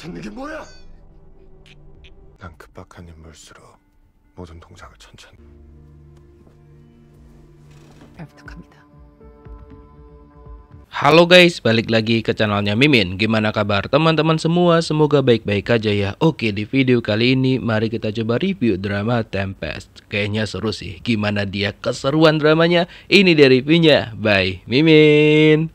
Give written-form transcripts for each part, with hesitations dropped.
찾는 게 뭐야? 난 급박한 인물수록 모든 동작을 천천히. 잘 부탁합니다. Halo guys, balik lagi ke channelnya Mimin. Gimana kabar teman-teman semua? Semoga baik-baik aja ya. Oke, di video kali ini mari kita coba review drama Tempest. Kayaknya seru sih. Gimana dia keseruan dramanya? Ini dia reviewnya by Mimin.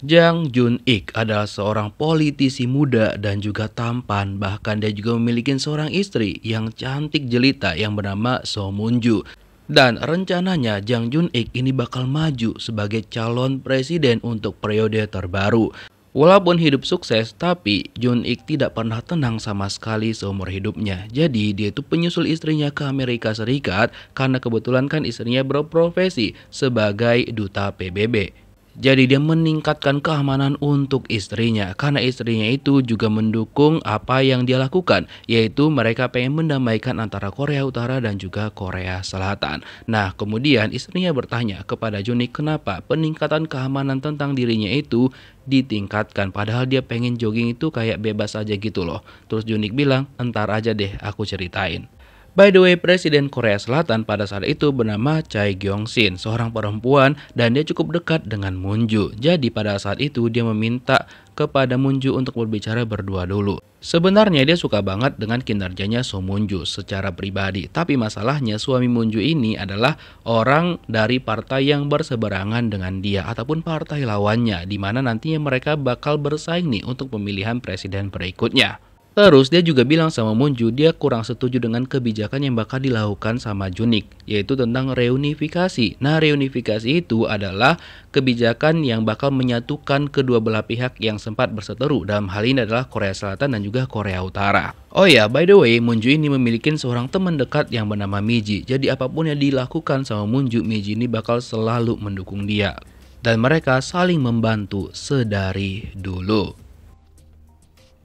Jang Jun-ik adalah seorang politisi muda dan juga tampan. Bahkan dia juga memiliki seorang istri yang cantik jelita yang bernama So Moon-ju. Dan rencananya Jang Jun-ik ini bakal maju sebagai calon presiden untuk periode terbaru. Walaupun hidup sukses, tapi Jun-ik tidak pernah tenang sama sekali seumur hidupnya. Jadi dia itu penyusul istrinya ke Amerika Serikat karena kebetulan kan istrinya berprofesi sebagai duta PBB. Jadi dia meningkatkan keamanan untuk istrinya karena istrinya itu juga mendukung apa yang dia lakukan, yaitu mereka pengen mendamaikan antara Korea Utara dan juga Korea Selatan. Nah, kemudian istrinya bertanya kepada Jun-ik kenapa peningkatan keamanan tentang dirinya itu ditingkatkan, padahal dia pengen jogging itu kayak bebas aja gitu loh. Terus Jun-ik bilang, entar aja deh aku ceritain. By the way, Presiden Korea Selatan pada saat itu bernama Chae Gyeong-shin, seorang perempuan dan dia cukup dekat dengan Moon-ju. Jadi pada saat itu dia meminta kepada Moon-ju untuk berbicara berdua dulu. Sebenarnya dia suka banget dengan kinerjanya So Moon-ju secara pribadi. Tapi masalahnya suami Moon-ju ini adalah orang dari partai yang berseberangan dengan dia ataupun partai lawannya, di mana nantinya mereka bakal bersaing nih untuk pemilihan presiden berikutnya. Terus dia juga bilang sama Moon-ju dia kurang setuju dengan kebijakan yang bakal dilakukan sama Jun-ik, yaitu tentang reunifikasi. Nah, reunifikasi itu adalah kebijakan yang bakal menyatukan kedua belah pihak yang sempat berseteru. Dalam hal ini adalah Korea Selatan dan juga Korea Utara. Oh ya, by the way, Moon-ju ini memiliki seorang teman dekat yang bernama Mi-ji. Jadi apapun yang dilakukan sama Moon-ju, Mi-ji ini bakal selalu mendukung dia. Dan mereka saling membantu sedari dulu.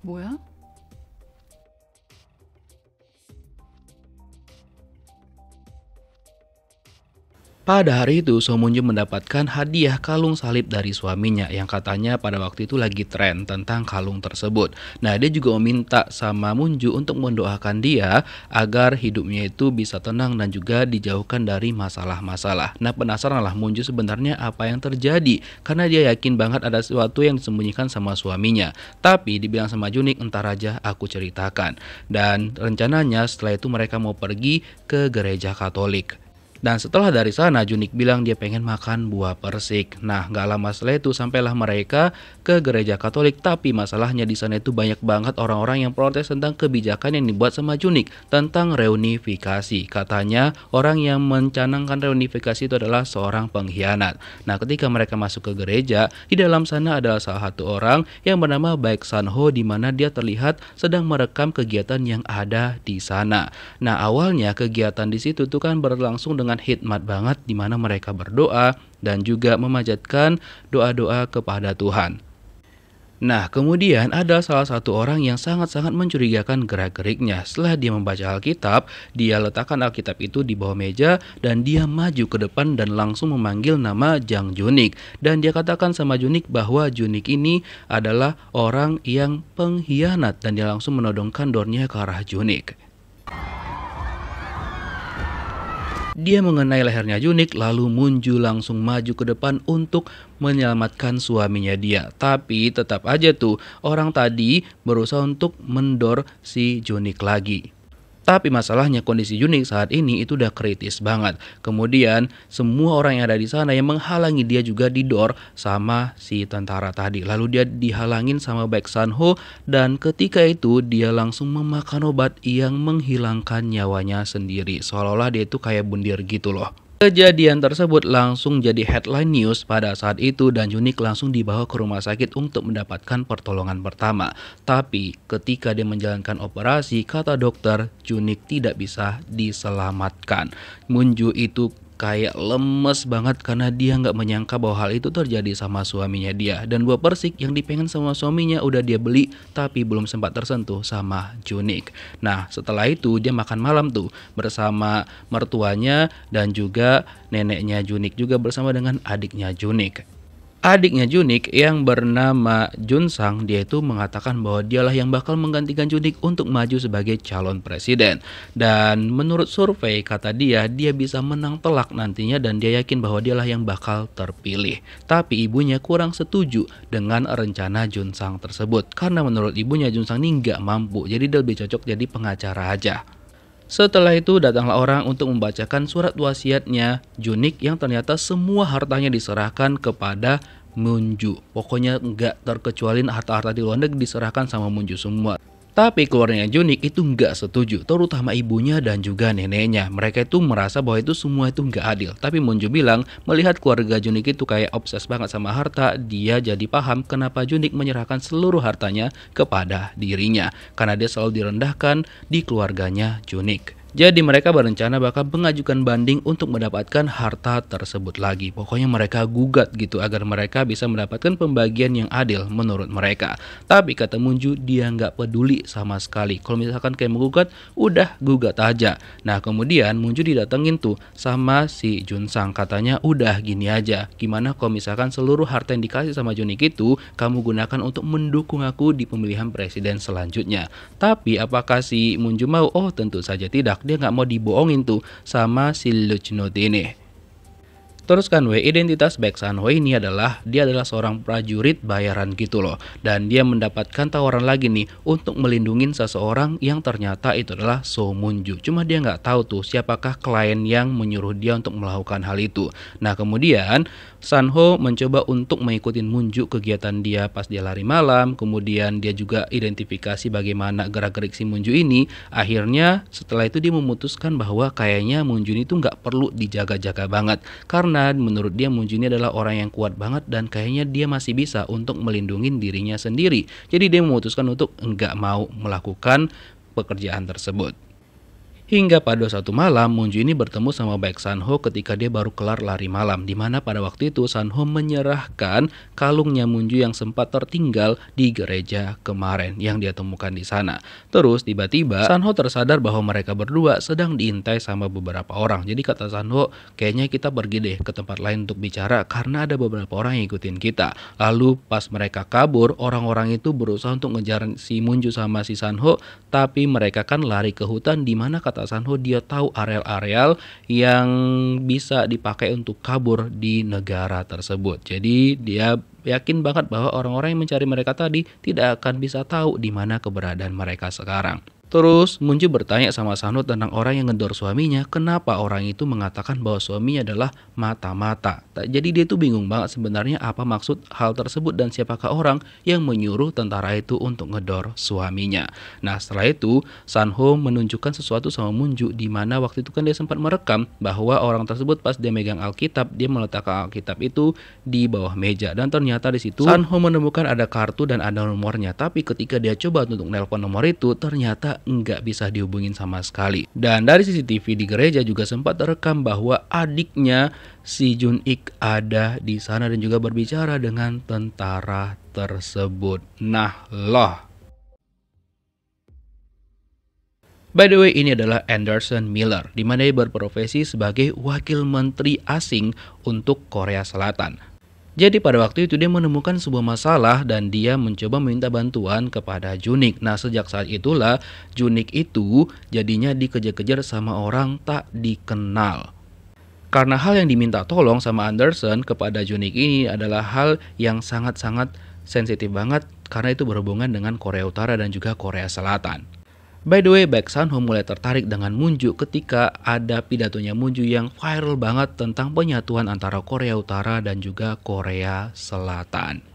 뭐야? Pada hari itu, So Moon-ju mendapatkan hadiah kalung salib dari suaminya yang katanya pada waktu itu lagi tren tentang kalung tersebut. Nah, dia juga meminta sama Moon-ju untuk mendoakan dia agar hidupnya itu bisa tenang dan juga dijauhkan dari masalah-masalah. Nah, penasaran lah Moon-ju sebenarnya apa yang terjadi karena dia yakin banget ada sesuatu yang disembunyikan sama suaminya. Tapi dibilang sama Jun-ik, entar aja aku ceritakan. Dan rencananya setelah itu mereka mau pergi ke gereja Katolik. Dan setelah dari sana Jun-ik bilang dia pengen makan buah persik. Nah, gak lama setelah itu sampailah mereka ke gereja Katolik. Tapi masalahnya di sana itu banyak banget orang-orang yang protes tentang kebijakan yang dibuat sama Jun-ik tentang reunifikasi. Katanya orang yang mencanangkan reunifikasi itu adalah seorang pengkhianat. Nah, ketika mereka masuk ke gereja, di dalam sana adalah salah satu orang yang bernama Baek San-ho, di mana dia terlihat sedang merekam kegiatan yang ada di sana. Nah, awalnya kegiatan di situ tuh kan berlangsung dengan hikmat banget, di mana mereka berdoa dan juga memanjatkan doa-doa kepada Tuhan. Nah, kemudian ada salah satu orang yang sangat-sangat mencurigakan gerak-geriknya. Setelah dia membaca Alkitab, dia letakkan Alkitab itu di bawah meja dan dia maju ke depan dan langsung memanggil nama Jang Jun-ik. Dan dia katakan sama Jun-ik bahwa Jun-ik ini adalah orang yang pengkhianat dan dia langsung menodongkan dornya ke arah Jun-ik. Dia mengenai lehernya Jun-ik, lalu Moon-ju langsung maju ke depan untuk menyelamatkan suaminya dia. Tapi tetap aja tuh orang tadi berusaha untuk mendor si Jun-ik lagi. Tapi masalahnya kondisi Jun-ik saat ini itu udah kritis banget. Kemudian semua orang yang ada di sana yang menghalangi dia juga didor sama si tentara tadi. Lalu dia dihalangin sama Baek San-ho dan ketika itu dia langsung memakan obat yang menghilangkan nyawanya sendiri. Seolah-olah dia itu kayak bundir gitu loh. Kejadian tersebut langsung jadi headline news pada saat itu dan Jun-ik langsung dibawa ke rumah sakit untuk mendapatkan pertolongan pertama. Tapi ketika dia menjalankan operasi, kata dokter, Jun-ik tidak bisa diselamatkan. Moon-ju itu kayak lemes banget karena dia nggak menyangka bahwa hal itu terjadi sama suaminya dia. Dan buah persik yang dipengen sama suaminya udah dia beli tapi belum sempat tersentuh sama Jun-ik. Nah, setelah itu dia makan malam tuh bersama mertuanya dan juga neneknya Jun-ik juga bersama dengan adiknya Jun-ik. Adiknya Junik yang bernama Junsang, dia itu mengatakan bahwa dialah yang bakal menggantikan Junik untuk maju sebagai calon presiden. Dan menurut survei, kata dia bisa menang telak nantinya dan dia yakin bahwa dialah yang bakal terpilih. Tapi ibunya kurang setuju dengan rencana Junsang tersebut. Karena menurut ibunya Junsang ini nggak mampu, jadi dia lebih cocok jadi pengacara aja. Setelah itu datanglah orang untuk membacakan surat wasiatnya Junik yang ternyata semua hartanya diserahkan kepada Munju. Pokoknya nggak terkecuali harta-harta di luar negeri diserahkan sama Munju semua. Tapi keluarganya Junik itu nggak setuju, terutama ibunya dan juga neneknya. Mereka itu merasa bahwa itu semua itu nggak adil. Tapi Munju bilang melihat keluarga Junik itu kayak obses banget sama harta, dia jadi paham kenapa Junik menyerahkan seluruh hartanya kepada dirinya. Karena dia selalu direndahkan di keluarganya Junik. Jadi mereka berencana bakal mengajukan banding untuk mendapatkan harta tersebut lagi. Pokoknya mereka gugat gitu agar mereka bisa mendapatkan pembagian yang adil menurut mereka. Tapi kata Munju dia nggak peduli sama sekali. Kalau misalkan kayak menggugat, udah gugat aja. Nah kemudian Munju didatengin tuh sama si Junsang. Katanya udah gini aja. Gimana kalau misalkan seluruh harta yang dikasih sama Junik itu kamu gunakan untuk mendukung aku di pemilihan presiden selanjutnya. Tapi apakah si Munju mau? Oh tentu saja tidak. Dia nggak mau dibohongin tuh sama si Luchnot ini. Terus kan identitas Baek Sanho ini adalah dia adalah seorang prajurit bayaran gitu loh. Dan dia mendapatkan tawaran lagi nih untuk melindungi seseorang yang ternyata itu adalah So Munju. Cuma dia nggak tahu tuh siapakah klien yang menyuruh dia untuk melakukan hal itu. Nah kemudian Sanho mencoba untuk mengikuti Munju kegiatan dia pas dia lari malam. Kemudian dia juga identifikasi bagaimana gerak-gerik si Munju ini. Akhirnya setelah itu dia memutuskan bahwa kayaknya Munju ini tuh nggak perlu dijaga-jaga banget. Karena menurut dia Munju ini adalah orang yang kuat banget dan kayaknya dia masih bisa untuk melindungi dirinya sendiri. Jadi dia memutuskan untuk nggak mau melakukan pekerjaan tersebut. Hingga pada suatu malam, Munju ini bertemu sama Baek Sanho ketika dia baru kelar lari malam. Dimana pada waktu itu Sanho menyerahkan kalungnya Munju yang sempat tertinggal di gereja kemarin yang dia temukan di sana. Terus tiba-tiba Sanho tersadar bahwa mereka berdua sedang diintai sama beberapa orang. Jadi kata Sanho, kayaknya kita pergi deh ke tempat lain untuk bicara karena ada beberapa orang yang ikutin kita. Lalu pas mereka kabur, orang-orang itu berusaha untuk ngejar si Munju sama si Sanho. Tapi mereka kan lari ke hutan dimana kata Sanho dia tahu areal-areal yang bisa dipakai untuk kabur di negara tersebut. Jadi dia yakin banget bahwa orang-orang yang mencari mereka tadi tidak akan bisa tahu di mana keberadaan mereka sekarang. Terus Munju bertanya sama Sanho tentang orang yang ngedor suaminya, kenapa orang itu mengatakan bahwa suaminya adalah mata-mata. Jadi dia tuh bingung banget sebenarnya apa maksud hal tersebut dan siapakah orang yang menyuruh tentara itu untuk ngedor suaminya. Nah setelah itu Sanho menunjukkan sesuatu sama Munju di mana waktu itu kan dia sempat merekam bahwa orang tersebut pas dia megang Alkitab, dia meletakkan Alkitab itu di bawah meja dan ternyata di situ Sanho menemukan ada kartu dan ada nomornya. Tapi ketika dia coba untuk nelpon nomor itu ternyata nggak bisa dihubungin sama sekali. Dan dari CCTV di gereja juga sempat terekam bahwa adiknya si Jun-ik ada di sana dan juga berbicara dengan tentara tersebut. Nah loh. By the way, ini adalah Anderson Miller, di mana dia berprofesi sebagai wakil menteri asing untuk Korea Selatan. Jadi pada waktu itu dia menemukan sebuah masalah dan dia mencoba meminta bantuan kepada Junik. Nah sejak saat itulah Junik itu jadinya dikejar-kejar sama orang tak dikenal. Karena hal yang diminta tolong sama Anderson kepada Junik ini adalah hal yang sangat-sangat sensitif banget karena itu berhubungan dengan Korea Utara dan juga Korea Selatan. By the way, Baek Sanho mulai tertarik dengan Munju ketika ada pidatonya Munju yang viral banget tentang penyatuan antara Korea Utara dan juga Korea Selatan.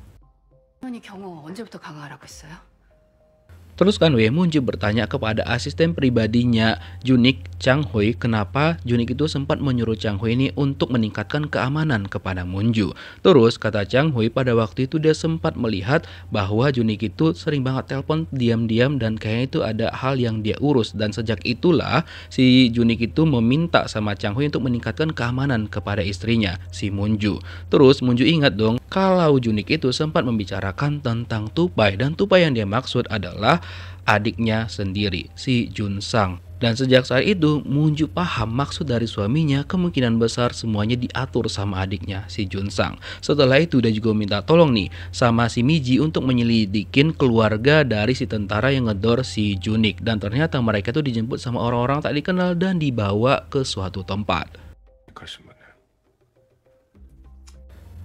Terus kan Munju bertanya kepada asisten pribadinya Junik, Chang Hoi, kenapa Junik itu sempat menyuruh Chang Hoi ini untuk meningkatkan keamanan kepada Munju. Terus kata Chang Hoi pada waktu itu dia sempat melihat bahwa Junik itu sering banget telepon diam-diam dan kayaknya itu ada hal yang dia urus. Dan sejak itulah si Junik itu meminta sama Chang Hoi untuk meningkatkan keamanan kepada istrinya, si Munju. Terus Munju ingat dong kalau Junik itu sempat membicarakan tentang tupai dan tupai yang dia maksud adalah adiknya sendiri, si Junsang. Dan sejak saat itu, Moonju paham maksud dari suaminya, kemungkinan besar semuanya diatur sama adiknya, si Junsang. Setelah itu dia juga minta tolong nih sama si Miji untuk menyelidikin keluarga dari si tentara yang ngedor si Junik. Dan ternyata mereka tuh dijemput sama orang-orang tak dikenal dan dibawa ke suatu tempat. 그러신 분은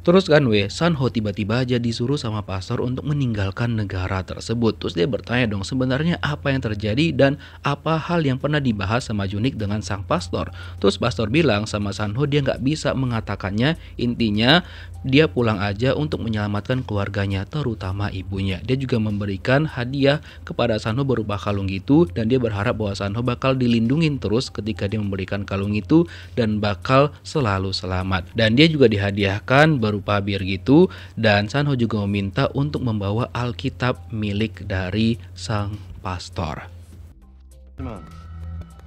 Terus kan Sanho tiba-tiba aja disuruh sama pastor untuk meninggalkan negara tersebut. Terus dia bertanya dong sebenarnya apa yang terjadi dan apa hal yang pernah dibahas sama Junik dengan sang pastor. Terus pastor bilang sama Sanho dia nggak bisa mengatakannya, intinya dia pulang aja untuk menyelamatkan keluarganya, terutama ibunya. Dia juga memberikan hadiah kepada Sanho berupa kalung itu dan dia berharap bahwa Sanho bakal dilindungin terus ketika dia memberikan kalung itu dan bakal selalu selamat. Dan dia juga dihadiahkan berupa bir gitu dan Sanho juga meminta untuk membawa Alkitab milik dari sang pastor. 하지만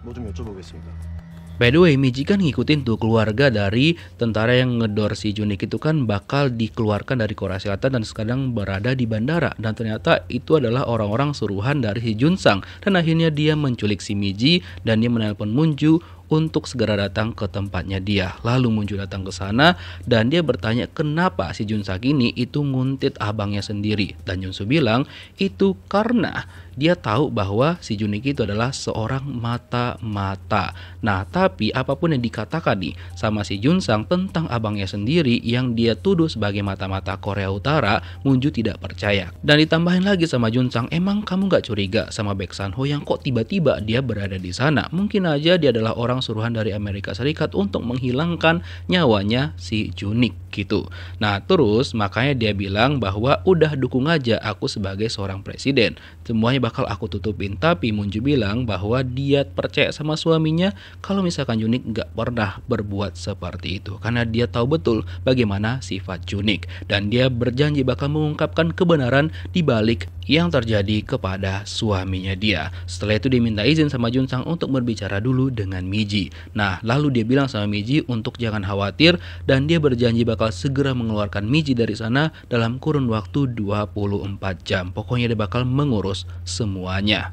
뭐 좀 여쭤보겠습니다. By the way, Miji kan ngikutin tuh keluarga dari tentara yang ngedor si Junik itu kan bakal dikeluarkan dari Korea Selatan dan sekarang berada di bandara. Dan ternyata itu adalah orang-orang suruhan dari si Junsang. Dan akhirnya dia menculik si Miji dan dia menelpon Moonju untuk segera datang ke tempatnya dia. Lalu Moonju datang ke sana dan dia bertanya kenapa si Junsang ini itu nguntit abangnya sendiri. Dan Junsu bilang itu karena dia tahu bahwa si Junik itu adalah seorang mata-mata. Nah, tapi apapun yang dikatakan nih sama si Junsang tentang abangnya sendiri yang dia tuduh sebagai mata-mata Korea Utara, Moonju tidak percaya. Dan ditambahin lagi sama Junsang, emang kamu gak curiga sama Baek Sanho yang kok tiba-tiba dia berada di sana? Mungkin aja dia adalah orang suruhan dari Amerika Serikat untuk menghilangkan nyawanya si Junik gitu. Nah, terus makanya dia bilang bahwa udah dukung aja aku sebagai seorang presiden. Semuanya bakal aku tutupin. Tapi Moonju bilang bahwa dia percaya sama suaminya kalau misalkan Junik gak pernah berbuat seperti itu karena dia tahu betul bagaimana sifat Junik dan dia berjanji bakal mengungkapkan kebenaran di balik yang terjadi kepada suaminya dia. Setelah itu dia minta izin sama Junsang untuk berbicara dulu dengan Miji. Nah, lalu dia bilang sama Miji untuk jangan khawatir dan dia berjanji bakal segera mengeluarkan Miji dari sana dalam kurun waktu 24 jam. Pokoknya dia bakal mengurus semuanya.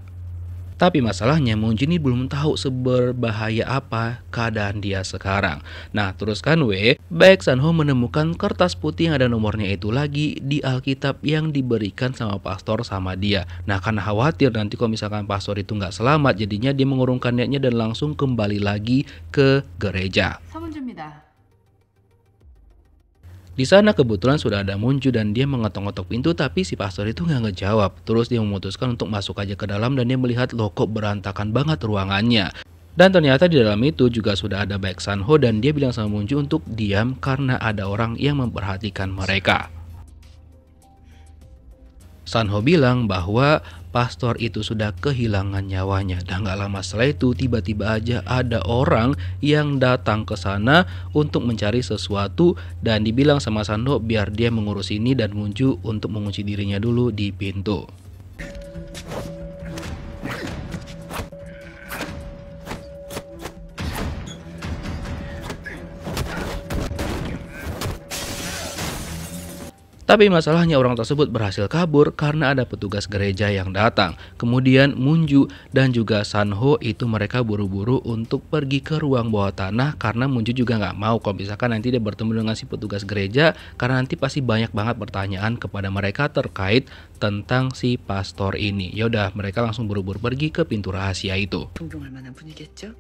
Tapi masalahnya Moonju ini belum tahu seberbahaya apa keadaan dia sekarang. Nah, terus kan Baek Sanho menemukan kertas putih yang ada nomornya itu lagi di Alkitab yang diberikan sama pastor sama dia. Nah, karena khawatir nanti kalau misalkan pastor itu nggak selamat, jadinya dia mengurungkan niatnya dan langsung kembali lagi ke gereja. 서문주입니다. Di sana kebetulan sudah ada Moonju dan dia mengetok-ngetok pintu tapi si pastor itu nggak ngejawab. Terus dia memutuskan untuk masuk aja ke dalam dan dia melihat loh kok berantakan banget ruangannya. Dan ternyata di dalam itu juga sudah ada Baek Sanho dan dia bilang sama Moonju untuk diam karena ada orang yang memperhatikan mereka. Sanho bilang bahwa pastor itu sudah kehilangan nyawanya dan gak lama setelah itu tiba-tiba aja ada orang yang datang ke sana untuk mencari sesuatu dan dibilang sama Sanho biar dia mengurus ini dan Moonju untuk mengunci dirinya dulu di pintu. Tapi masalahnya orang tersebut berhasil kabur karena ada petugas gereja yang datang. Kemudian Moonju dan juga Sanho itu mereka buru-buru untuk pergi ke ruang bawah tanah karena Moonju juga nggak mau kalau misalkan nanti dia bertemu dengan si petugas gereja karena nanti pasti banyak banget pertanyaan kepada mereka terkait tentang si pastor ini. Yaudah mereka langsung buru-buru pergi ke pintu rahasia itu. 존경할 만한 분이겠죠?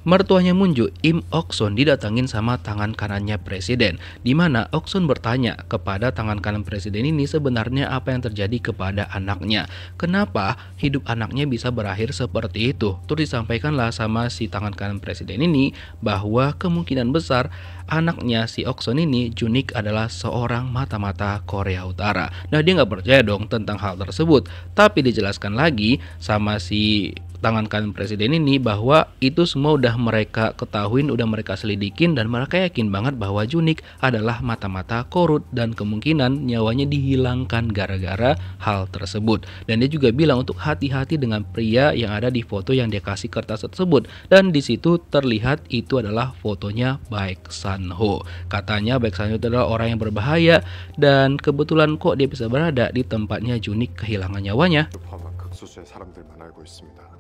Mertuanya Moonju, Im Ok-sun didatangin sama tangan kanannya presiden, di mana Ok-sun bertanya kepada tangan kanan presiden ini sebenarnya apa yang terjadi kepada anaknya. Kenapa hidup anaknya bisa berakhir seperti itu? Terus disampaikanlah sama si tangan kanan presiden ini bahwa kemungkinan besar anaknya si Ok-sun ini, Junik, adalah seorang mata-mata Korea Utara. Nah, dia nggak percaya dong tentang hal tersebut, tapi dijelaskan lagi sama si tangan kanan presiden ini bahwa itu semua udah mereka ketahuin, udah mereka selidikin dan mereka yakin banget bahwa Junik adalah mata-mata korut dan kemungkinan nyawanya dihilangkan gara-gara hal tersebut. Dan dia juga bilang untuk hati-hati dengan pria yang ada di foto yang dia kasih kertas tersebut dan di situ terlihat itu adalah fotonya Baek Sanho. Katanya Baek Sanho itu adalah orang yang berbahaya dan kebetulan kok dia bisa berada di tempatnya Junik kehilangan nyawanya. 포함한 극소수의 사람들만 알고 있습니다.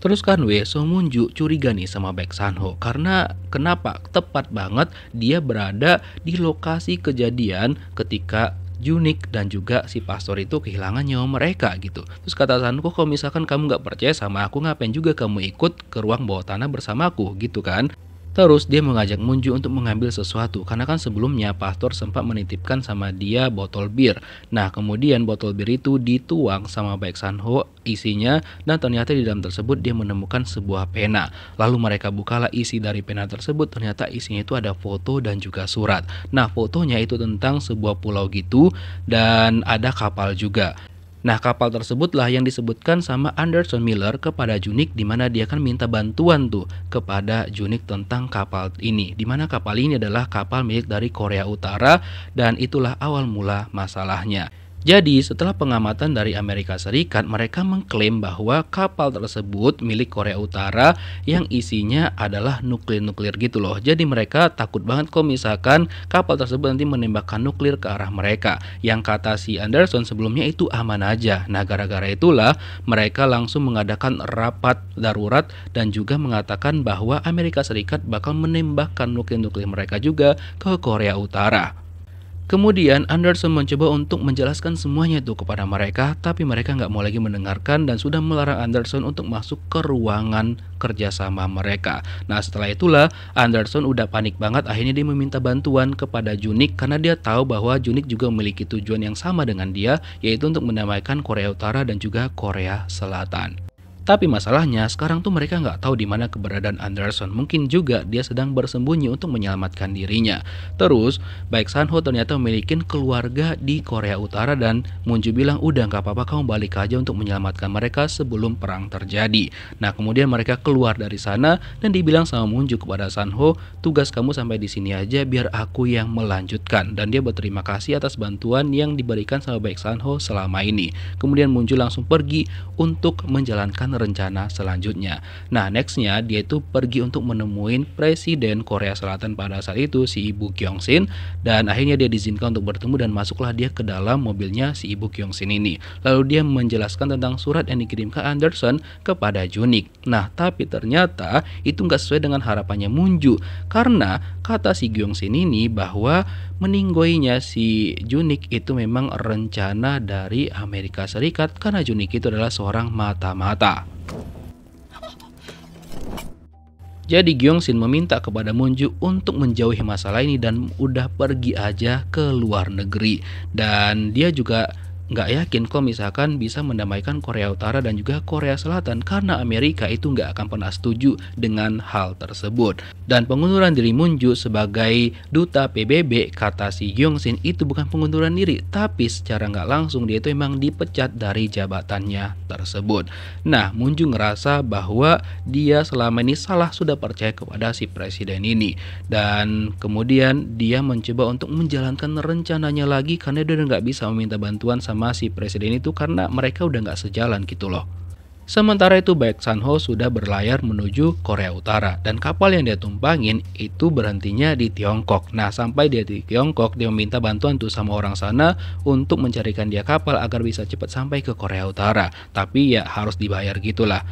Terus kan Seo Moon-ju curiga nih sama Baek San-ho karena kenapa? Tepat banget dia berada di lokasi kejadian ketika Junik dan juga si pastor itu kehilangan nyawa mereka gitu. Terus kata San-ho, kalau misalkan kamu nggak percaya sama aku, ngapain juga kamu ikut ke ruang bawah tanah bersamaku gitu kan? Terus dia mengajak Moon-ju untuk mengambil sesuatu karena kan sebelumnya pastor sempat menitipkan sama dia botol bir. Nah kemudian botol bir itu dituang sama Baek San-ho isinya dan ternyata di dalam tersebut dia menemukan sebuah pena. Lalu mereka bukalah isi dari pena tersebut, ternyata isinya itu ada foto dan juga surat. Nah fotonya itu tentang sebuah pulau gitu dan ada kapal juga. Nah kapal tersebutlah yang disebutkan sama Anderson Miller kepada Junik, di mana dia kan minta bantuan tuh kepada Junik tentang kapal ini, di mana kapal ini adalah kapal milik dari Korea Utara dan itulah awal mula masalahnya. Jadi setelah pengamatan dari Amerika Serikat, mereka mengklaim bahwa kapal tersebut milik Korea Utara yang isinya adalah nuklir-nuklir gitu loh. Jadi mereka takut banget kalau misalkan kapal tersebut nanti menembakkan nuklir ke arah mereka. Yang kata si Anderson sebelumnya itu aman aja. Nah gara-gara itulah mereka langsung mengadakan rapat darurat dan juga mengatakan bahwa Amerika Serikat bakal menembakkan nuklir-nuklir mereka juga ke Korea Utara. Kemudian Anderson mencoba untuk menjelaskan semuanya itu kepada mereka, tapi mereka nggak mau lagi mendengarkan dan sudah melarang Anderson untuk masuk ke ruangan kerjasama mereka. Nah setelah itulah Anderson udah panik banget, akhirnya dia meminta bantuan kepada Junik karena dia tahu bahwa Junik juga memiliki tujuan yang sama dengan dia, yaitu untuk mendamaikan Korea Utara dan juga Korea Selatan. Tapi masalahnya sekarang tuh mereka nggak tahu di mana keberadaan Anderson. Mungkin juga dia sedang bersembunyi untuk menyelamatkan dirinya. Terus Baek San-ho ternyata memiliki keluarga di Korea Utara dan Moon-ju bilang udah nggak apa-apa kamu balik aja untuk menyelamatkan mereka sebelum perang terjadi. Nah kemudian mereka keluar dari sana dan dibilang sama Moon-ju kepada San-ho, tugas kamu sampai di sini aja biar aku yang melanjutkan. Dan dia berterima kasih atas bantuan yang diberikan sama Baek San-ho selama ini. Kemudian Moon-ju langsung pergi untuk menjalankan rencana selanjutnya. Nah nextnya dia itu pergi untuk menemuin Presiden Korea Selatan pada saat itu si Ibu Gyeong-sin, dan akhirnya dia diizinkan untuk bertemu dan masuklah dia ke dalam mobilnya si Ibu Gyeong-sin ini. Lalu dia menjelaskan tentang surat yang dikirimkan Anderson kepada Junik. Nah tapi ternyata itu nggak sesuai dengan harapannya Moon-ju karena kata si Gyeong-sin ini bahwa meninggoinya si Junik itu memang rencana dari Amerika Serikat karena Junik itu adalah seorang mata-mata. Jadi Gyeong-sin meminta kepada Moon-ju untuk menjauhi masalah ini dan udah pergi aja ke luar negeri. Dan dia juga nggak yakin kalau misalkan bisa mendamaikan Korea Utara dan juga Korea Selatan karena Amerika itu nggak akan pernah setuju dengan hal tersebut. Dan pengunduran diri Moon-ju sebagai duta PBB, kata si Gyeong-sin, itu bukan pengunduran diri, tapi secara nggak langsung dia itu memang dipecat dari jabatannya tersebut. Nah, Moon-ju ngerasa bahwa dia selama ini salah sudah percaya kepada si presiden ini. Dan kemudian dia mencoba untuk menjalankan rencananya lagi karena dia udah nggak bisa meminta bantuan sama si presiden itu karena mereka udah nggak sejalan gitu loh. Sementara itu Baek San-ho sudah berlayar menuju Korea Utara dan kapal yang dia tumpangin itu berhentinya di Tiongkok. Nah sampai dia di Tiongkok dia meminta bantuan tuh sama orang sana untuk mencarikan dia kapal agar bisa cepat sampai ke Korea Utara. Tapi ya harus dibayar gitulah.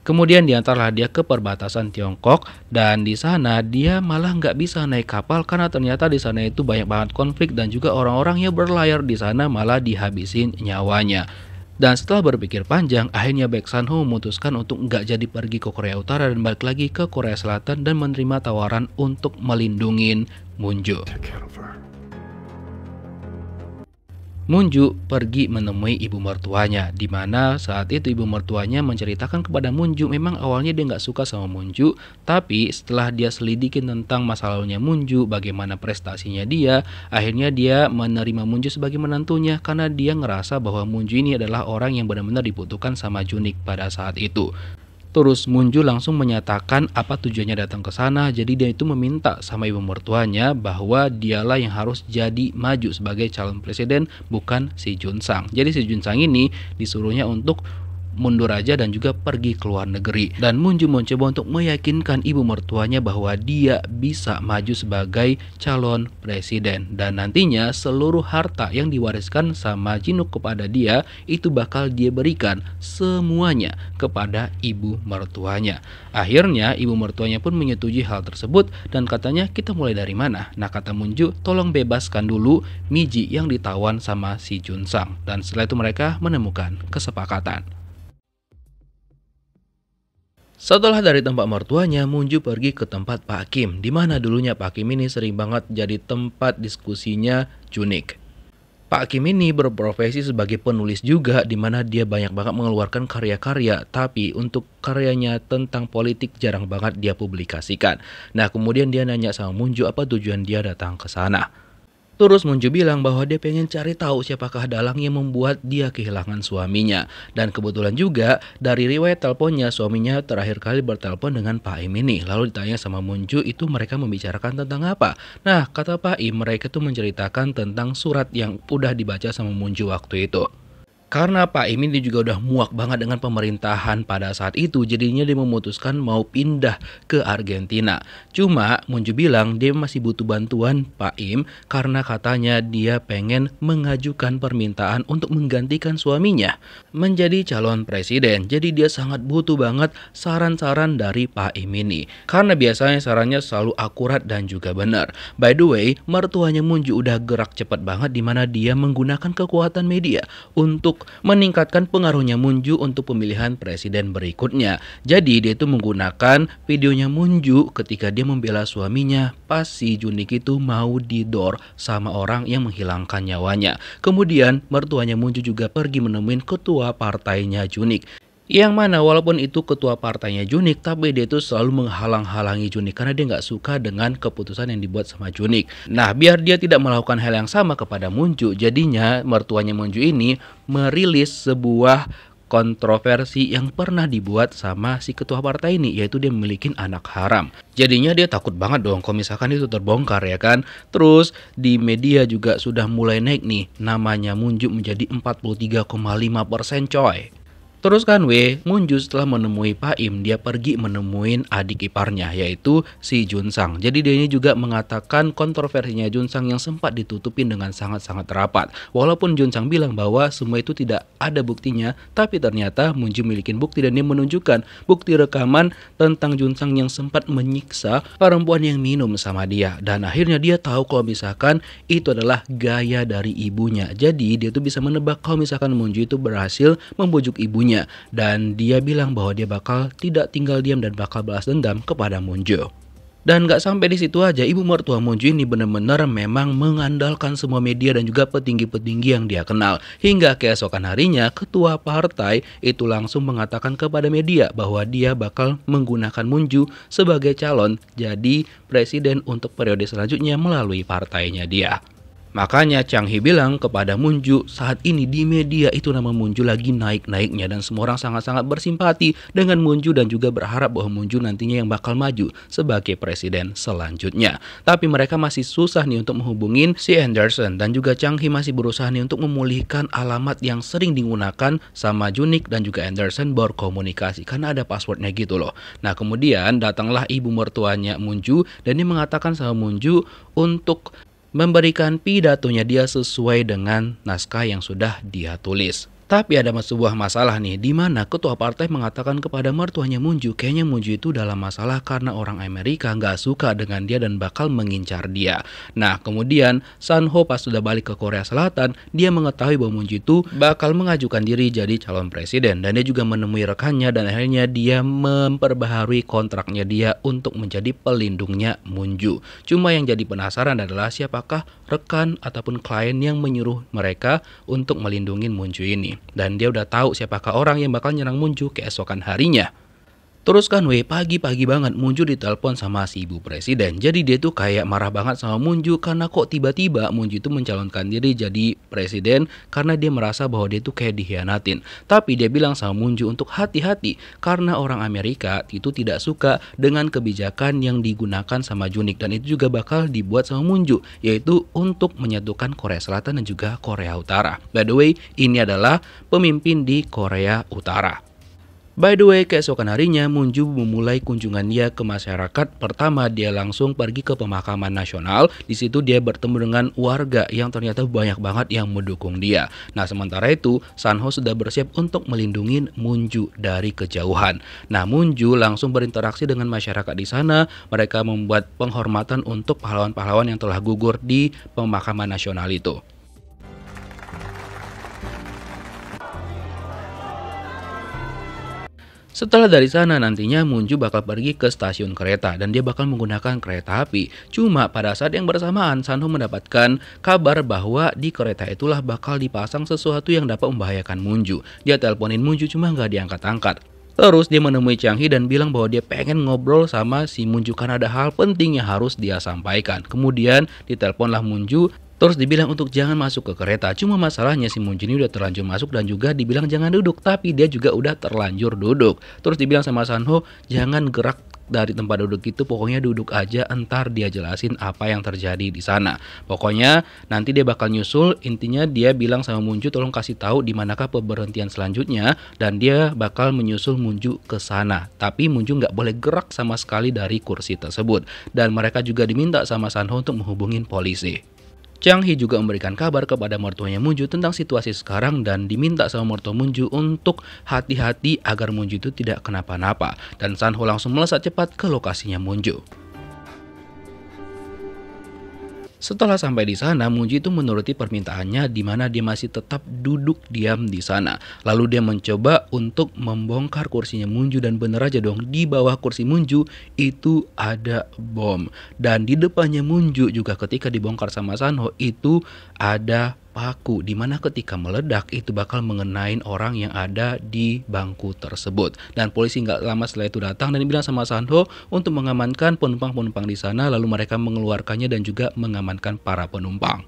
Kemudian diantarlah dia ke perbatasan Tiongkok dan di sana dia malah nggak bisa naik kapal karena ternyata di sana itu banyak banget konflik dan juga orang-orang yang berlayar di sana malah dihabisin nyawanya. Dan setelah berpikir panjang, akhirnya Baek San-ho memutuskan untuk nggak jadi pergi ke Korea Utara dan balik lagi ke Korea Selatan dan menerima tawaran untuk melindungi Moon-ju. Moon-ju pergi menemui ibu mertuanya, di mana saat itu ibu mertuanya menceritakan kepada Moon-ju memang awalnya dia nggak suka sama Moon-ju, tapi setelah dia selidikin tentang masa lalunya Moon-ju, bagaimana prestasinya dia, akhirnya dia menerima Moon-ju sebagai menantunya karena dia ngerasa bahwa Moon-ju ini adalah orang yang benar-benar dibutuhkan sama Junik pada saat itu. Terus Moon-ju langsung menyatakan apa tujuannya datang ke sana. Jadi dia itu meminta sama ibu mertuanya bahwa dialah yang harus jadi maju sebagai calon presiden, bukan si Jun Sang. Jadi si Jun Sang ini disuruhnya untuk mundur aja dan juga pergi ke luar negeri. Dan Moonju mencoba untuk meyakinkan ibu mertuanya bahwa dia bisa maju sebagai calon presiden dan nantinya seluruh harta yang diwariskan sama Jinuk kepada dia itu bakal dia berikan semuanya kepada ibu mertuanya. Akhirnya ibu mertuanya pun menyetujui hal tersebut dan katanya, kita mulai dari mana? Nah, kata Moonju, tolong bebaskan dulu Miji yang ditawan sama si Junsang. Dan setelah itu mereka menemukan kesepakatan. Setelah dari tempat mertuanya, Moonju pergi ke tempat Pak Kim, di mana dulunya Pak Kim ini sering banget jadi tempat diskusinya Junik. Pak Kim ini berprofesi sebagai penulis juga, di mana dia banyak banget mengeluarkan karya-karya, tapi untuk karyanya tentang politik jarang banget dia publikasikan. Nah, kemudian dia nanya sama Moonju apa tujuan dia datang ke sana. Terus Moonju bilang bahwa dia pengen cari tahu siapakah dalang yang membuat dia kehilangan suaminya. Dan kebetulan juga dari riwayat teleponnya, suaminya terakhir kali bertelepon dengan Pak Im ini. Lalu ditanya sama Moonju itu mereka membicarakan tentang apa. Nah, kata Pak Im mereka tuh menceritakan tentang surat yang udah dibaca sama Moonju waktu itu. Karena Pak Im ini juga udah muak banget dengan pemerintahan pada saat itu, jadinya dia memutuskan mau pindah ke Argentina. Cuma Moonju bilang dia masih butuh bantuan Pak Im karena katanya dia pengen mengajukan permintaan untuk menggantikan suaminya menjadi calon presiden. Jadi dia sangat butuh banget saran-saran dari Pak Im ini. Karena biasanya sarannya selalu akurat dan juga benar. By the way, mertuanya Moonju udah gerak cepat banget di mana dia menggunakan kekuatan media untuk meningkatkan pengaruhnya Moonju untuk pemilihan presiden berikutnya. Jadi dia itu menggunakan videonya Moonju ketika dia membela suaminya pas si Junik itu mau didor sama orang yang menghilangkan nyawanya. Kemudian mertuanya Moonju juga pergi menemuin ketua partainya Junik, yang mana walaupun itu ketua partainya Junik, tapi dia itu selalu menghalang-halangi Junik karena dia nggak suka dengan keputusan yang dibuat sama Junik. Nah, biar dia tidak melakukan hal yang sama kepada Moonju, jadinya mertuanya Moonju ini merilis sebuah kontroversi yang pernah dibuat sama si ketua partai ini, yaitu dia memiliki anak haram. Jadinya dia takut banget dong kalau misalkan itu terbongkar ya kan. Terus di media juga sudah mulai naik nih namanya Moonju menjadi 43,5% coy. Terus kan Moonju setelah menemui Pak Im, dia pergi menemuin adik iparnya yaitu si Junsang. Jadi dia ini juga mengatakan kontroversinya Junsang yang sempat ditutupin dengan sangat-sangat rapat. Walaupun Junsang bilang bahwa semua itu tidak ada buktinya, tapi ternyata Moonju memiliki bukti dan dia menunjukkan bukti rekaman tentang Junsang yang sempat menyiksa perempuan yang minum sama dia. Dan akhirnya dia tahu kalau misalkan itu adalah gaya dari ibunya. Jadi dia tuh bisa menebak kalau misalkan Moonju itu berhasil membujuk ibunya. Dan dia bilang bahwa dia bakal tidak tinggal diam dan bakal balas dendam kepada Moonju. Dan gak sampai di situ aja, ibu mertua Moonju ini benar-benar memang mengandalkan semua media dan juga petinggi-petinggi yang dia kenal. Hingga keesokan harinya, ketua partai itu langsung mengatakan kepada media bahwa dia bakal menggunakan Moonju sebagai calon jadi presiden untuk periode selanjutnya melalui partainya dia. Makanya Chang Hee bilang kepada Moonju saat ini di media itu nama Moonju lagi naik-naiknya dan semua orang sangat-sangat bersimpati dengan Moonju dan juga berharap bahwa Moonju nantinya yang bakal maju sebagai presiden selanjutnya. Tapi mereka masih susah nih untuk menghubungin si Anderson dan juga Chang Hee masih berusaha nih untuk memulihkan alamat yang sering digunakan sama Junik dan juga Anderson berkomunikasi karena ada passwordnya gitu loh. Nah, kemudian datanglah ibu mertuanya Moonju dan dia mengatakan sama Moonju untuk memberikan pidatonya dia sesuai dengan naskah yang sudah dia tulis. Tapi ada sebuah masalah nih, di mana ketua partai mengatakan kepada mertuanya Moonju, kayaknya Moonju itu dalam masalah karena orang Amerika nggak suka dengan dia dan bakal mengincar dia. Nah, kemudian Sanho pas sudah balik ke Korea Selatan, dia mengetahui bahwa Moonju itu bakal mengajukan diri jadi calon presiden. Dan dia juga menemui rekannya dan akhirnya dia memperbaharui kontraknya dia untuk menjadi pelindungnya Moonju. Cuma yang jadi penasaran adalah siapakah rekan ataupun klien yang menyuruh mereka untuk melindungi Moonju ini. Dan dia udah tahu siapakah orang yang bakal nyerang Moonju keesokan harinya. Terus kan Wei pagi-pagi banget Munju ditelepon sama si ibu presiden. Jadi dia tuh kayak marah banget sama Munju karena kok tiba-tiba Munju itu mencalonkan diri jadi presiden karena dia merasa bahwa dia tuh kayak dikhianatin. Tapi dia bilang sama Munju untuk hati-hati karena orang Amerika itu tidak suka dengan kebijakan yang digunakan sama Junik, dan itu juga bakal dibuat sama Munju, yaitu untuk menyatukan Korea Selatan dan juga Korea Utara. By the way, ini adalah pemimpin di Korea Utara. By the way, keesokan harinya Munju memulai kunjungannya ke masyarakat. Pertama, dia langsung pergi ke pemakaman nasional. Di situ dia bertemu dengan warga yang ternyata banyak banget yang mendukung dia. Nah, sementara itu, Sanho sudah bersiap untuk melindungi Munju dari kejauhan. Nah, Munju langsung berinteraksi dengan masyarakat di sana. Mereka membuat penghormatan untuk pahlawan-pahlawan yang telah gugur di pemakaman nasional itu. Setelah dari sana nantinya Munju bakal pergi ke stasiun kereta dan dia bakal menggunakan kereta api. Cuma pada saat yang bersamaan Sanho mendapatkan kabar bahwa di kereta itulah bakal dipasang sesuatu yang dapat membahayakan Munju. Dia teleponin Munju cuma nggak diangkat-angkat. Terus dia menemui Chang Hee dan bilang bahwa dia pengen ngobrol sama si Munju karena ada hal penting yang harus dia sampaikan. Kemudian diteleponlah Munju. Terus dibilang untuk jangan masuk ke kereta. Cuma masalahnya si Munju ini udah terlanjur masuk dan juga dibilang jangan duduk. Tapi dia juga udah terlanjur duduk. Terus dibilang sama Sanho jangan gerak dari tempat duduk itu. Pokoknya duduk aja, entar dia jelasin apa yang terjadi di sana. Pokoknya nanti dia bakal nyusul. Intinya dia bilang sama Munju tolong kasih tahu di manakah pemberhentian selanjutnya. Dan dia bakal menyusul Munju ke sana. Tapi Munju nggak boleh gerak sama sekali dari kursi tersebut. Dan mereka juga diminta sama Sanho untuk menghubungin polisi. Chang Hee juga memberikan kabar kepada mertuanya Munju tentang situasi sekarang dan diminta sama mertua Munju untuk hati-hati agar Munju itu tidak kenapa-napa. Dan Sanho langsung melesat cepat ke lokasinya Munju. Setelah sampai di sana, Munju itu menuruti permintaannya di mana dia masih tetap duduk diam di sana. Lalu dia mencoba untuk membongkar kursinya Munju dan bener aja dong di bawah kursi Munju itu ada bom. Dan di depannya Munju juga ketika dibongkar sama Sanho itu ada paku, dimana ketika meledak itu bakal mengenain orang yang ada di bangku tersebut. Dan polisi nggak lama setelah itu datang dan bilang sama Sanho untuk mengamankan penumpang-penumpang di sana, lalu mereka mengeluarkannya dan juga mengamankan para penumpang.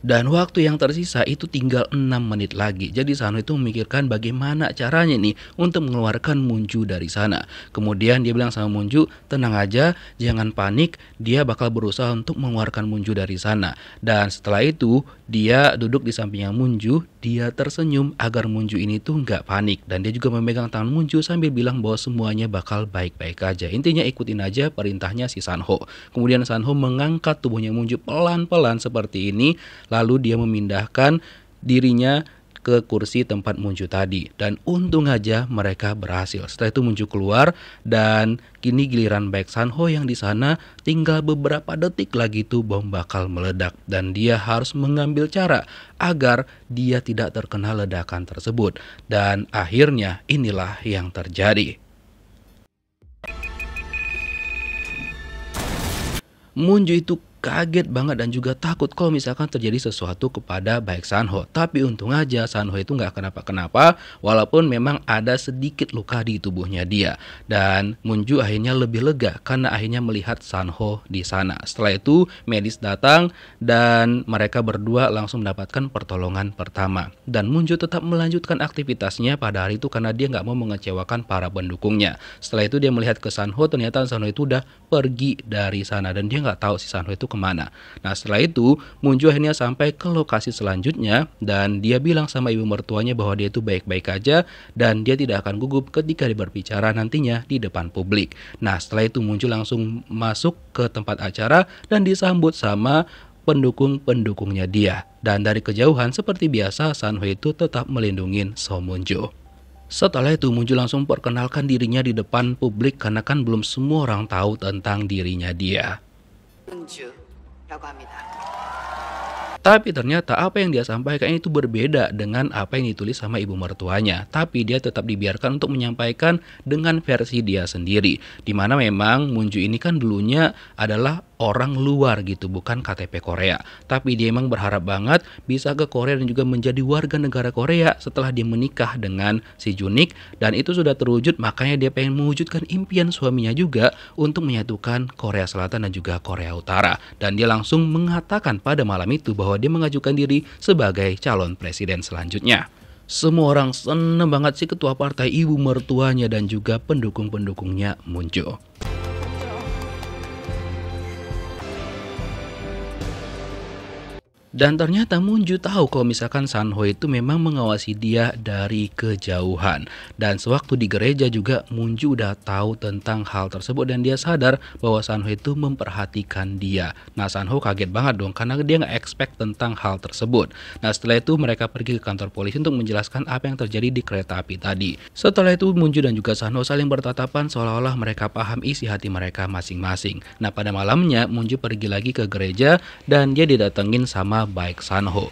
Dan waktu yang tersisa itu tinggal 6 menit lagi. Jadi Sanho itu memikirkan bagaimana caranya nih untuk mengeluarkan Munju dari sana. Kemudian dia bilang sama Munju, tenang aja, jangan panik, dia bakal berusaha untuk mengeluarkan Munju dari sana. Dan setelah itu dia duduk di sampingnya Munju, dia tersenyum agar Munju ini tuh nggak panik. Dan dia juga memegang tangan Munju sambil bilang bahwa semuanya bakal baik-baik aja. Intinya ikutin aja perintahnya si Sanho. Kemudian Sanho mengangkat tubuhnya Munju pelan-pelan seperti ini. Lalu dia memindahkan dirinya ke kursi tempat Munju tadi. Dan untung aja mereka berhasil. Setelah itu Munju keluar dan kini giliran baik Sanho yang di sana. Tinggal beberapa detik lagi tuh bom bakal meledak. Dan dia harus mengambil cara agar dia tidak terkena ledakan tersebut. Dan akhirnya inilah yang terjadi. Munju itu kaget banget dan juga takut kalau misalkan terjadi sesuatu kepada baik Sanho. Tapi untung aja Sanho itu nggak kenapa-kenapa walaupun memang ada sedikit luka di tubuhnya dia. Dan Munju akhirnya lebih lega karena akhirnya melihat Sanho di sana. Setelah itu medis datang dan mereka berdua langsung mendapatkan pertolongan pertama. Dan Munju tetap melanjutkan aktivitasnya pada hari itu karena dia nggak mau mengecewakan para pendukungnya. Setelah itu dia melihat ke Sanho, ternyata Sanho itu udah pergi dari sana dan dia nggak tahu si Sanho itu kemana. Nah setelah itu Munju akhirnya sampai ke lokasi selanjutnya dan dia bilang sama ibu mertuanya bahwa dia itu baik-baik aja dan dia tidak akan gugup ketika dia berbicara nantinya di depan publik. Nah setelah itu Munju langsung masuk ke tempat acara dan disambut sama pendukung-pendukungnya dia. Dan dari kejauhan seperti biasa Sanho itu tetap melindungi So Munju. Setelah itu Munju langsung perkenalkan dirinya di depan publik karena kan belum semua orang tahu tentang dirinya dia. 문주라고 합니다. Tapi ternyata apa yang dia sampaikan itu berbeda dengan apa yang ditulis sama ibu mertuanya. Tapi dia tetap dibiarkan untuk menyampaikan dengan versi dia sendiri. Dimana memang Munju ini kan dulunya adalah orang luar gitu, bukan KTP Korea. Tapi dia emang berharap banget bisa ke Korea dan juga menjadi warga negara Korea setelah dia menikah dengan si Junik, dan itu sudah terwujud, makanya dia pengen mewujudkan impian suaminya juga untuk menyatukan Korea Selatan dan juga Korea Utara. Dan dia langsung mengatakan pada malam itu bahwa dia mengajukan diri sebagai calon presiden selanjutnya. Semua orang seneng banget si ketua partai, ibu mertuanya dan juga pendukung-pendukungnya muncul. Dan ternyata Moonju tahu kalau misalkan Sanho itu memang mengawasi dia dari kejauhan. Dan sewaktu di gereja juga Moonju udah tahu tentang hal tersebut dan dia sadar bahwa Sanho itu memperhatikan dia. Nah, Sanho kaget banget dong karena dia nggak expect tentang hal tersebut. Nah, setelah itu mereka pergi ke kantor polisi untuk menjelaskan apa yang terjadi di kereta api tadi. Setelah itu Moonju dan juga Sanho saling bertatapan seolah-olah mereka paham isi hati mereka masing-masing. Nah, pada malamnya Moonju pergi lagi ke gereja dan dia didatengin sama baik Sanho.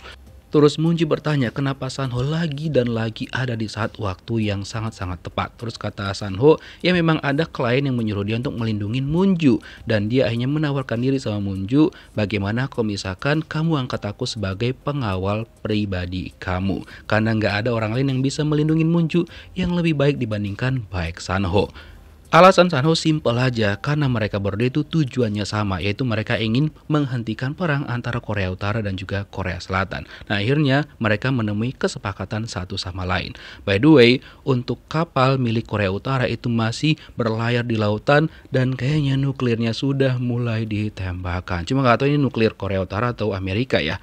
Terus Moonju bertanya kenapa Sanho lagi dan lagi ada di saat waktu yang sangat-sangat tepat. Terus kata Sanho, ya memang ada klien yang menyuruh dia untuk melindungi Moonju. Dan dia akhirnya menawarkan diri sama Moonju, bagaimana kalau misalkan kamu angkat aku sebagai pengawal pribadi kamu. Karena nggak ada orang lain yang bisa melindungi Moonju yang lebih baik dibandingkan baik Sanho. Alasan Sanho simpel aja, karena mereka berdua itu tujuannya sama, yaitu mereka ingin menghentikan perang antara Korea Utara dan juga Korea Selatan. Nah, akhirnya mereka menemui kesepakatan satu sama lain. By the way, untuk kapal milik Korea Utara itu masih berlayar di lautan dan kayaknya nuklirnya sudah mulai ditembakkan. Cuma nggak tahu ini nuklir Korea Utara atau Amerika ya.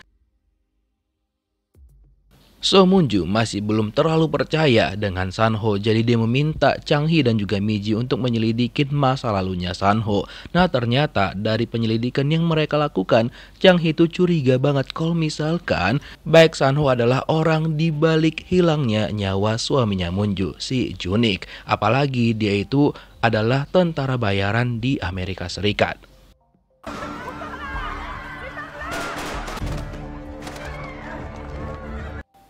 So Moonju masih belum terlalu percaya dengan Sanho, jadi dia meminta Chang Hee dan juga Miji untuk menyelidikin masa lalunya Sanho. Nah, ternyata dari penyelidikan yang mereka lakukan, Chang Hee itu curiga banget kalau misalkan baik Sanho adalah orang di balik hilangnya nyawa suaminya Moonju, si Junik. Apalagi dia itu adalah tentara bayaran di Amerika Serikat.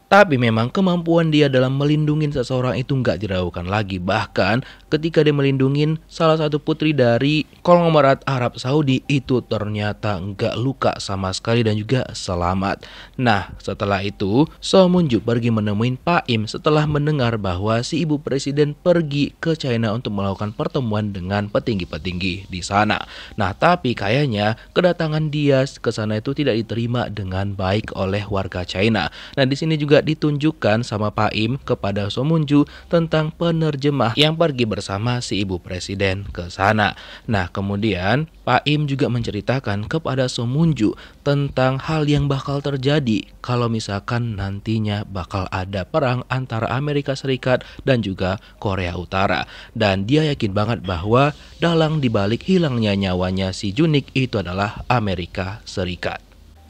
Tapi memang kemampuan dia dalam melindungi seseorang itu nggak diragukan lagi. Bahkan ketika dia melindungi salah satu putri dari konglomerat Arab Saudi itu ternyata nggak luka sama sekali dan juga selamat. Nah, setelah itu So Moonju pergi menemuin Pak Im setelah mendengar bahwa si ibu presiden pergi ke China untuk melakukan pertemuan dengan petinggi-petinggi di sana. Nah, tapi kayaknya kedatangan dia ke sana itu tidak diterima dengan baik oleh warga China. Nah, di sini juga ditunjukkan sama Pak Im kepada So Moonju tentang penerjemah yang pergi bersama si ibu presiden ke sana. Nah, kemudian Pak Im juga menceritakan kepada So Moonju tentang hal yang bakal terjadi kalau misalkan nantinya bakal ada perang antara Amerika Serikat dan juga Korea Utara. Dan dia yakin banget bahwa dalang dibalik hilangnya nyawanya si Junik itu adalah Amerika Serikat.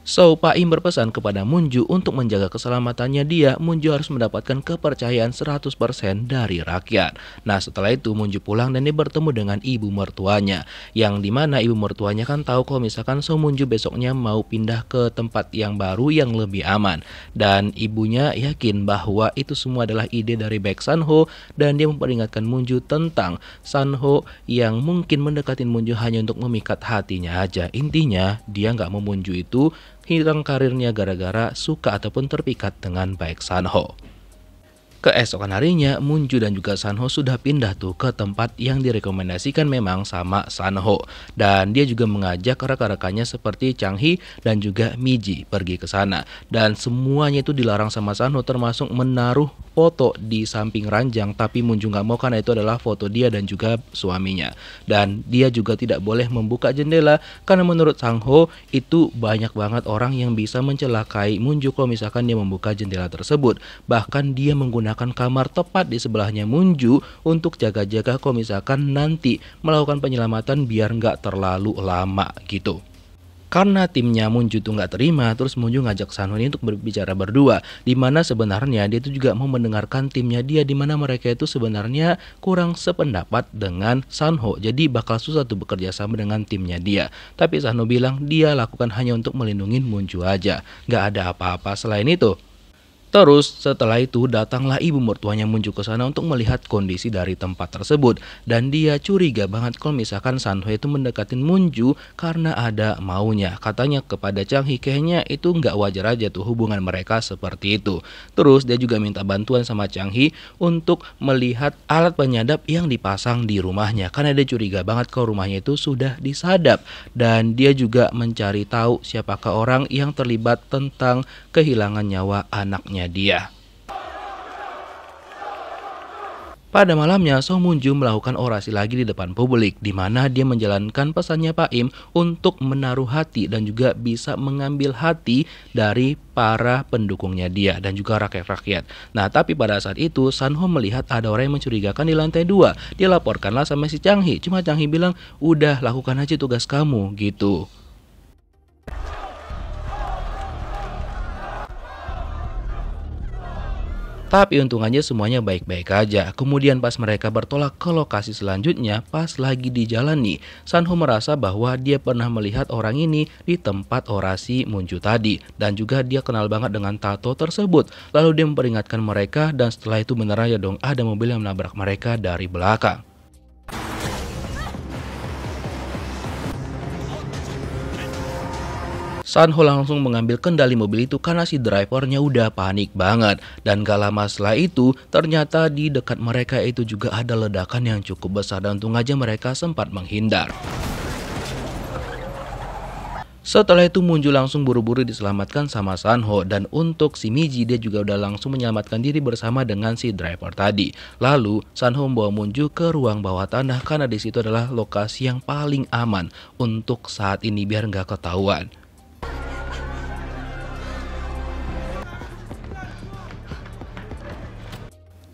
So, Pak Im berpesan kepada Moonju untuk menjaga keselamatannya dia, Moonju harus mendapatkan kepercayaan 100% dari rakyat. Nah, setelah itu Moonju pulang dan dia bertemu dengan ibu mertuanya. Yang dimana ibu mertuanya kan tahu kalau misalkan So Moonju besoknya mau pindah ke tempat yang baru yang lebih aman. Dan ibunya yakin bahwa itu semua adalah ide dari baik Sanho dan dia memperingatkan Moonju tentang Sanho yang mungkin mendekatin Moonju hanya untuk memikat hatinya aja. Intinya dia nggak mau Moonju itu hilang karirnya gara-gara suka ataupun terpikat dengan baik Sanho. Keesokan harinya, Moonju dan juga Sanho sudah pindah tuh ke tempat yang direkomendasikan memang sama Sanho. Dan dia juga mengajak rekan-rekannya seperti Chang Hee dan juga Miji pergi ke sana. Dan semuanya itu dilarang sama Sanho termasuk menaruh foto di samping ranjang. Tapi Moonju nggak mau karena itu adalah foto dia dan juga suaminya. Dan dia juga tidak boleh membuka jendela karena menurut Sanho itu banyak banget orang yang bisa mencelakai Moonju kalau misalkan dia membuka jendela tersebut. Bahkan dia menggunakan kamar tepat di sebelahnya Moonju untuk jaga-jaga kalau misalkan nanti melakukan penyelamatan biar nggak terlalu lama gitu. Karena timnya Moonju tuh nggak terima, terus Moonju ngajak Sanho ini untuk berbicara berdua, dimana sebenarnya dia itu juga mau mendengarkan timnya dia, dimana mereka itu sebenarnya kurang sependapat dengan Sanho, jadi bakal susah tuh bekerja sama dengan timnya dia. Tapi Sanho bilang dia lakukan hanya untuk melindungi Moonju aja, nggak ada apa-apa selain itu. Terus setelah itu datanglah ibu mertuanya Munju ke sana untuk melihat kondisi dari tempat tersebut, dan dia curiga banget kalau misalkan Sanho itu mendekatin Munju karena ada maunya. Katanya kepada Chang Hee kayaknya itu nggak wajar aja tuh hubungan mereka seperti itu. Terus dia juga minta bantuan sama Chang Hee untuk melihat alat penyadap yang dipasang di rumahnya karena dia curiga banget kalau rumahnya itu sudah disadap, dan dia juga mencari tahu siapakah orang yang terlibat tentang kehilangan nyawa anaknya dia. Pada malamnya, Song Moon-ju melakukan orasi lagi di depan publik, di mana dia menjalankan pesannya Pak Im untuk menaruh hati dan juga bisa mengambil hati dari para pendukungnya dia dan juga rakyat-rakyat. Nah, tapi pada saat itu Sanho melihat ada orang yang mencurigakan di lantai 2. Dia laporkanlah sama si Chang Hee. Cuma Chang Hee bilang, "Udah, lakukan aja tugas kamu," gitu. Tapi untungannya semuanya baik-baik aja. Kemudian pas mereka bertolak ke lokasi selanjutnya, pas lagi di jalan nih, Sanho merasa bahwa dia pernah melihat orang ini di tempat orasi Munju tadi. Dan juga dia kenal banget dengan tato tersebut. Lalu dia memperingatkan mereka, dan setelah itu beneran ya dong ada mobil yang menabrak mereka dari belakang. Sanho langsung mengambil kendali mobil itu karena si drivernya udah panik banget. Dan gak lama setelah itu, ternyata di dekat mereka itu juga ada ledakan yang cukup besar, dan untung aja mereka sempat menghindar. Setelah itu Munju langsung buru-buru diselamatkan sama Sanho, dan untuk si Miji dia juga udah langsung menyelamatkan diri bersama dengan si driver tadi. Lalu Sanho membawa Munju ke ruang bawah tanah karena di situ adalah lokasi yang paling aman untuk saat ini biar nggak ketahuan.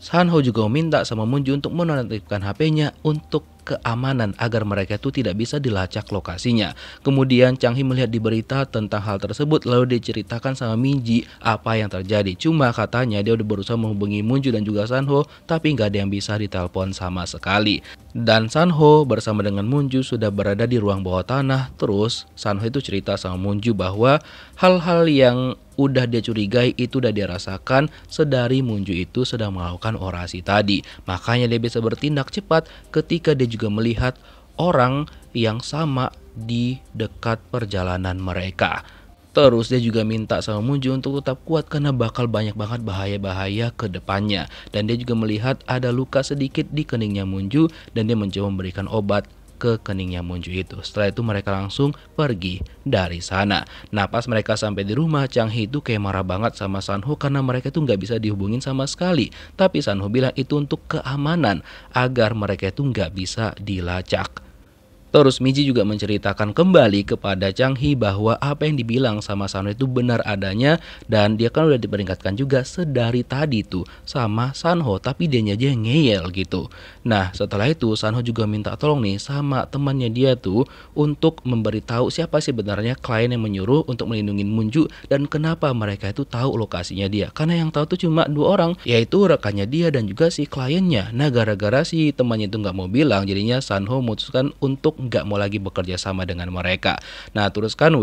Sanho juga meminta sama Munju untuk menonaktifkan HP-nya untuk keamanan agar mereka itu tidak bisa dilacak lokasinya. Kemudian Chang Hee melihat di berita tentang hal tersebut, lalu diceritakan sama Minji apa yang terjadi. Cuma katanya dia udah berusaha menghubungi Munju dan juga Sanho, tapi nggak ada yang bisa ditelepon sama sekali. Dan Sanho bersama dengan Munju sudah berada di ruang bawah tanah. Terus Sanho itu cerita sama Munju bahwa hal-hal yang udah dia curigai itu udah dia rasakan sedari Munju itu sedang melakukan orasi tadi. Makanya dia bisa bertindak cepat ketika dia juga melihat orang yang sama di dekat perjalanan mereka. Terus dia juga minta sama Munju untuk tetap kuat karena bakal banyak banget bahaya-bahaya ke depannya. Dan dia juga melihat ada luka sedikit di keningnya Munju, dan dia mencoba memberikan obat ke keningnya Munju itu. Setelah itu mereka langsung pergi dari sana. Nah, pas mereka sampai di rumah, Chang Hee itu kayak marah banget sama Sanho karena mereka itu nggak bisa dihubungin sama sekali. Tapi Sanho bilang itu untuk keamanan agar mereka itu nggak bisa dilacak. Terus Miji juga menceritakan kembali kepada Chang Hee bahwa apa yang dibilang sama Sanho itu benar adanya, dan dia kan udah diperingatkan juga sedari tadi tuh sama Sanho, tapi dianya aja yang ngeyel gitu. Nah, setelah itu Sanho juga minta tolong nih sama temannya dia tuh untuk memberitahu siapa sih benarnya klien yang menyuruh untuk melindungi Munju dan kenapa mereka itu tahu lokasinya dia. Karena yang tahu tuh cuma 2 orang, yaitu rekannya dia dan juga si kliennya. Nah, gara-gara si temannya itu nggak mau bilang, jadinya Sanho memutuskan untuk nggak mau lagi bekerja sama dengan mereka. Nah, terus kan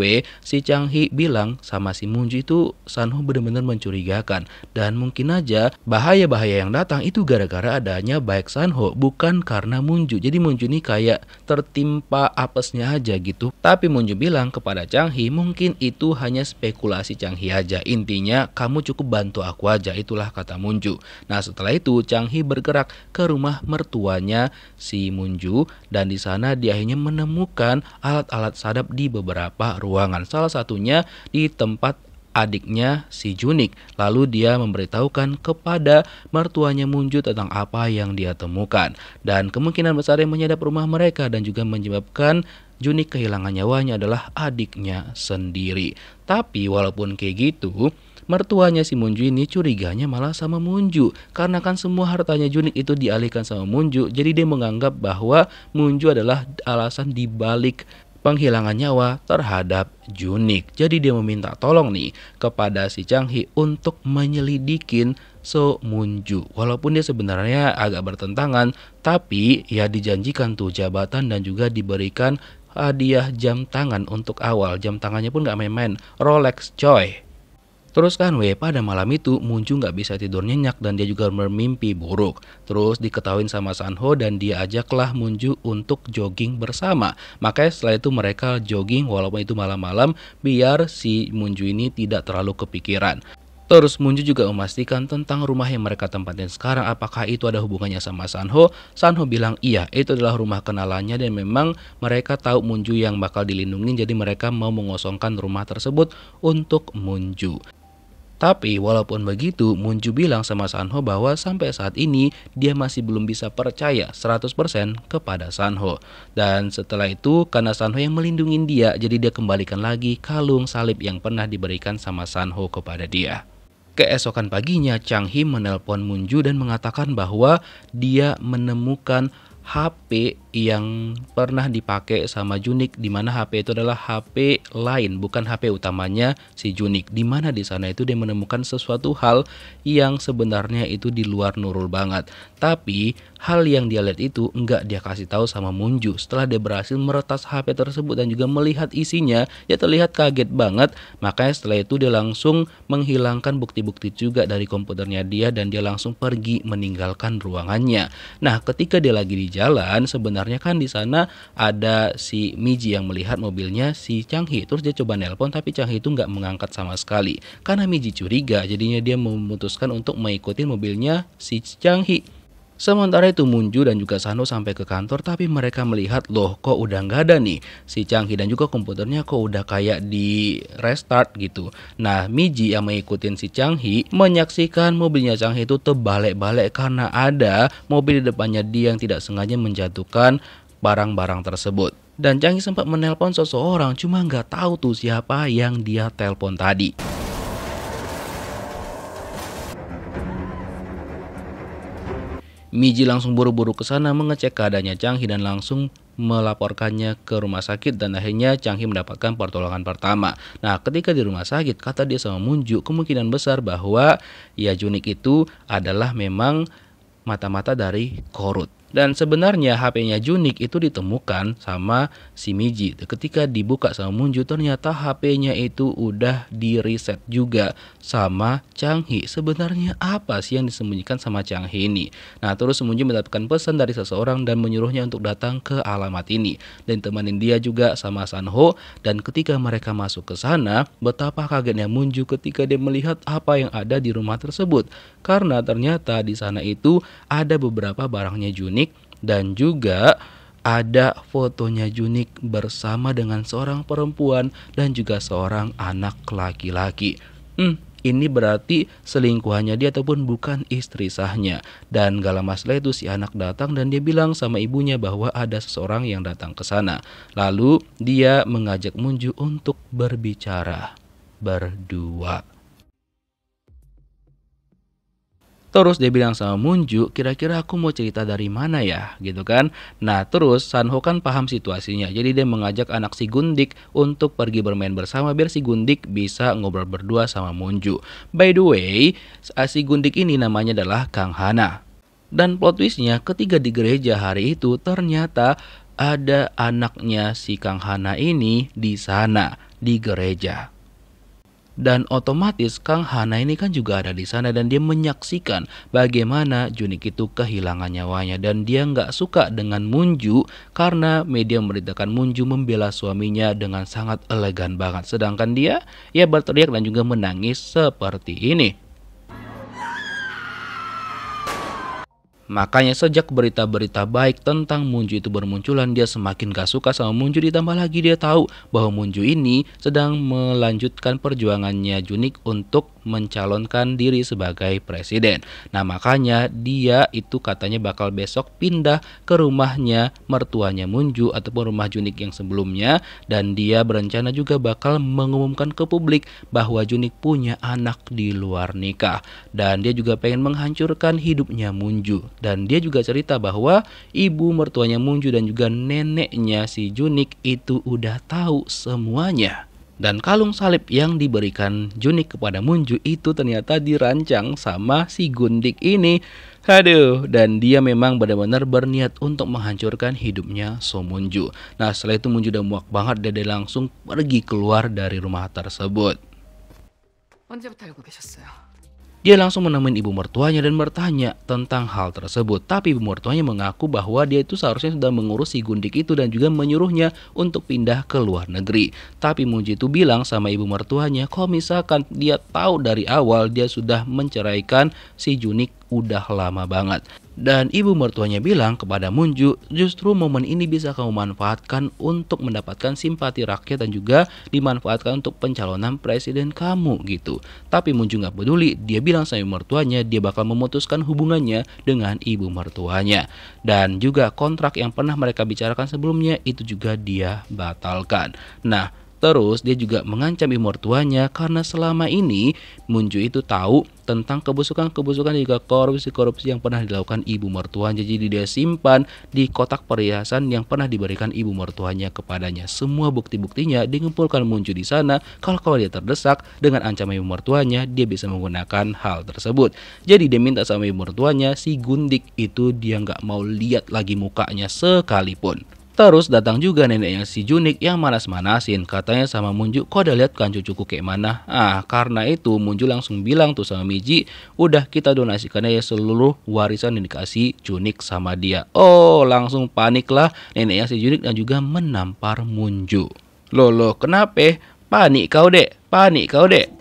si Chang Hee bilang sama si Munju itu Sanho benar-benar mencurigakan, dan mungkin aja bahaya-bahaya yang datang itu gara-gara adanya baik Sanho, bukan karena Munju. Jadi Munju ini kayak tertimpa apesnya aja gitu. Tapi Munju bilang kepada Chang Hee mungkin itu hanya spekulasi Chang Hee aja. Intinya kamu cukup bantu aku aja, itulah kata Munju. Nah, setelah itu Chang Hee bergerak ke rumah mertuanya si Munju, dan di sana dia akhirnya menemukan alat-alat sadap di beberapa ruangan. Salah satunya di tempat adiknya si Junik. Lalu dia memberitahukan kepada mertuanya Munju tentang apa yang dia temukan. Dan kemungkinan besar yang menyadap rumah mereka dan juga menyebabkan Junik kehilangan nyawanya adalah adiknya sendiri. Tapi walaupun kayak gitu, mertuanya si Munju ini curiganya malah sama Munju, karena kan semua hartanya Junik itu dialihkan sama Munju. Jadi dia menganggap bahwa Munju adalah alasan dibalik penghilangan nyawa terhadap Junik. Jadi dia meminta tolong nih kepada si Chang Hee untuk menyelidikin So Munju. Walaupun dia sebenarnya agak bertentangan, tapi ya dijanjikan tuh jabatan dan juga diberikan hadiah jam tangan untuk awal. Jam tangannya pun gak main-main, Rolex coy. Terus kan pada malam itu Munju nggak bisa tidur nyenyak dan dia juga bermimpi buruk. Terus diketahuin sama Sanho dan dia ajaklah Munju untuk jogging bersama. Makanya setelah itu mereka jogging walaupun itu malam-malam biar si Munju ini tidak terlalu kepikiran. Terus Munju juga memastikan tentang rumah yang mereka tempatin sekarang apakah itu ada hubungannya sama Sanho. Sanho bilang iya itu adalah rumah kenalannya dan memang mereka tahu Munju yang bakal dilindungi jadi mereka mau mengosongkan rumah tersebut untuk Munju. Tapi walaupun begitu, Munju bilang sama Sanho bahwa sampai saat ini dia masih belum bisa percaya 100% kepada Sanho. Dan setelah itu karena Sanho yang melindungi dia, jadi dia kembalikan lagi kalung salib yang pernah diberikan sama Sanho kepada dia. Keesokan paginya, Chang Hee menelpon Munju dan mengatakan bahwa dia menemukan HP yang pernah dipakai sama Junik, di mana HP itu adalah HP lain, bukan HP utamanya si Junik. Di mana di sana itu dia menemukan sesuatu hal yang sebenarnya itu di luar Nurul banget. Tapi hal yang dia lihat itu enggak dia kasih tahu sama Munju. Setelah dia berhasil meretas HP tersebut dan juga melihat isinya, dia terlihat kaget banget. Makanya setelah itu dia langsung menghilangkan bukti-bukti juga dari komputernya dia dan dia langsung pergi meninggalkan ruangannya. Nah, ketika dia lagi di jalan, sebenarnya kan di sana ada si Miji yang melihat mobilnya si Chang Hee. Terus dia coba nelpon tapi Chang Hee itu nggak mengangkat sama sekali. Karena Miji curiga, jadinya dia memutuskan untuk mengikuti mobilnya si Chang Hee. Sementara itu Munju dan juga Sanho sampai ke kantor tapi mereka melihat loh kok udah nggak ada nih si Chang Hee dan juga komputernya kok udah kayak di restart gitu. Nah Miji yang mengikutin si Chang Hee menyaksikan mobilnya Chang Hee itu terbalik-balik karena ada mobil di depannya dia yang tidak sengaja menjatuhkan barang-barang tersebut. Dan Chang Hee sempat menelpon seseorang cuma nggak tahu tuh siapa yang dia telepon tadi. Miji langsung buru-buru ke sana mengecek keadaannya Chang Hee dan langsung melaporkannya ke rumah sakit dan akhirnya Chang Hee mendapatkan pertolongan pertama. Nah, ketika di rumah sakit kata dia sama Munju kemungkinan besar bahwa ya Junik itu adalah memang mata-mata dari Korut. Dan sebenarnya HP-nya Junik itu ditemukan sama si Miji. Ketika dibuka sama Munju ternyata HP-nya itu udah di-reset juga sama Chang Hee. Sebenarnya apa sih yang disembunyikan sama Chang Hee ini? Nah terus Munju mendapatkan pesan dari seseorang dan menyuruhnya untuk datang ke alamat ini. Dan temanin dia juga sama Sanho. Dan ketika mereka masuk ke sana, betapa kagetnya Munju ketika dia melihat apa yang ada di rumah tersebut. Karena ternyata di sana itu ada beberapa barangnya Junik dan juga ada fotonya Junik bersama dengan seorang perempuan dan juga seorang anak laki-laki. Ini berarti selingkuhannya dia ataupun bukan istri sahnya. Dan gak lama setelah itu si anak datang dan dia bilang sama ibunya bahwa ada seseorang yang datang ke sana. Lalu dia mengajak Munju untuk berbicara berdua. Terus dia bilang sama Munju, kira-kira aku mau cerita dari mana ya, gitu kan. Nah terus Sanho kan paham situasinya, jadi dia mengajak anak si Gundik untuk pergi bermain bersama biar si Gundik bisa ngobrol berdua sama Munju. By the way, si Gundik ini namanya adalah Kang Hana. Dan plot twistnya ketika di gereja hari itu ternyata ada anaknya si Kang Hana ini di sana, di gereja. Dan otomatis Kang Hana ini kan juga ada di sana dan dia menyaksikan bagaimana Junik itu kehilangan nyawanya dan dia nggak suka dengan Munju karena media memberitakan Munju membela suaminya dengan sangat elegan banget, sedangkan dia ya berteriak dan juga menangis seperti ini. Makanya sejak berita-berita baik tentang Munju itu bermunculan, dia semakin gak suka sama Munju. Ditambah lagi dia tahu bahwa Munju ini sedang melanjutkan perjuangannya Junik untuk mencalonkan diri sebagai presiden. Nah makanya dia itu katanya bakal besok pindah ke rumahnya mertuanya Munju ataupun rumah Junik yang sebelumnya. Dan dia berencana juga bakal mengumumkan ke publik bahwa Junik punya anak di luar nikah. Dan dia juga pengen menghancurkan hidupnya Munju. Dan dia juga cerita bahwa ibu mertuanya Munju dan juga neneknya si Junik itu udah tahu semuanya. Dan kalung salib yang diberikan Junik kepada Munju itu ternyata dirancang sama si Gundik ini. Aduh, dan dia memang benar-benar berniat untuk menghancurkan hidupnya So Munju. Nah setelah itu Munju udah muak banget dan dia langsung pergi keluar dari rumah tersebut. 언제부터 알고 계셨어요? Dia langsung menemui ibu mertuanya dan bertanya tentang hal tersebut. Tapi ibu mertuanya mengaku bahwa dia itu seharusnya sudah mengurus si Gundik itu dan juga menyuruhnya untuk pindah ke luar negeri. Tapi Munju itu bilang sama ibu mertuanya kalau misalkan dia tahu dari awal dia sudah menceraikan si Junik udah lama banget. Dan ibu mertuanya bilang kepada Munju, justru momen ini bisa kamu manfaatkan untuk mendapatkan simpati rakyat dan juga dimanfaatkan untuk pencalonan presiden kamu gitu. Tapi Munju nggak peduli, dia bilang sama ibu mertuanya dia bakal memutuskan hubungannya dengan ibu mertuanya. Dan juga kontrak yang pernah mereka bicarakan sebelumnya itu juga dia batalkan. Nah, terus dia juga mengancam ibu mertuanya karena selama ini Munju itu tahu tentang kebusukan-kebusukan dan juga korupsi-korupsi yang pernah dilakukan ibu mertuanya. Jadi dia simpan di kotak perhiasan yang pernah diberikan ibu mertuanya kepadanya. Semua bukti-buktinya dikumpulkan Munju di sana. Kalau dia terdesak dengan ancaman ibu mertuanya, dia bisa menggunakan hal tersebut. Jadi dia minta sama ibu mertuanya si Gundik itu dia nggak mau lihat lagi mukanya sekalipun. Terus datang juga neneknya si Junik yang manas-manasin, katanya sama Munju, kok udah lihat kan cucuku kayak mana? Karena itu Munju langsung bilang tuh sama Miji, udah kita donasikan aja seluruh warisan yang dikasih Junik sama dia. Oh, langsung panik lah neneknya si Junik dan juga menampar Munju. Loh, kenapa? Panik kau dek.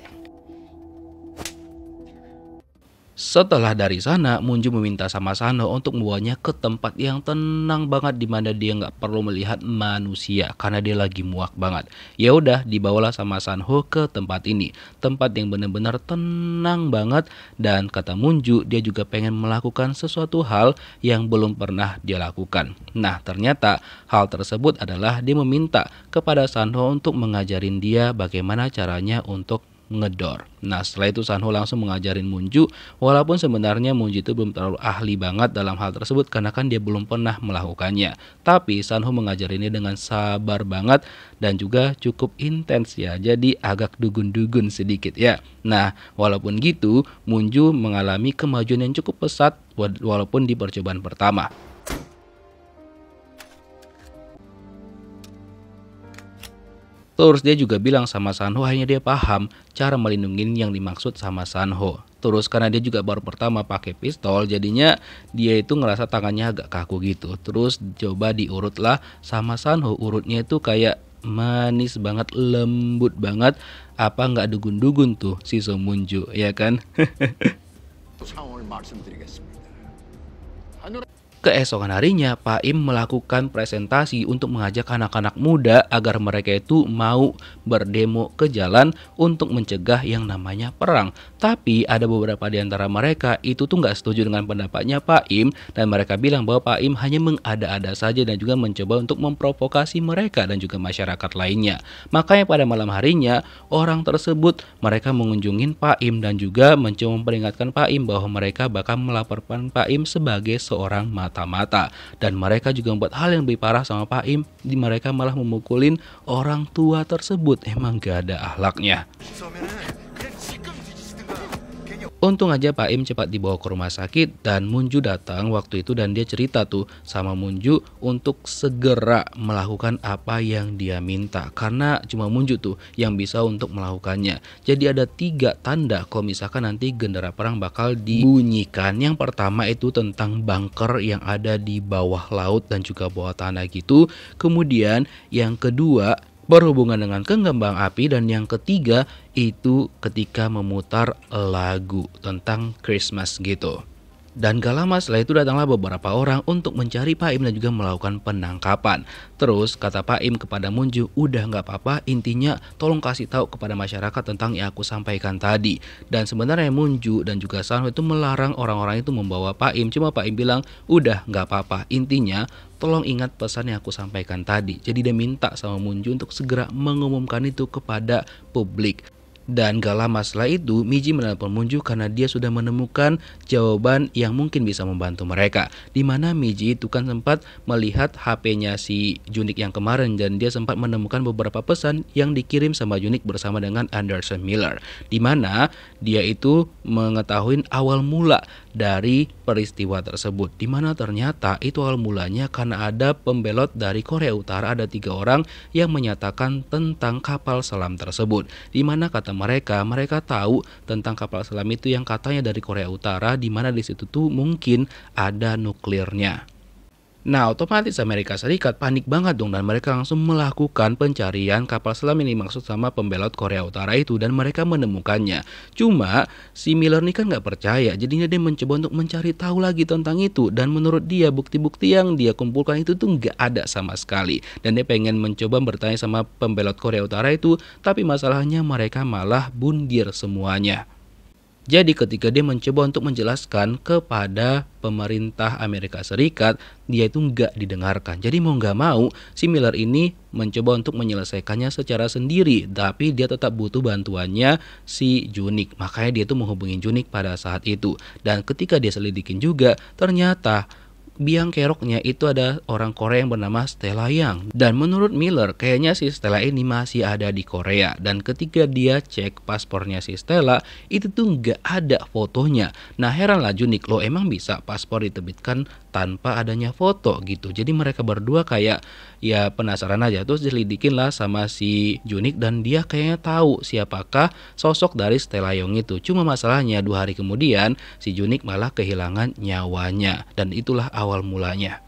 Setelah dari sana, Munju meminta sama Sanho untuk membawanya ke tempat yang tenang banget di mana dia nggak perlu melihat manusia karena dia lagi muak banget. Ya udah, dibawalah sama Sanho ke tempat ini, tempat yang benar-benar tenang banget. Dan kata Munju, dia juga pengen melakukan sesuatu hal yang belum pernah dia lakukan. Nah, ternyata hal tersebut adalah dia meminta kepada Sanho untuk mengajarin dia bagaimana caranya untuk ngedor. Nah, setelah itu Sanho langsung mengajarin Munju, walaupun sebenarnya Munju itu belum terlalu ahli banget dalam hal tersebut karena kan dia belum pernah melakukannya. Tapi Sanho mengajarinnya dengan sabar banget dan juga cukup intens ya. Jadi agak dugun-dugun sedikit ya. Nah, walaupun gitu, Munju mengalami kemajuan yang cukup pesat walaupun di percobaan pertama. Terus dia juga bilang sama Sanho hanya dia paham cara melindungi yang dimaksud sama Sanho. Terus karena dia juga baru pertama pakai pistol, jadinya dia itu ngerasa tangannya agak kaku gitu. Terus coba diurut lah sama Sanho, urutnya itu kayak manis banget, lembut banget. Apa nggak dugun-dugun tuh si So Munju, ya kan? 상황을 말씀드리겠습니다. Keesokan harinya, Pak Im melakukan presentasi untuk mengajak anak-anak muda agar mereka itu mau berdemo ke jalan untuk mencegah yang namanya perang. Tapi ada beberapa di antara mereka itu tuh nggak setuju dengan pendapatnya Pak Im dan mereka bilang bahwa Pak Im hanya mengada-ada saja dan juga mencoba untuk memprovokasi mereka dan juga masyarakat lainnya. Makanya pada malam harinya orang tersebut mereka mengunjungi Pak Im dan juga mencoba memperingatkan Pak Im bahwa mereka bakal melaporkan Pak Im sebagai seorang mata-mata dan mereka juga membuat hal yang lebih parah sama Pak Im, di mereka malah memukulin orang tua tersebut. Emang gak ada akhlaknya. Untung aja Pak Im cepat dibawa ke rumah sakit dan Munju datang waktu itu dan dia cerita tuh sama Munju untuk segera melakukan apa yang dia minta karena cuma Munju tuh yang bisa untuk melakukannya. Jadi ada 3 tanda kalau misalkan nanti gendera perang bakal dibunyikan. Yang pertama itu tentang bunker yang ada di bawah laut dan juga bawah tanah gitu. Kemudian yang kedua berhubungan dengan kembang api dan yang ketiga itu ketika memutar lagu tentang Christmas gitu. Dan gak lama setelah itu datanglah beberapa orang untuk mencari Pak Im dan juga melakukan penangkapan. Terus kata Pak Im kepada Munju, udah gak apa-apa, intinya tolong kasih tahu kepada masyarakat tentang yang aku sampaikan tadi. Dan sebenarnya Munju dan juga Sanho itu melarang orang-orang itu membawa Pak Im. Cuma Pak Im bilang, udah gak apa-apa, intinya tolong ingat pesan yang aku sampaikan tadi. Jadi dia minta sama Munju untuk segera mengumumkan itu kepada publik. Dan gak lama setelah itu Miji menelpon Munju karena dia sudah menemukan jawaban yang mungkin bisa membantu mereka. Dimana Miji itu kan sempat melihat HP-nya si Junik yang kemarin dan dia sempat menemukan beberapa pesan yang dikirim sama Junik bersama dengan Anderson Miller. Dimana dia itu mengetahui awal mula dari peristiwa tersebut, dimana ternyata itu awal mulanya karena ada pembelot dari Korea Utara, ada 3 orang yang menyatakan tentang kapal selam tersebut. Dimana kata kata mereka tahu tentang kapal selam itu yang katanya dari Korea Utara, di mana di situ tuh mungkin ada nuklirnya. Nah, otomatis Amerika Serikat panik banget dong, dan mereka langsung melakukan pencarian kapal selam ini, maksud sama pembelot Korea Utara itu, dan mereka menemukannya. Cuma si Miller ini kan nggak percaya, jadinya dia mencoba untuk mencari tahu lagi tentang itu, dan menurut dia bukti-bukti yang dia kumpulkan itu tuh nggak ada sama sekali, dan dia pengen mencoba bertanya sama pembelot Korea Utara itu, tapi masalahnya mereka malah bundir semuanya. Jadi ketika dia mencoba untuk menjelaskan kepada pemerintah Amerika Serikat, dia itu nggak didengarkan. Jadi mau nggak mau, si Miller ini mencoba untuk menyelesaikannya secara sendiri, tapi dia tetap butuh bantuannya si Junik. Makanya dia tuh menghubungi Junik pada saat itu. Dan ketika dia selidikin juga, ternyata biang keroknya itu ada orang Korea yang bernama Stella Yang. Dan menurut Miller, kayaknya si Stella ini masih ada di Korea. Dan ketika dia cek paspornya si Stella, itu tuh nggak ada fotonya. Nah, heranlah Junik, lo emang bisa paspor diterbitkan tanpa adanya foto gitu. Jadi mereka berdua kayak ya penasaran aja, terus diselidikin lah sama si Junik, dan dia kayaknya tahu siapakah sosok dari Stella Young itu. Cuma masalahnya 2 hari kemudian si Junik malah kehilangan nyawanya, dan itulah awal mulanya.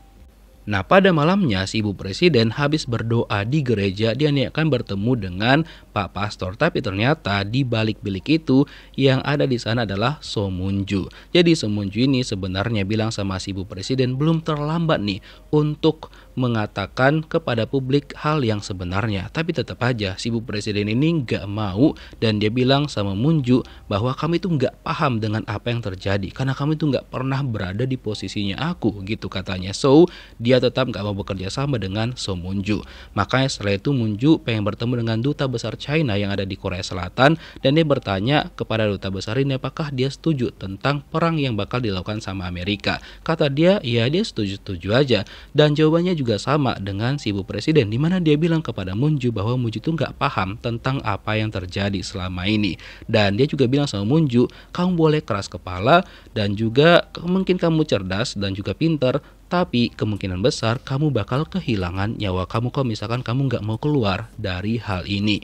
Nah, pada malamnya si ibu presiden habis berdoa di gereja, dia akan bertemu dengan Pak Pastor. Tapi ternyata di balik bilik itu yang ada di sana adalah So Moon-ju. Jadi So Moon-ju ini sebenarnya bilang sama si ibu presiden belum terlambat nih untuk mengatakan kepada publik hal yang sebenarnya. Tapi tetap aja si ibu presiden ini nggak mau, dan dia bilang sama Moon-ju bahwa kami itu nggak paham dengan apa yang terjadi karena kami itu nggak pernah berada di posisinya aku gitu katanya. So dia tetap nggak mau bekerja sama dengan So Moon-ju. Makanya setelah itu Moon-ju pengen bertemu dengan duta besar China yang ada di Korea Selatan, dan dia bertanya kepada duta besar ini apakah dia setuju tentang perang yang bakal dilakukan sama Amerika. Kata dia, ya dia setuju-setuju aja. Dan jawabannya juga sama dengan si ibu presiden, di mana dia bilang kepada Moon-ju bahwa Moon-ju itu nggak paham tentang apa yang terjadi selama ini. Dan dia juga bilang sama Moon-ju, kamu boleh keras kepala dan juga mungkin kamu cerdas dan juga pintar, tapi kemungkinan besar kamu bakal kehilangan nyawa kamu kalau misalkan kamu nggak mau keluar dari hal ini.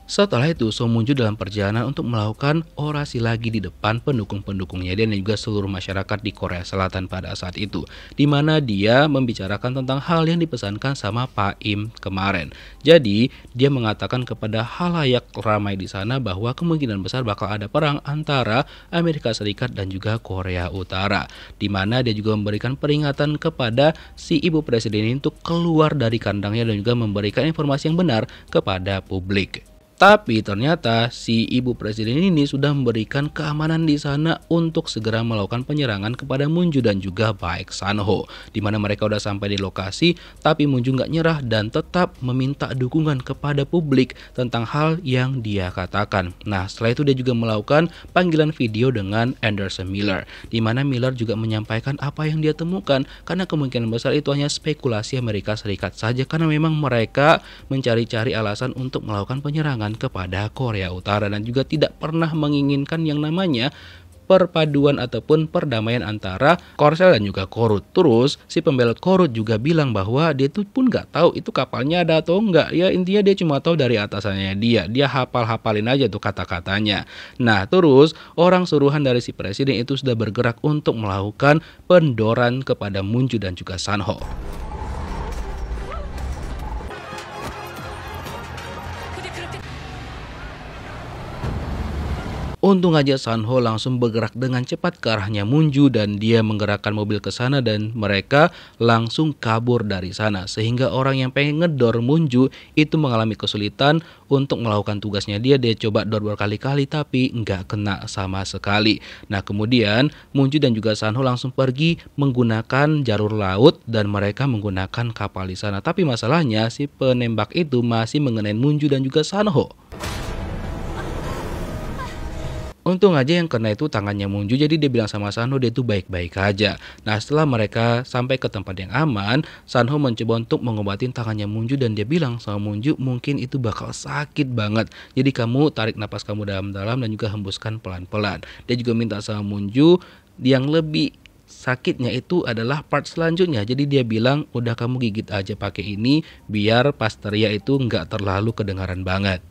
Setelah itu, So Moon-ju dalam perjalanan untuk melakukan orasi lagi di depan pendukung-pendukungnya dan juga seluruh masyarakat di Korea Selatan pada saat itu, di mana dia membicarakan tentang hal yang dipesankan sama Pak Im kemarin. Jadi, dia mengatakan kepada halayak ramai di sana bahwa kemungkinan besar bakal ada perang antara Amerika Serikat dan juga Korea Utara, di mana dia juga memberikan peringatan kepada si ibu presiden ini untuk keluar dari kandangnya dan juga memberikan informasi yang benar kepada publik. Tapi ternyata si ibu presiden ini sudah memberikan keamanan di sana untuk segera melakukan penyerangan kepada Moon-ju dan juga Baek San-ho, di mana mereka udah sampai di lokasi, tapi Moon-ju nggak nyerah dan tetap meminta dukungan kepada publik tentang hal yang dia katakan. Nah, setelah itu dia juga melakukan panggilan video dengan Anderson Miller, di mana Miller juga menyampaikan apa yang dia temukan, karena kemungkinan besar itu hanya spekulasi Amerika Serikat saja, karena memang mereka mencari-cari alasan untuk melakukan penyerangan kepada Korea Utara dan juga tidak pernah menginginkan yang namanya perpaduan ataupun perdamaian antara Korsel dan juga Korut. Terus si pembelot Korut juga bilang bahwa dia tuh pun nggak tahu itu kapalnya ada atau enggak. Ya intinya dia cuma tahu dari atasannya dia hafalin aja tuh kata-katanya. Nah terus orang suruhan dari si presiden itu sudah bergerak untuk melakukan pendoran kepada Moon-ju dan juga San-ho. Untung aja San-ho langsung bergerak dengan cepat ke arahnya Moon-ju dan dia menggerakkan mobil ke sana dan mereka langsung kabur dari sana, sehingga orang yang pengen ngedor Moon-ju itu mengalami kesulitan untuk melakukan tugasnya. Dia coba dor berkali-kali tapi nggak kena sama sekali. Nah kemudian Moon-ju dan juga San-ho langsung pergi menggunakan jalur laut dan mereka menggunakan kapal di sana. Tapi masalahnya si penembak itu masih mengenai Moon-ju dan juga San-ho. Untung aja yang kena itu tangannya Moon-ju, jadi dia bilang sama San-ho dia itu baik-baik aja. Nah setelah mereka sampai ke tempat yang aman, San-ho mencoba untuk mengobatin tangannya Moon-ju dan dia bilang sama Moon-ju mungkin itu bakal sakit banget. Jadi kamu tarik napas kamu dalam-dalam dan juga hembuskan pelan-pelan. Dia juga minta sama Moon-ju yang lebih sakitnya itu adalah part selanjutnya. Jadi dia bilang udah kamu gigit aja pakai ini biar pas teriak itu nggak terlalu kedengaran banget.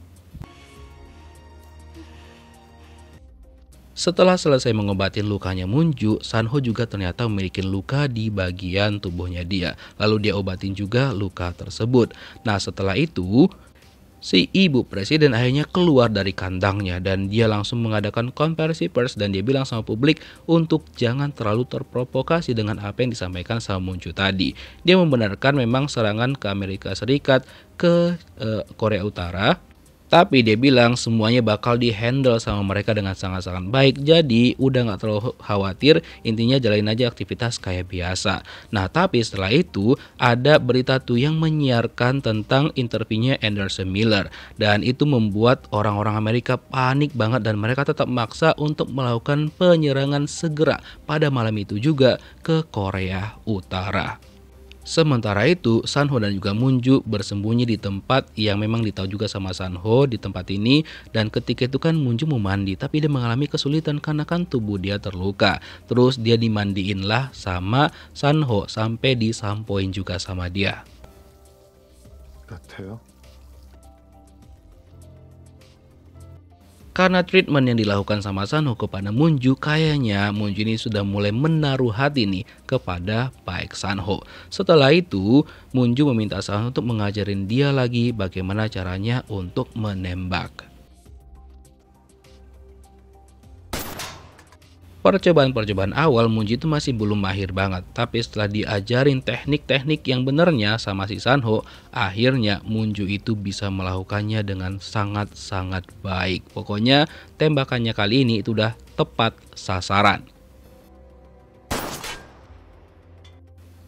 Setelah selesai mengobati lukanya Munju, Sanho juga ternyata memiliki luka di bagian tubuhnya dia. Lalu dia obatin juga luka tersebut. Nah setelah itu, si ibu presiden akhirnya keluar dari kandangnya dan dia langsung mengadakan konferensi pers dan dia bilang sama publik untuk jangan terlalu terprovokasi dengan apa yang disampaikan sama Munju tadi. Dia membenarkan memang serangan ke Amerika Serikat ke Korea Utara. Tapi dia bilang semuanya bakal dihandle sama mereka dengan sangat-sangat baik. Jadi udah gak terlalu khawatir, intinya jalanin aja aktivitas kayak biasa. Nah tapi setelah itu ada berita tuh yang menyiarkan tentang interviewnya Anderson Miller. Dan itu membuat orang-orang Amerika panik banget dan mereka tetap maksa untuk melakukan penyerangan segera pada malam itu juga ke Korea Utara. Sementara itu, Sanho dan juga Munju bersembunyi di tempat yang memang ditahu juga sama Sanho di tempat ini. Dan ketika itu kan Munju mau mandi, tapi dia mengalami kesulitan karena kan tubuh dia terluka. Terus dia dimandiin lah sama Sanho sampai disampoin juga sama dia. 같아요. Karena treatment yang dilakukan sama Sanho kepada Munju, kayaknya Munju ini sudah mulai menaruh hati nih kepada Baek Sanho. Setelah itu, Munju meminta Sanho untuk mengajarin dia lagi bagaimana caranya untuk menembak. Percobaan-percobaan awal Munju itu masih belum mahir banget, tapi setelah diajarin teknik-teknik yang benernya sama si Sanho, akhirnya Munju itu bisa melakukannya dengan sangat-sangat baik. Pokoknya tembakannya kali ini itu udah tepat sasaran.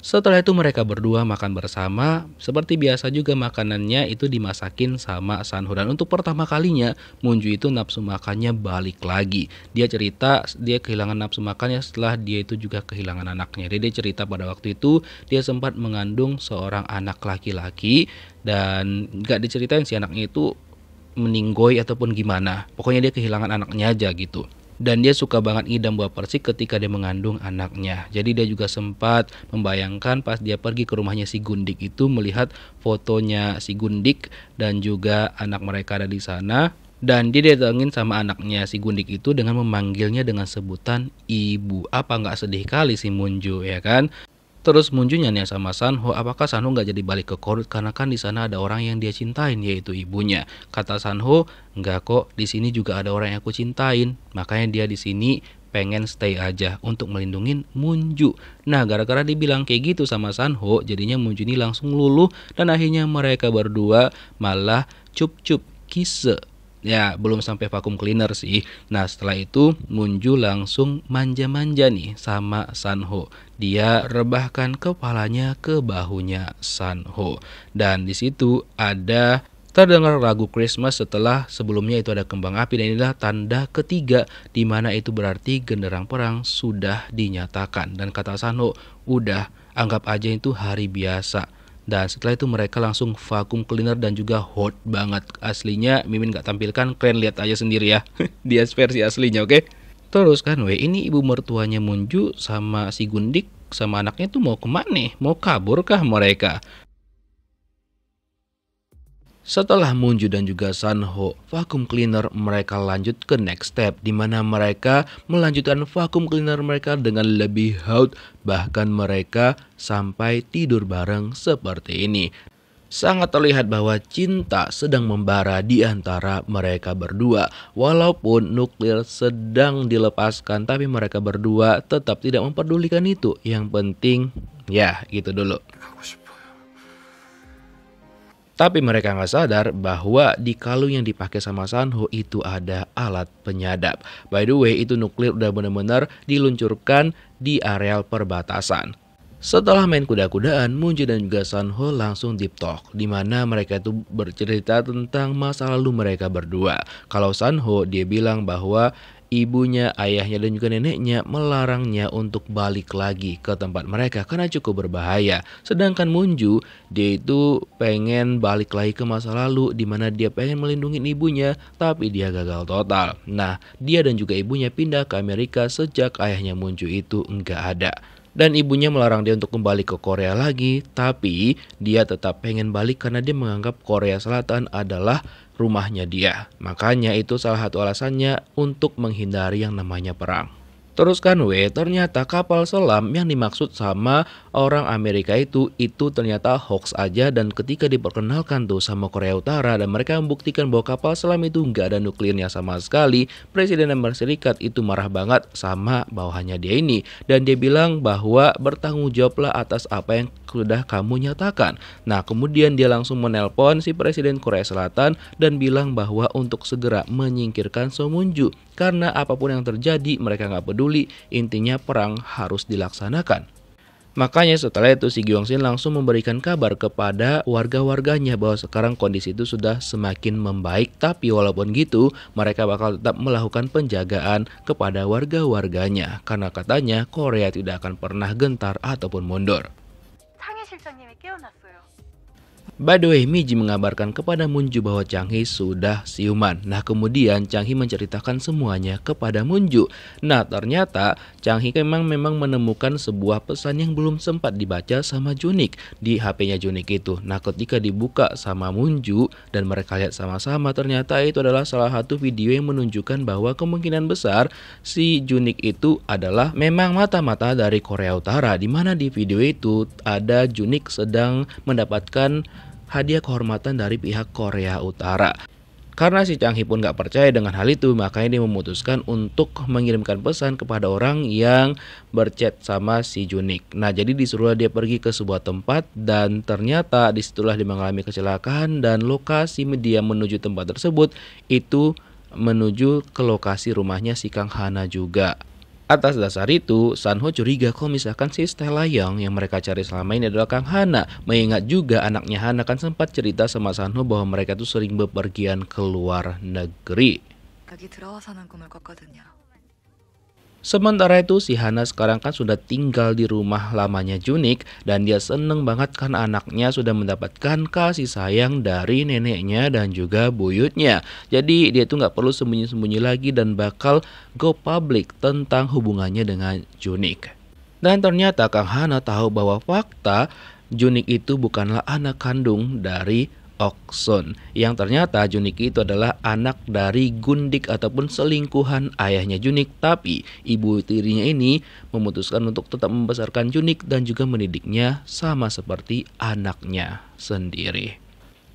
Setelah itu mereka berdua makan bersama. Seperti biasa juga makanannya itu dimasakin sama Sanho. Dan untuk pertama kalinya Munju itu nafsu makannya balik lagi. Dia cerita dia kehilangan nafsu makannya setelah dia itu juga kehilangan anaknya. Jadi dia cerita pada waktu itu dia sempat mengandung seorang anak laki-laki. Dan gak diceritain si anaknya itu meninggoy ataupun gimana. Pokoknya dia kehilangan anaknya aja gitu. Dan dia suka banget ngidam buah persik ketika dia mengandung anaknya. Jadi dia juga sempat membayangkan pas dia pergi ke rumahnya si Gundik itu melihat fotonya si Gundik dan juga anak mereka ada di sana. Dan dia datengin sama anaknya si Gundik itu dengan memanggilnya dengan sebutan ibu. Apa nggak sedih kali si Munju ya kan? Terus Munju nanya sama Sanho, apakah Sanho nggak jadi balik ke Korut karena kan di sana ada orang yang dia cintain yaitu ibunya. Kata Sanho, enggak kok, di sini juga ada orang yang aku cintain. Makanya dia di sini pengen stay aja untuk melindungi Munju. Nah, gara-gara dibilang kayak gitu sama Sanho, jadinya Munju ini langsung luluh dan akhirnya mereka berdua malah cup-cup kisse. Ya, belum sampai vacuum cleaner sih. Nah, setelah itu Munju langsung manja-manja nih sama Sanho. Dia rebahkan kepalanya ke bahunya Sanho. Dan di situ ada terdengar lagu Christmas setelah sebelumnya itu ada kembang api. Dan inilah tanda ketiga di mana itu berarti genderang perang sudah dinyatakan. Dan kata Sanho, udah anggap aja itu hari biasa. Dan setelah itu mereka langsung vacuum cleaner dan juga hot banget. Aslinya Mimin gak tampilkan, kalian lihat aja sendiri ya. Dia versi aslinya, oke? Terus kan ini ibu mertuanya Munju sama si Gundik sama anaknya tuh mau kemana? Mau kabur kah mereka? Setelah Munju dan juga Sanho vacuum cleaner, mereka lanjut ke next step di mana mereka melanjutkan vacuum cleaner mereka dengan lebih hot, bahkan mereka sampai tidur bareng seperti ini. Sangat terlihat bahwa cinta sedang membara di antara mereka berdua. Walaupun nuklir sedang dilepaskan, tapi mereka berdua tetap tidak memperdulikan itu. Yang penting ya gitu dulu. 가고 싶어요. Tapi mereka nggak sadar bahwa di kalung yang dipakai sama Sanho itu ada alat penyadap. By the way, itu nuklir udah benar-benar diluncurkan di areal perbatasan. Setelah main kuda-kudaan, Munju dan juga Sanho langsung deep talk, di mana mereka itu bercerita tentang masa lalu mereka berdua. Kalau Sanho, dia bilang bahwa ibunya, ayahnya, dan juga neneknya melarangnya untuk balik lagi ke tempat mereka karena cukup berbahaya. Sedangkan Munju, dia itu pengen balik lagi ke masa lalu di mana dia pengen melindungi ibunya, tapi dia gagal total. Nah, dia dan juga ibunya pindah ke Amerika sejak ayahnya Munju itu nggak ada. Dan ibunya melarang dia untuk kembali ke Korea lagi, tapi dia tetap pengen balik karena dia menganggap Korea Selatan adalah rumahnya dia. Makanya itu salah satu alasannya untuk menghindari yang namanya perang. Teruskan ternyata kapal selam yang dimaksud sama orang Amerika itu ternyata hoax aja, dan ketika diperkenalkan tuh sama Korea Utara dan mereka membuktikan bahwa kapal selam itu nggak ada nuklirnya sama sekali, Presiden Amerika Serikat itu marah banget sama bawahannya dia ini, dan dia bilang bahwa bertanggung jawablah atas apa yang sudah kamu nyatakan. Nah kemudian dia langsung menelpon si Presiden Korea Selatan dan bilang bahwa untuk segera menyingkirkan Seo Moon-ju, karena apapun yang terjadi mereka nggak peduli, intinya perang harus dilaksanakan. Makanya setelah itu si Gyeong-sin langsung memberikan kabar kepada warga-warganya bahwa sekarang kondisi itu sudah semakin membaik, tapi walaupun gitu mereka bakal tetap melakukan penjagaan kepada warga-warganya karena katanya Korea tidak akan pernah gentar ataupun mundur. 상해 실장님이 깨어났어요. By the way, Miji mengabarkan kepada Moon-ju bahwa Chang-hee sudah siuman. Nah kemudian Chang-hee menceritakan semuanya kepada Moon-ju. Nah ternyata Chang-hee memang menemukan sebuah pesan yang belum sempat dibaca sama Junik di HP-nya Junik itu. Nah ketika dibuka sama Moon-ju dan mereka lihat sama-sama, ternyata itu adalah salah satu video yang menunjukkan bahwa kemungkinan besar si Junik itu adalah memang mata-mata dari Korea Utara, di mana di video itu ada Junik sedang mendapatkan hadiah kehormatan dari pihak Korea Utara. Karena si Chang-hee pun gak percaya dengan hal itu, makanya dia memutuskan untuk mengirimkan pesan kepada orang yang berchat sama si Junik. Nah jadi disuruh dia pergi ke sebuah tempat, dan ternyata disitulah dia mengalami kecelakaan, dan lokasi dia menuju tempat tersebut itu menuju ke lokasi rumahnya si Kang Hana juga. Atas dasar itu, Sanho curiga kalau misalkan si Stella Young yang mereka cari selama ini adalah Kang Hana. Mengingat juga anaknya Hana kan sempat cerita sama Sanho bahwa mereka tuh sering bepergian ke luar negeri. 여기 들어와서는 꿈을 꿨거든요. Sementara itu si Hana sekarang kan sudah tinggal di rumah lamanya Junik, dan dia seneng banget karena anaknya sudah mendapatkan kasih sayang dari neneknya dan juga buyutnya. Jadi dia tuh nggak perlu sembunyi-sembunyi lagi dan bakal go public tentang hubungannya dengan Junik. Dan ternyata Kang Hana tahu bahwa fakta Junik itu bukanlah anak kandung dari Oksun, yang ternyata Junik itu adalah anak dari Gundik ataupun selingkuhan ayahnya Junik, tapi ibu tirinya ini memutuskan untuk tetap membesarkan Junik dan juga mendidiknya sama seperti anaknya sendiri.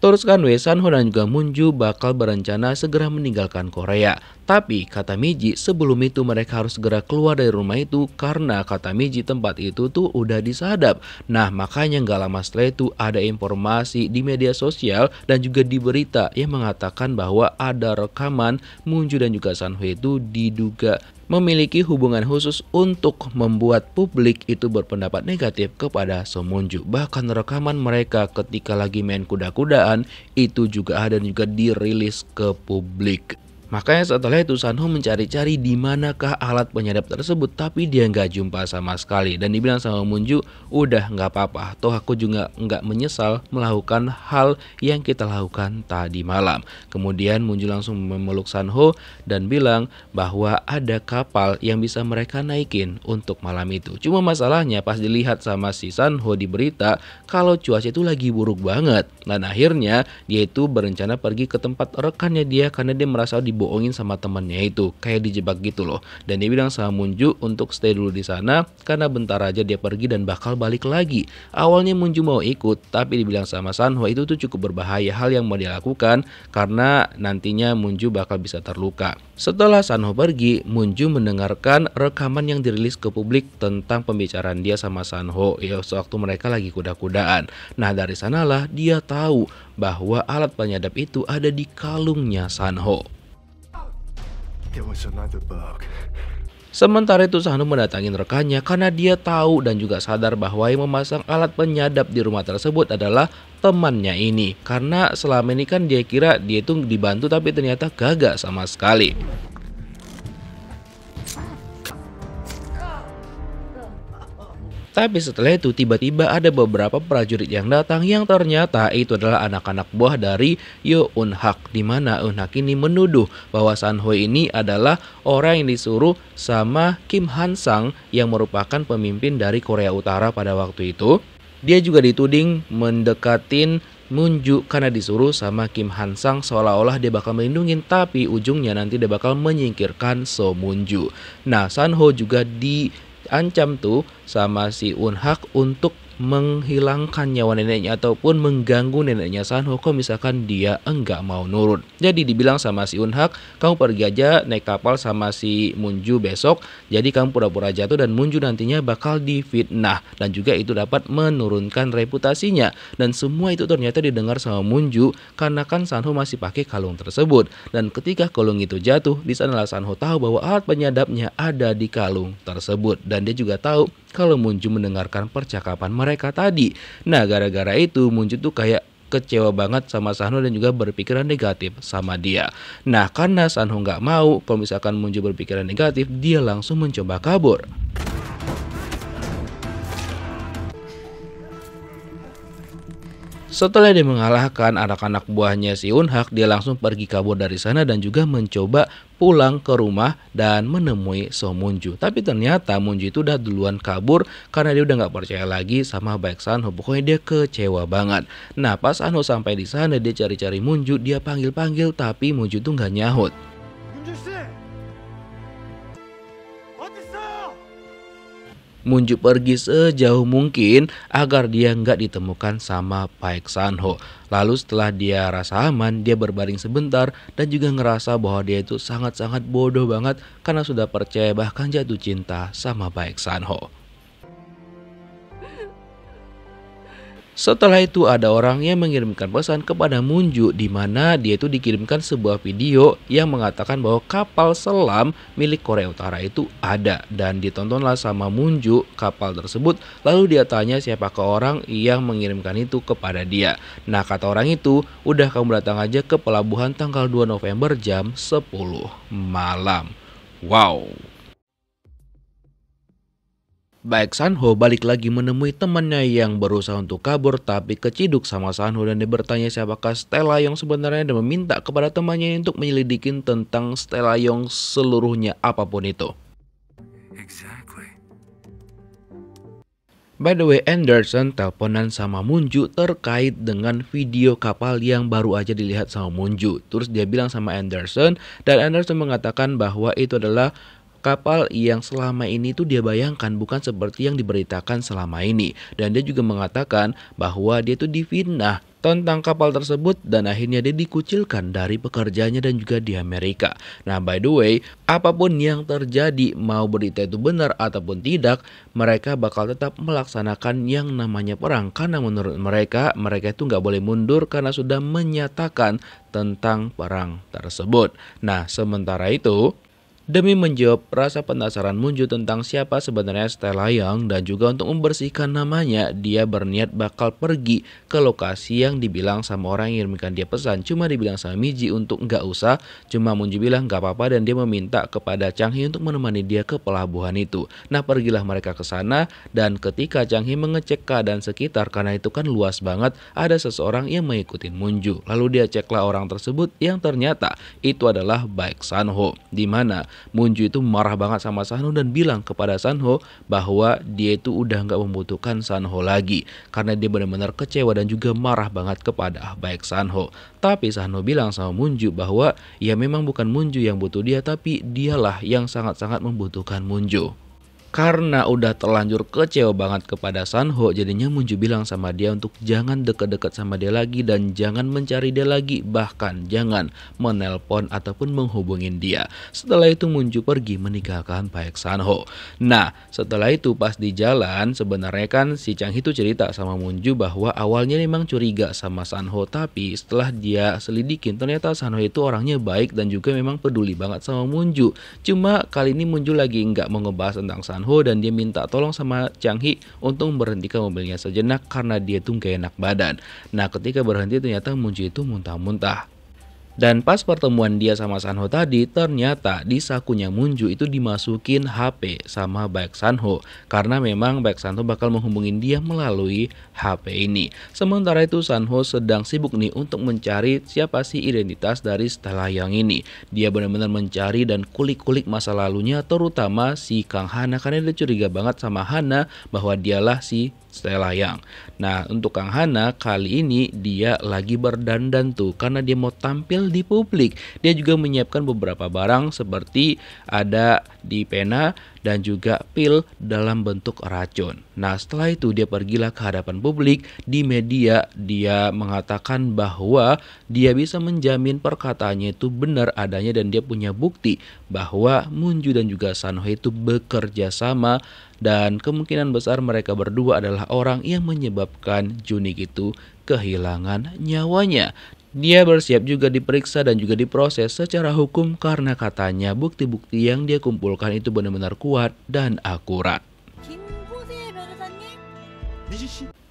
Teruskan Sanho dan juga Moon-ju bakal berencana segera meninggalkan Korea. Tapi kata Miji, sebelum itu mereka harus segera keluar dari rumah itu karena kata Miji tempat itu tuh udah disadap. Nah makanya nggak lama setelah itu ada informasi di media sosial dan juga di berita yang mengatakan bahwa ada rekaman Moon-ju dan juga Sanho itu diduga memiliki hubungan khusus untuk membuat publik itu berpendapat negatif kepada Seo Moon-ju. Bahkan rekaman mereka ketika lagi main kuda-kudaan itu juga ada dan juga dirilis ke publik. Makanya setelah itu Sanho mencari-cari di manakah alat penyadap tersebut, tapi dia nggak jumpa sama sekali. Dan dibilang sama Moon-ju, udah nggak apa-apa, toh aku juga nggak menyesal melakukan hal yang kita lakukan tadi malam. Kemudian Moon-ju langsung memeluk Sanho dan bilang bahwa ada kapal yang bisa mereka naikin untuk malam itu. Cuma masalahnya pas dilihat sama si Sanho di berita, kalau cuaca itu lagi buruk banget. Dan akhirnya dia itu berencana pergi ke tempat rekannya dia karena dia merasa dibohongin sama temennya itu, kayak dijebak gitu loh. Dan dia bilang sama Moon-ju untuk stay dulu di sana karena bentar aja dia pergi dan bakal balik lagi. Awalnya Moon-ju mau ikut, tapi dibilang sama Sanho itu tuh cukup berbahaya hal yang mau dia lakukan karena nantinya Moon-ju bakal bisa terluka. Setelah Sanho pergi, Moon-ju mendengarkan rekaman yang dirilis ke publik tentang pembicaraan dia sama Sanho ya sewaktu mereka lagi kuda-kudaan. Nah dari sanalah dia tahu bahwa alat penyadap itu ada di kalungnya Sanho. It was another bug. Sementara itu Sanho mendatangi rekannya karena dia tahu dan juga sadar bahwa yang memasang alat penyadap di rumah tersebut adalah temannya ini. Karena selama ini kan dia kira dia itu dibantu tapi ternyata gagal sama sekali. Tapi setelah itu tiba-tiba ada beberapa prajurit yang datang yang ternyata itu adalah anak-anak buah dari Yo Eun Hak, di mana Eun Hak ini menuduh bahwa San Ho ini adalah orang yang disuruh sama Kim Han Sang yang merupakan pemimpin dari Korea Utara pada waktu itu. Dia juga dituding mendekatin Moonju karena disuruh sama Kim Han Sang seolah-olah dia bakal melindungi, tapi ujungnya nanti dia bakal menyingkirkan So Moonju. Nah, San Ho juga diancam tuh sama si Eun Hak untuk menghilangkan nyawa neneknya ataupun mengganggu neneknya San Ho kalau misalkan dia enggak mau nurut. Jadi dibilang sama si Eun Hak, kamu pergi aja naik kapal sama si Moonju besok, jadi kamu pura-pura jatuh dan Moonju nantinya bakal difitnah, dan juga itu dapat menurunkan reputasinya. Dan semua itu ternyata didengar sama Moonju karena kan San Ho masih pakai kalung tersebut, dan ketika kalung itu jatuh, di sanalah San Ho tahu bahwa alat penyadapnya ada di kalung tersebut, dan dia juga tahu kalau Moonju mendengarkan percakapan mereka tadi. Nah, gara-gara itu Moonju tuh kayak kecewa banget sama San Ho dan juga berpikiran negatif sama dia. Nah, karena San Ho nggak mau kalau misalkan Moonju berpikiran negatif, dia langsung mencoba kabur. Setelah dia mengalahkan anak-anak buahnya si Eun Hak, dia langsung pergi kabur dari sana dan juga mencoba pulang ke rumah dan menemui So Moonju. Tapi ternyata Moonju itu udah duluan kabur karena dia udah nggak percaya lagi sama baik San Ho. Pokoknya dia kecewa banget. Nah, pas San Ho sampai di sana, dia cari-cari Moonju, dia panggil-panggil tapi Moonju tuh nggak nyahut. Moonju pergi sejauh mungkin agar dia nggak ditemukan sama Baek San Ho. Lalu setelah dia rasa aman, dia berbaring sebentar dan juga ngerasa bahwa dia itu sangat-sangat bodoh banget karena sudah percaya bahkan jatuh cinta sama Baek San Ho. Setelah itu ada orang yang mengirimkan pesan kepada Moonju, di mana dia itu dikirimkan sebuah video yang mengatakan bahwa kapal selam milik Korea Utara itu ada, dan ditontonlah sama Moonju kapal tersebut. Lalu dia tanya siapakah orang yang mengirimkan itu kepada dia. Nah, kata orang itu, udah kamu datang aja ke pelabuhan tanggal 2 November jam 10 malam. Wow. Baek San Ho balik lagi menemui temannya yang berusaha untuk kabur tapi keciduk sama San Ho, dan dia bertanya siapakah Stella Yong sebenarnya dan meminta kepada temannya untuk menyelidikin tentang Stella Yong seluruhnya apapun itu. By the way, Anderson teleponan sama Moonju terkait dengan video kapal yang baru aja dilihat sama Moonju. Terus dia bilang sama Anderson, dan Anderson mengatakan bahwa itu adalah kapal yang selama ini tuh dia bayangkan bukan seperti yang diberitakan selama ini. Dan dia juga mengatakan bahwa dia tuh difitnah tentang kapal tersebut dan akhirnya dia dikucilkan dari pekerjaannya dan juga di Amerika. Nah, by the way, apapun yang terjadi, mau berita itu benar ataupun tidak, mereka bakal tetap melaksanakan yang namanya perang. Karena menurut mereka itu nggak boleh mundur karena sudah menyatakan tentang perang tersebut. Nah, sementara itu, demi menjawab rasa penasaran Moonju tentang siapa sebenarnya Stella Yong dan juga untuk membersihkan namanya, dia berniat bakal pergi ke lokasi yang dibilang sama orang yang mengirimkan dia pesan. Cuma dibilang sama Miji untuk nggak usah, cuma Moonju bilang nggak apa-apa dan dia meminta kepada Chang Hee untuk menemani dia ke pelabuhan itu. Nah, pergilah mereka ke sana dan ketika Chang Hee mengecek keadaan sekitar, karena itu kan luas banget, ada seseorang yang mengikuti Moonju. Lalu dia ceklah orang tersebut yang ternyata itu adalah Baek San Ho, di mana Moonju itu marah banget sama San Ho dan bilang kepada San Ho bahwa dia itu udah nggak membutuhkan San Ho lagi karena dia benar-benar kecewa dan juga marah banget kepada Baek San Ho. Tapi San Ho bilang sama Moonju bahwa ya memang bukan Moonju yang butuh dia, tapi dialah yang sangat-sangat membutuhkan Moonju. Karena udah terlanjur kecewa banget kepada San Ho, jadinya Moonju bilang sama dia untuk jangan deket-deket sama dia lagi dan jangan mencari dia lagi, bahkan jangan menelpon ataupun menghubungin dia. Setelah itu Moonju pergi meninggalkan Baek San Ho. Nah, setelah itu pas di jalan, sebenarnya kan si Chang Hee itu cerita sama Moonju bahwa awalnya memang curiga sama San Ho, tapi setelah dia selidikin ternyata San Ho itu orangnya baik dan juga memang peduli banget sama Moonju. Cuma kali ini Moonju lagi nggak mau ngebahas tentang San Ho dan dia minta tolong sama Chang Hee untuk memberhentikan mobilnya sejenak karena dia tuh gak enak badan. Nah, ketika berhenti ternyata Moonju itu muntah-muntah. Dan pas pertemuan dia sama Sanho tadi, ternyata di sakunya Munju itu dimasukin HP sama Baek Sanho. Karena memang Baek Sanho bakal menghubungin dia melalui HP ini. Sementara itu Sanho sedang sibuk nih untuk mencari siapa sih identitas dari Stella Young ini. Dia benar-benar mencari dan kulik-kulik masa lalunya, terutama si Kang Hana, karena dia curiga banget sama Hana bahwa dialah si Stella Young. Nah, untuk Kang Hana kali ini dia lagi berdandan tuh karena dia mau tampil di publik. Dia juga menyiapkan beberapa barang seperti ada di pena dan juga pil dalam bentuk racun. Nah, setelah itu dia pergilah ke hadapan publik di media. Dia mengatakan bahwa dia bisa menjamin perkataannya itu benar adanya dan dia punya bukti bahwa Munju dan juga Sanho itu bekerja sama dan kemungkinan besar mereka berdua adalah orang yang menyebabkan Junik itu kehilangan nyawanya. Dia bersiap juga diperiksa dan juga diproses secara hukum karena katanya bukti-bukti yang dia kumpulkan itu benar-benar kuat dan akurat.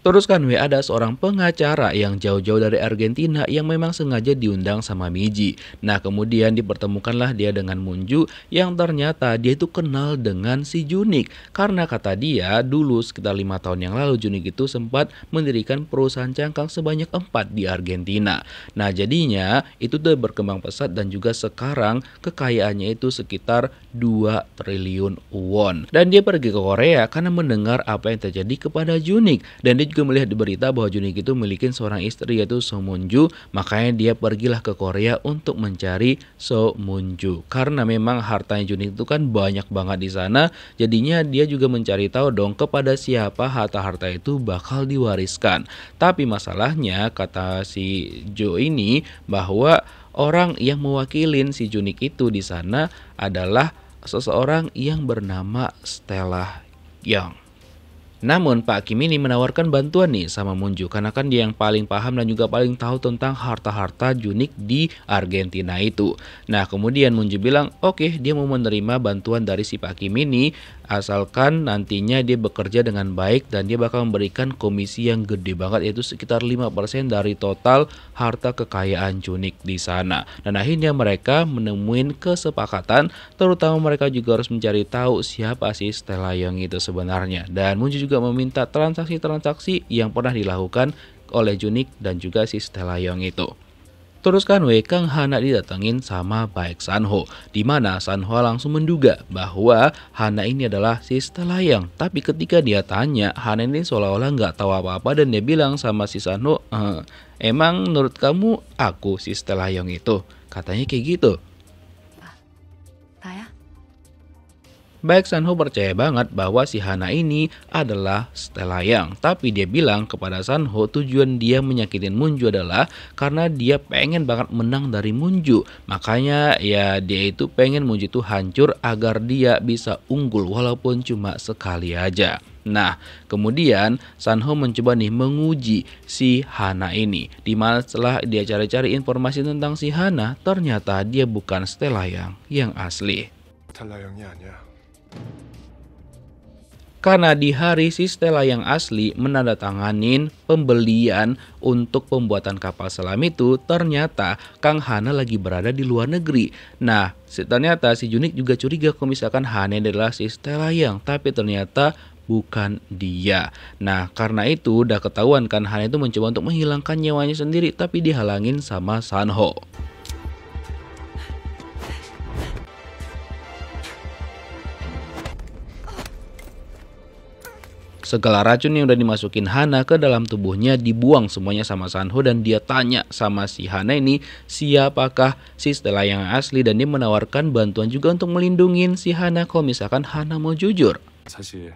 Terus kan ada seorang pengacara yang jauh-jauh dari Argentina yang memang sengaja diundang sama Miji. Nah, kemudian dipertemukanlah dia dengan Munju yang ternyata dia itu kenal dengan si Junik. Karena kata dia dulu sekitar 5 tahun yang lalu Junik itu sempat mendirikan perusahaan cangkang sebanyak 4 di Argentina. Nah, jadinya itu udah berkembang pesat dan juga sekarang kekayaannya itu sekitar 2 triliun won. Dan dia pergi ke Korea karena mendengar apa yang terjadi kepada Junik. Dan dia juga melihat di berita bahwa Junik itu memiliki seorang istri yaitu So Munju. Makanya dia pergilah ke Korea untuk mencari So Munju. Karena memang hartanya Junik itu kan banyak banget di sana. Jadinya dia juga mencari tahu dong kepada siapa harta-harta itu bakal diwariskan. Tapi masalahnya kata si Jo ini bahwa orang yang mewakilin si Junik itu di sana adalah seseorang yang bernama Stella Young. Namun Pak Kim ini menawarkan bantuan nih sama Munju karena kan dia yang paling paham dan juga paling tahu tentang harta-harta Junik di Argentina itu. Nah, kemudian Munju bilang oke, dia mau menerima bantuan dari si Pak Kim ini asalkan nantinya dia bekerja dengan baik dan dia bakal memberikan komisi yang gede banget yaitu sekitar 5% dari total harta kekayaan Junik di sana. Dan akhirnya mereka menemuin kesepakatan, terutama mereka juga harus mencari tahu siapa sih Stella Young itu sebenarnya. Dan Munju juga meminta transaksi-transaksi yang pernah dilakukan oleh Junik dan juga si Stella Young itu. Terus kan Kang Hana didatengin sama Baek Sanho, di mana Sanho langsung menduga bahwa Hana ini adalah si Stella Young. Tapi ketika dia tanya, Hana ini seolah-olah nggak tahu apa-apa dan dia bilang sama si Sanho, emang menurut kamu aku si Stella Young itu? Katanya kayak gitu. 나야? Baek Sanho percaya banget bahwa si Hana ini adalah Stella Young. Tapi dia bilang kepada Sanho tujuan dia menyakitin Munju adalah karena dia pengen banget menang dari Munju. Makanya ya dia itu pengen Munju itu hancur agar dia bisa unggul walaupun cuma sekali aja. Nah, kemudian Sanho mencoba nih menguji si Hana ini. Dimana setelah dia cari-cari informasi tentang si Hana, ternyata dia bukan Stella Young yang asli. 스텔라 형이 아니야. Karena di hari si Stella yang asli menandatanganin pembelian untuk pembuatan kapal selam itu, ternyata Kang Hana lagi berada di luar negeri. Nah, ternyata si Junik juga curiga kalau misalkan Hana adalah si Stella Young, tapi ternyata bukan dia. Nah, karena itu udah ketahuan kan Hana itu mencoba untuk menghilangkan nyawanya sendiri, tapi dihalangin sama Sanho. Segala racun yang udah dimasukin Hana ke dalam tubuhnya dibuang semuanya sama Sanho dan dia tanya sama si Hana ini siapakah si Stella yang asli dan dia menawarkan bantuan juga untuk melindungin si Hana kalau misalkan Hana mau jujur. 사실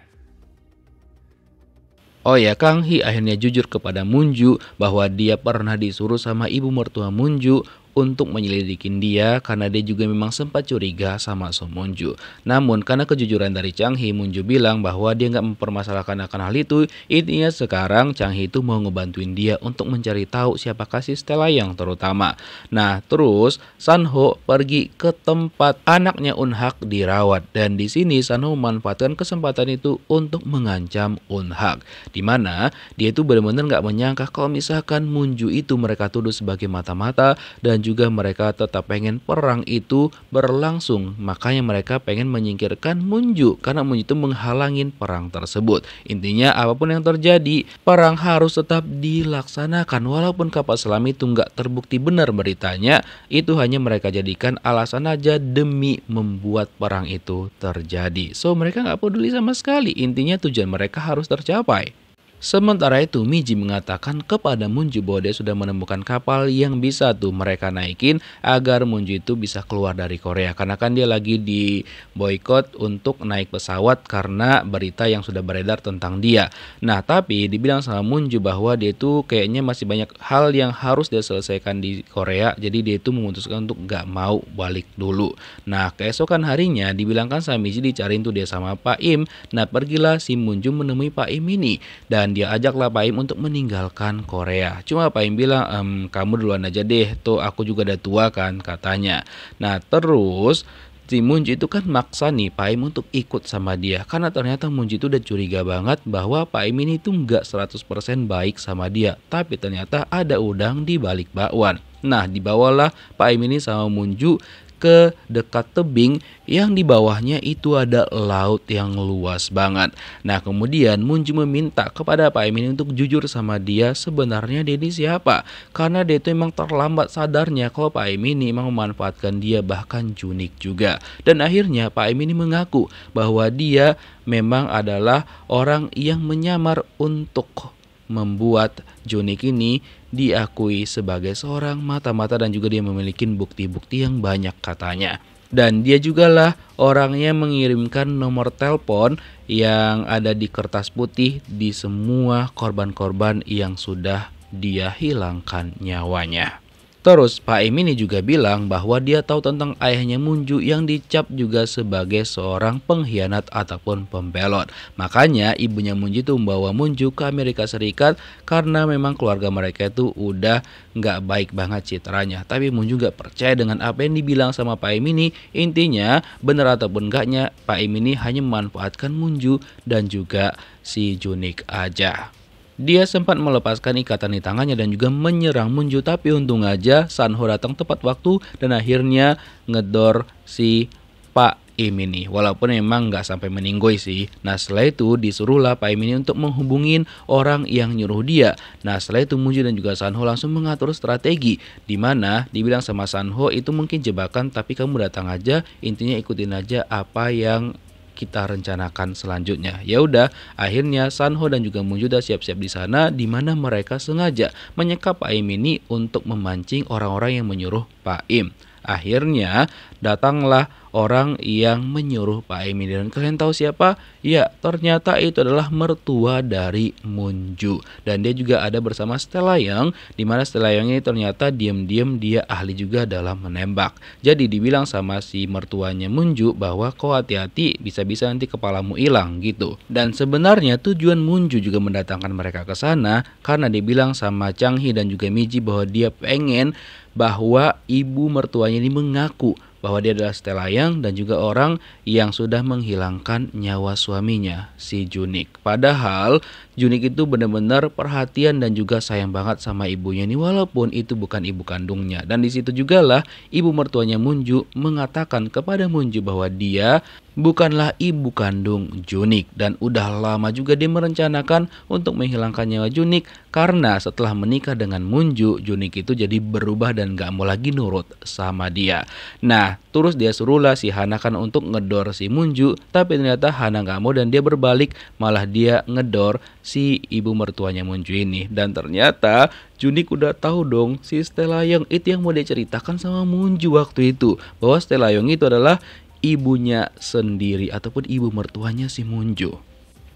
Oh ya, Kang Hee akhirnya jujur kepada Munju bahwa dia pernah disuruh sama ibu mertua Munju untuk menyelidikin dia karena dia juga memang sempat curiga sama So Munju. Namun karena kejujuran dari Chang Hee, Munju bilang bahwa dia nggak mempermasalahkan akan hal itu. Intinya sekarang Chang Hee itu mau ngebantuin dia untuk mencari tahu siapakah si Stella Young terutama. Nah, terus Sanho pergi ke tempat anaknya Eun-hak dirawat dan di sini Sanho memanfaatkan kesempatan itu untuk mengancam Eun-hak. Di mana dia itu benar-benar nggak menyangka kalau misalkan Munju itu mereka tuduh sebagai mata-mata dan dan juga mereka tetap pengen perang itu berlangsung. Makanya mereka pengen menyingkirkan Munju karena Munju itu menghalangin perang tersebut. Intinya apapun yang terjadi, perang harus tetap dilaksanakan. Walaupun kapal selam itu nggak terbukti benar beritanya, itu hanya mereka jadikan alasan aja demi membuat perang itu terjadi. So mereka nggak peduli sama sekali. Intinya tujuan mereka harus tercapai. Sementara itu Miji mengatakan kepada Munju bahwa dia sudah menemukan kapal yang bisa tuh mereka naikin agar Munju itu bisa keluar dari Korea. Karena kan dia lagi di boykot untuk naik pesawat karena berita yang sudah beredar tentang dia. Nah tapi dibilang sama Munju bahwa dia itu kayaknya masih banyak hal yang harus dia selesaikan di Korea. Jadi dia itu memutuskan untuk gak mau balik dulu. Nah keesokan harinya dibilangkan sama Miji dicariin tuh dia sama Pak Im. Nah pergilah si Munju menemui Pak Im ini. Dan dia ajaklah Pak Im untuk meninggalkan Korea. Cuma Pak Im bilang, kamu duluan aja deh, tuh aku juga udah tua kan katanya. Nah terus si Munju itu kan maksa nih Pak Im untuk ikut sama dia. Karena ternyata Munju itu udah curiga banget bahwa Pak Im ini tuh nggak 100% baik sama dia. Tapi ternyata ada udang di balik bakwan. Nah dibawalah Pak Im ini sama Munju ke dekat tebing yang di bawahnya itu ada laut yang luas banget. Nah kemudian Munju meminta kepada Pak Im ini untuk jujur sama dia sebenarnya dia ini siapa. Karena dia itu memang terlambat sadarnya kalau Pak Im ini memang memanfaatkan dia, bahkan Junik juga. Dan akhirnya Pak Im ini mengaku bahwa dia memang adalah orang yang menyamar untuk membuat Junik ini diakui sebagai seorang mata-mata dan juga dia memiliki bukti-bukti yang banyak katanya. Dan dia jugalah orang yang mengirimkan nomor telepon yang ada di kertas putih di semua korban-korban yang sudah dia hilangkan nyawanya. Terus Pak Im ini juga bilang bahwa dia tahu tentang ayahnya Munju yang dicap juga sebagai seorang pengkhianat ataupun pembelot. Makanya ibunya Munju itu membawa Munju ke Amerika Serikat karena memang keluarga mereka itu udah nggak baik banget citranya. Tapi Munju nggak percaya dengan apa yang dibilang sama Pak Im ini. Intinya benar ataupun enggaknya Pak Im ini hanya memanfaatkan Munju dan juga si Junik aja. Dia sempat melepaskan ikatan di tangannya dan juga menyerang Munju, tapi untung aja Sanho datang tepat waktu dan akhirnya ngedor si Pak Im ini. Walaupun memang nggak sampai meninggoy sih. Nah setelah itu disuruhlah Pak Im ini untuk menghubungin orang yang nyuruh dia. Nah setelah itu Munju dan juga Sanho langsung mengatur strategi. Dimana dibilang sama Sanho itu mungkin jebakan tapi kamu datang aja, intinya ikutin aja apa yang kita rencanakan selanjutnya. Ya udah, akhirnya Sanho dan juga Munju udah siap-siap di sana, di mana mereka sengaja menyekap Pak Im ini untuk memancing orang-orang yang menyuruh Pak Im. Akhirnya datanglah orang yang menyuruh Pak Im ini. Dan kalian tahu siapa? Ya, ternyata itu adalah mertua dari Munju. Dan dia juga ada bersama Stelayang, di mana Stelayang ini ternyata diam-diam dia ahli juga dalam menembak. Jadi dibilang sama si mertuanya Munju bahwa kau hati-hati, bisa-bisa nanti kepalamu hilang gitu. Dan sebenarnya tujuan Munju juga mendatangkan mereka ke sana karena dibilang sama Changhi dan juga Miji bahwa dia pengen bahwa ibu mertuanya ini mengaku bahwa dia adalah Stelayang dan juga orang yang sudah menghilangkan nyawa suaminya, si Junik. Padahal Junik itu benar-benar perhatian dan juga sayang banget sama ibunya ini walaupun itu bukan ibu kandungnya. Dan di situ jugalah ibu mertuanya Munju mengatakan kepada Munju bahwa dia bukanlah ibu kandung Junik dan udah lama juga dia merencanakan untuk menghilangkan nyawa Junik karena setelah menikah dengan Munju, Junik itu jadi berubah dan gak mau lagi nurut sama dia. Nah, terus dia suruhlah si Hana kan untuk ngedor si Munju, tapi ternyata Hana gak mau dan dia berbalik, malah dia ngedor si ibu mertuanya Munju ini. Dan ternyata Junik udah tahu dong si Stelayang itu yang mau dia ceritakan sama Munju waktu itu, bahwa Stelayang itu adalah ibunya sendiri ataupun ibu mertuanya si Munju.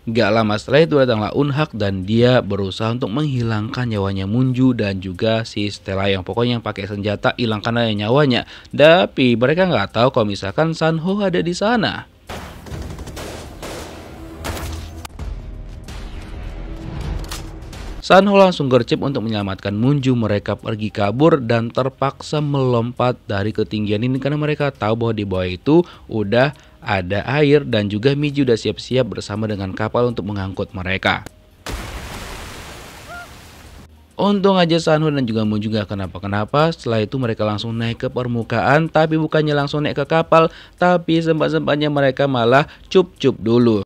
Gak lama setelah itu datanglah Unhak dan dia berusaha untuk menghilangkan nyawanya Munju dan juga si Stelayang. Pokoknya yang pakai senjata hilangkan aja nyawanya. Tapi mereka nggak tahu kalau misalkan Sanho ada di sana. Sanho langsung gercep untuk menyelamatkan Munju. Mereka pergi kabur dan terpaksa melompat dari ketinggian ini karena mereka tahu bahwa di bawah itu udah ada air dan juga Miji udah siap-siap bersama dengan kapal untuk mengangkut mereka. Untung aja Sanho dan juga Moon juga kenapa-kenapa. Setelah itu mereka langsung naik ke permukaan, tapi bukannya langsung naik ke kapal, tapi sempat-sempatnya mereka malah cup-cup dulu.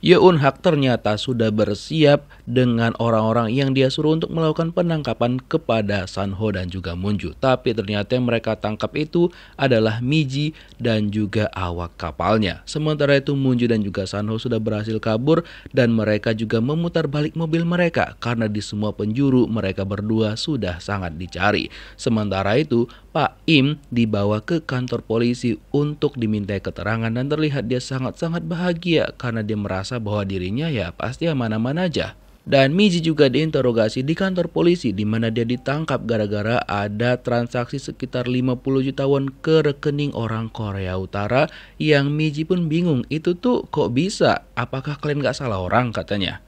Yeon Hak ternyata sudah bersiap dengan orang-orang yang dia suruh untuk melakukan penangkapan kepada Sanho dan juga Moonju. Tapi ternyata yang mereka tangkap itu adalah Miji dan juga awak kapalnya. Sementara itu Moonju dan juga Sanho sudah berhasil kabur dan mereka juga memutar balik mobil mereka karena di semua penjuru mereka berdua sudah sangat dicari. Sementara itu Pak Im dibawa ke kantor polisi untuk dimintai keterangan dan terlihat dia sangat-sangat bahagia karena dia merasa bahwa dirinya ya pasti aman-aman aja. Dan Miji juga diinterogasi di kantor polisi di mana dia ditangkap gara-gara ada transaksi sekitar 50 juta won ke rekening orang Korea Utara yang Miji pun bingung itu tuh kok bisa, apakah kalian gak salah orang katanya.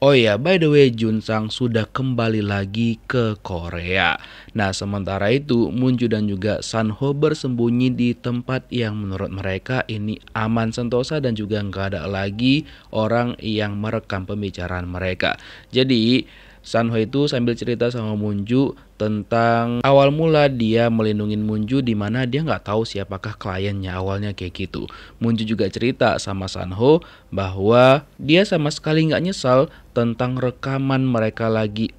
Oh ya, by the way, Junsang sudah kembali lagi ke Korea. Nah, sementara itu Moonju dan juga Sanho bersembunyi di tempat yang menurut mereka ini aman sentosa dan juga nggak ada lagi orang yang merekam pembicaraan mereka. Jadi Sanho itu sambil cerita sama Moonju tentang awal mula dia melindungi Moonju di mana dia nggak tahu siapakah kliennya awalnya kayak gitu. Moonju juga cerita sama Sanho bahwa dia sama sekali nggak nyesal tentang rekaman mereka lagi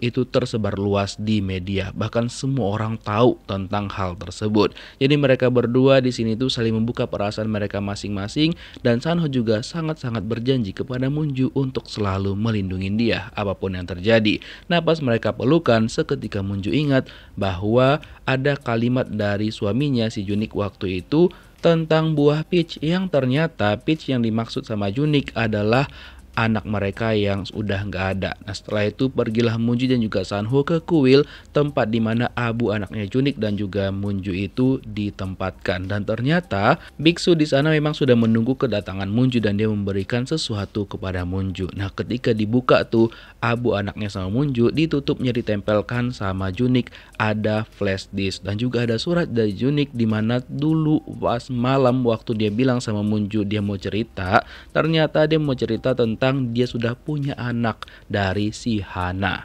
itu tersebar luas di media. Bahkan semua orang tahu tentang hal tersebut. Jadi mereka berdua di sini tuh saling membuka perasaan mereka masing-masing dan Sanho juga sangat-sangat berjanji kepada Moonju untuk selalu melindungi dia apapun yang terjadi. Nah, pas mereka pelukan seketika Moonju ingat bahwa ada kalimat dari suaminya si Junik waktu itu tentang buah peach yang ternyata peach yang dimaksud sama Junik adalah anak mereka yang udah nggak ada. Nah, setelah itu pergilah Moonju dan juga Sanho ke kuil, tempat di mana abu anaknya Junik dan juga Moonju itu ditempatkan. Dan ternyata biksu di sana memang sudah menunggu kedatangan Moonju dan dia memberikan sesuatu kepada Moonju. Nah, ketika dibuka tuh abu anaknya sama Moonju, ditutupnya ditempelkan sama Junik ada flash disk dan juga ada surat dari Junik di mana dulu pas malam waktu dia bilang sama Moonju dia mau cerita, ternyata dia mau cerita tentang dia sudah punya anak dari si Hana.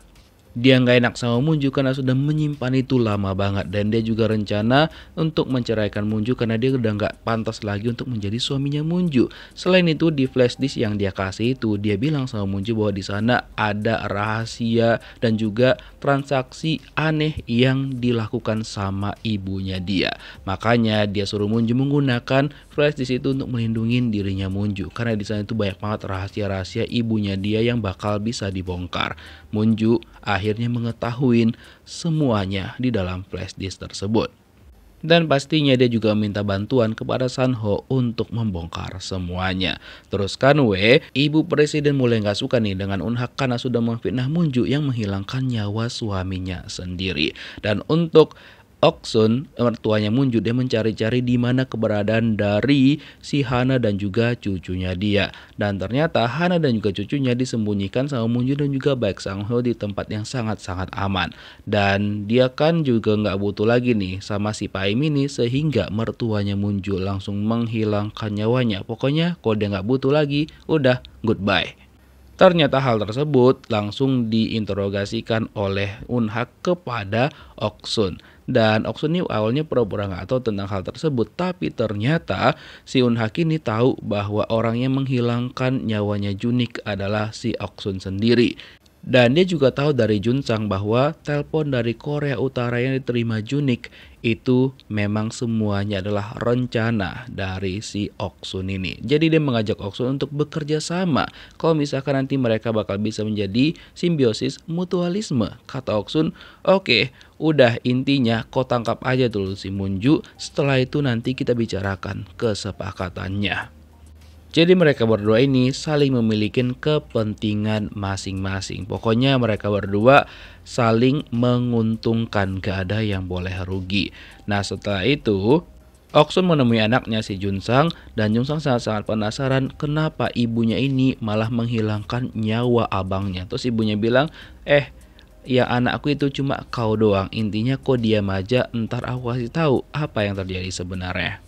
Dia nggak enak sama Moonju karena sudah menyimpan itu lama banget dan dia juga rencana untuk menceraikan Moonju karena dia udah nggak pantas lagi untuk menjadi suaminya Moonju. Selain itu di flash disk yang dia kasih itu dia bilang sama Moonju bahwa di sana ada rahasia dan juga transaksi aneh yang dilakukan sama ibunya dia. Makanya dia suruh Moonju menggunakan flash disk itu untuk melindungi dirinya Moonju karena di sana itu banyak banget rahasia-rahasia ibunya dia yang bakal bisa dibongkar. Moonju akhirnya mengetahui semuanya di dalam flash disk tersebut. Dan pastinya dia juga minta bantuan kepada Sanho untuk membongkar semuanya. Terus kan ibu presiden mulai gak suka nih dengan Eun-hak karena sudah memfitnah Moonju yang menghilangkan nyawa suaminya sendiri. Dan untuk Oksun, mertuanya Moonju, dia mencari-cari di mana keberadaan dari si Hana dan juga cucunya dia. Dan ternyata Hana dan juga cucunya disembunyikan sama Moonju dan juga Baek Sang-ho di tempat yang sangat-sangat aman. Dan dia kan juga nggak butuh lagi nih sama si Paim ini sehingga mertuanya Moonju langsung menghilangkan nyawanya. Pokoknya kalau dia nggak butuh lagi, udah goodbye. Ternyata hal tersebut langsung diinterogasikan oleh Eun-hak kepada Oksun. Dan Oksun ini awalnya pura-pura nggak tahu tentang hal tersebut. Tapi ternyata si Eun-hak ini tahu bahwa orang yang menghilangkan nyawanya Junik adalah si Oksun sendiri. Dan dia juga tahu dari Junsang bahwa telepon dari Korea Utara yang diterima Junik itu memang semuanya adalah rencana dari si Oksun ini. Jadi dia mengajak Oksun untuk bekerja sama. Kalau misalkan nanti mereka bakal bisa menjadi simbiosis mutualisme. Kata Oksun, oke, udah intinya kau tangkap aja dulu si Moonju. Setelah itu nanti kita bicarakan kesepakatannya. Jadi mereka berdua ini saling memiliki kepentingan masing-masing. Pokoknya mereka berdua saling menguntungkan, gak ada yang boleh rugi. Nah setelah itu Oksun menemui anaknya si Junsang dan Junsang sangat-sangat penasaran kenapa ibunya ini malah menghilangkan nyawa abangnya. Terus ibunya bilang, ya anakku itu cuma kau doang. Intinya kau diam aja, ntar aku kasih tahu apa yang terjadi sebenarnya.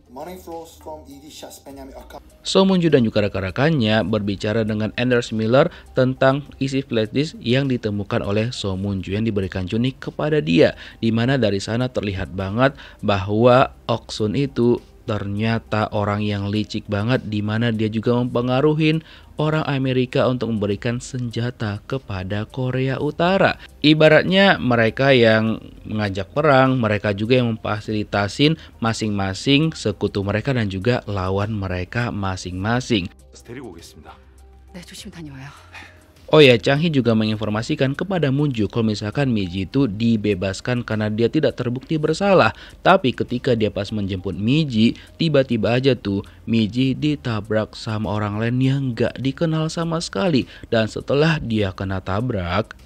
Money flows from Idisha Spanyami account. So Moon-ju dan juga rekan-rekannya berbicara dengan Anders Miller tentang isi flash disk yang ditemukan oleh So Moon-ju yang diberikan Junik kepada dia, di mana dari sana terlihat banget bahwa Ok-sun itu ternyata orang yang licik banget, di mana dia juga mempengaruhi orang Amerika untuk memberikan senjata kepada Korea Utara. Ibaratnya mereka yang mengajak perang, mereka juga yang memfasilitasin masing-masing sekutu mereka dan juga lawan mereka masing-masing. 데리고 오겠습니다. 네, 조심히 다녀와요. Oh ya, Chang Hee juga menginformasikan kepada Moon-ju kalau misalkan Mi-ji itu dibebaskan karena dia tidak terbukti bersalah. Tapi ketika dia pas menjemput Mi-ji, tiba-tiba aja tuh Mi-ji ditabrak sama orang lain yang gak dikenal sama sekali. Dan setelah dia kena tabrak,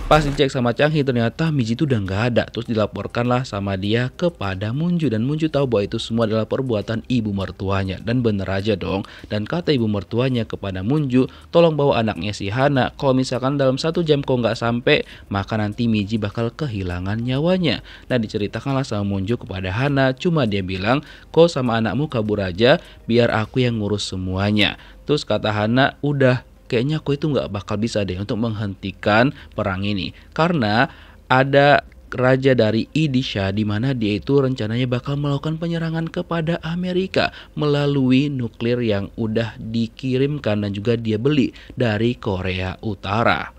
pas dicek sama Chang Hee ternyata Mi-ji itu udah nggak ada. Terus dilaporkanlah sama dia kepada Moon-ju, dan Moon-ju tahu bahwa itu semua adalah perbuatan ibu mertuanya. Dan bener aja dong. Dan kata ibu mertuanya kepada Moon-ju, tolong bawa anaknya si Hana. Kalau misalkan dalam 1 jam kok nggak sampai, maka nanti Mi-ji bakal kehilangan nyawanya. Nah diceritakanlah sama Moon-ju kepada Hana. Cuma dia bilang, kok sama anakmu kabur aja, biar aku yang ngurus semuanya. Terus kata Hana, udah, kayaknya aku itu nggak bakal bisa deh untuk menghentikan perang ini, karena ada raja dari Idisha di mana dia itu rencananya bakal melakukan penyerangan kepada Amerika melalui nuklir yang udah dikirimkan dan juga dia beli dari Korea Utara.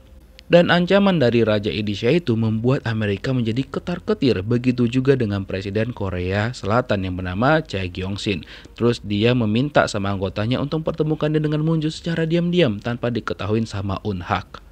Dan ancaman dari Raja Idisha itu membuat Amerika menjadi ketar-ketir. Begitu juga dengan Presiden Korea Selatan yang bernama Chae Gyong-sin. Terus dia meminta sama anggotanya untuk pertemukan dia dengan Moon-ju secara diam-diam tanpa diketahui sama Eun-hak.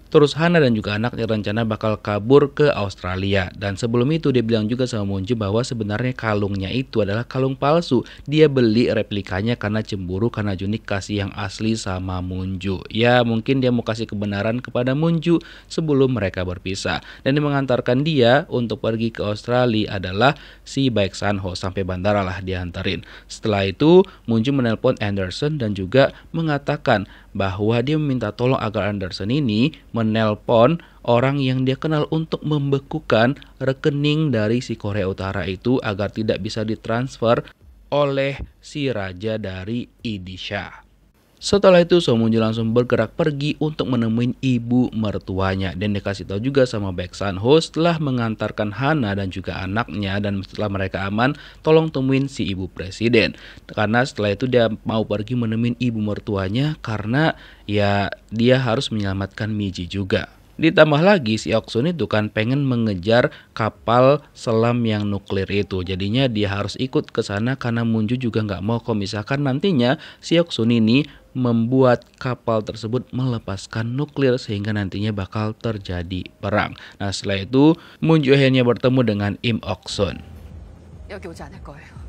Terus Hana dan juga anaknya rencana bakal kabur ke Australia. Dan sebelum itu dia bilang juga sama Moon-ju bahwa sebenarnya kalungnya itu adalah kalung palsu. Dia beli replikanya karena cemburu karena Junik kasih yang asli sama Moon-ju. Ya mungkin dia mau kasih kebenaran kepada Moon-ju sebelum mereka berpisah. Dan yang mengantarkan dia untuk pergi ke Australia adalah si Baek San-ho. Sampai bandara lah diantarin. Setelah itu Moon-ju menelpon Anderson dan juga mengatakan bahwa dia meminta tolong agar Anderson ini menelpon orang yang dia kenal untuk membekukan rekening dari si Korea Utara itu agar tidak bisa ditransfer oleh si raja dari Idisha. Setelah itu So Moon-ju langsung bergerak pergi untuk menemui ibu mertuanya, dan dikasih tahu juga sama Baek San-ho setelah mengantarkan Hana dan juga anaknya, dan setelah mereka aman tolong temuin si ibu presiden, karena setelah itu dia mau pergi menemui ibu mertuanya karena ya dia harus menyelamatkan Mi-ji juga. Ditambah lagi si Ok-sun itu kan pengen mengejar kapal selam yang nuklir itu. Jadinya dia harus ikut ke sana karena Moon-ju juga nggak mau kalau misalkan nantinya si Ok-sun ini membuat kapal tersebut melepaskan nuklir sehingga nantinya bakal terjadi perang. Nah setelah itu Moon-ju akhirnya bertemu dengan Im Ok-sun. 여기 오지 않을 거예요.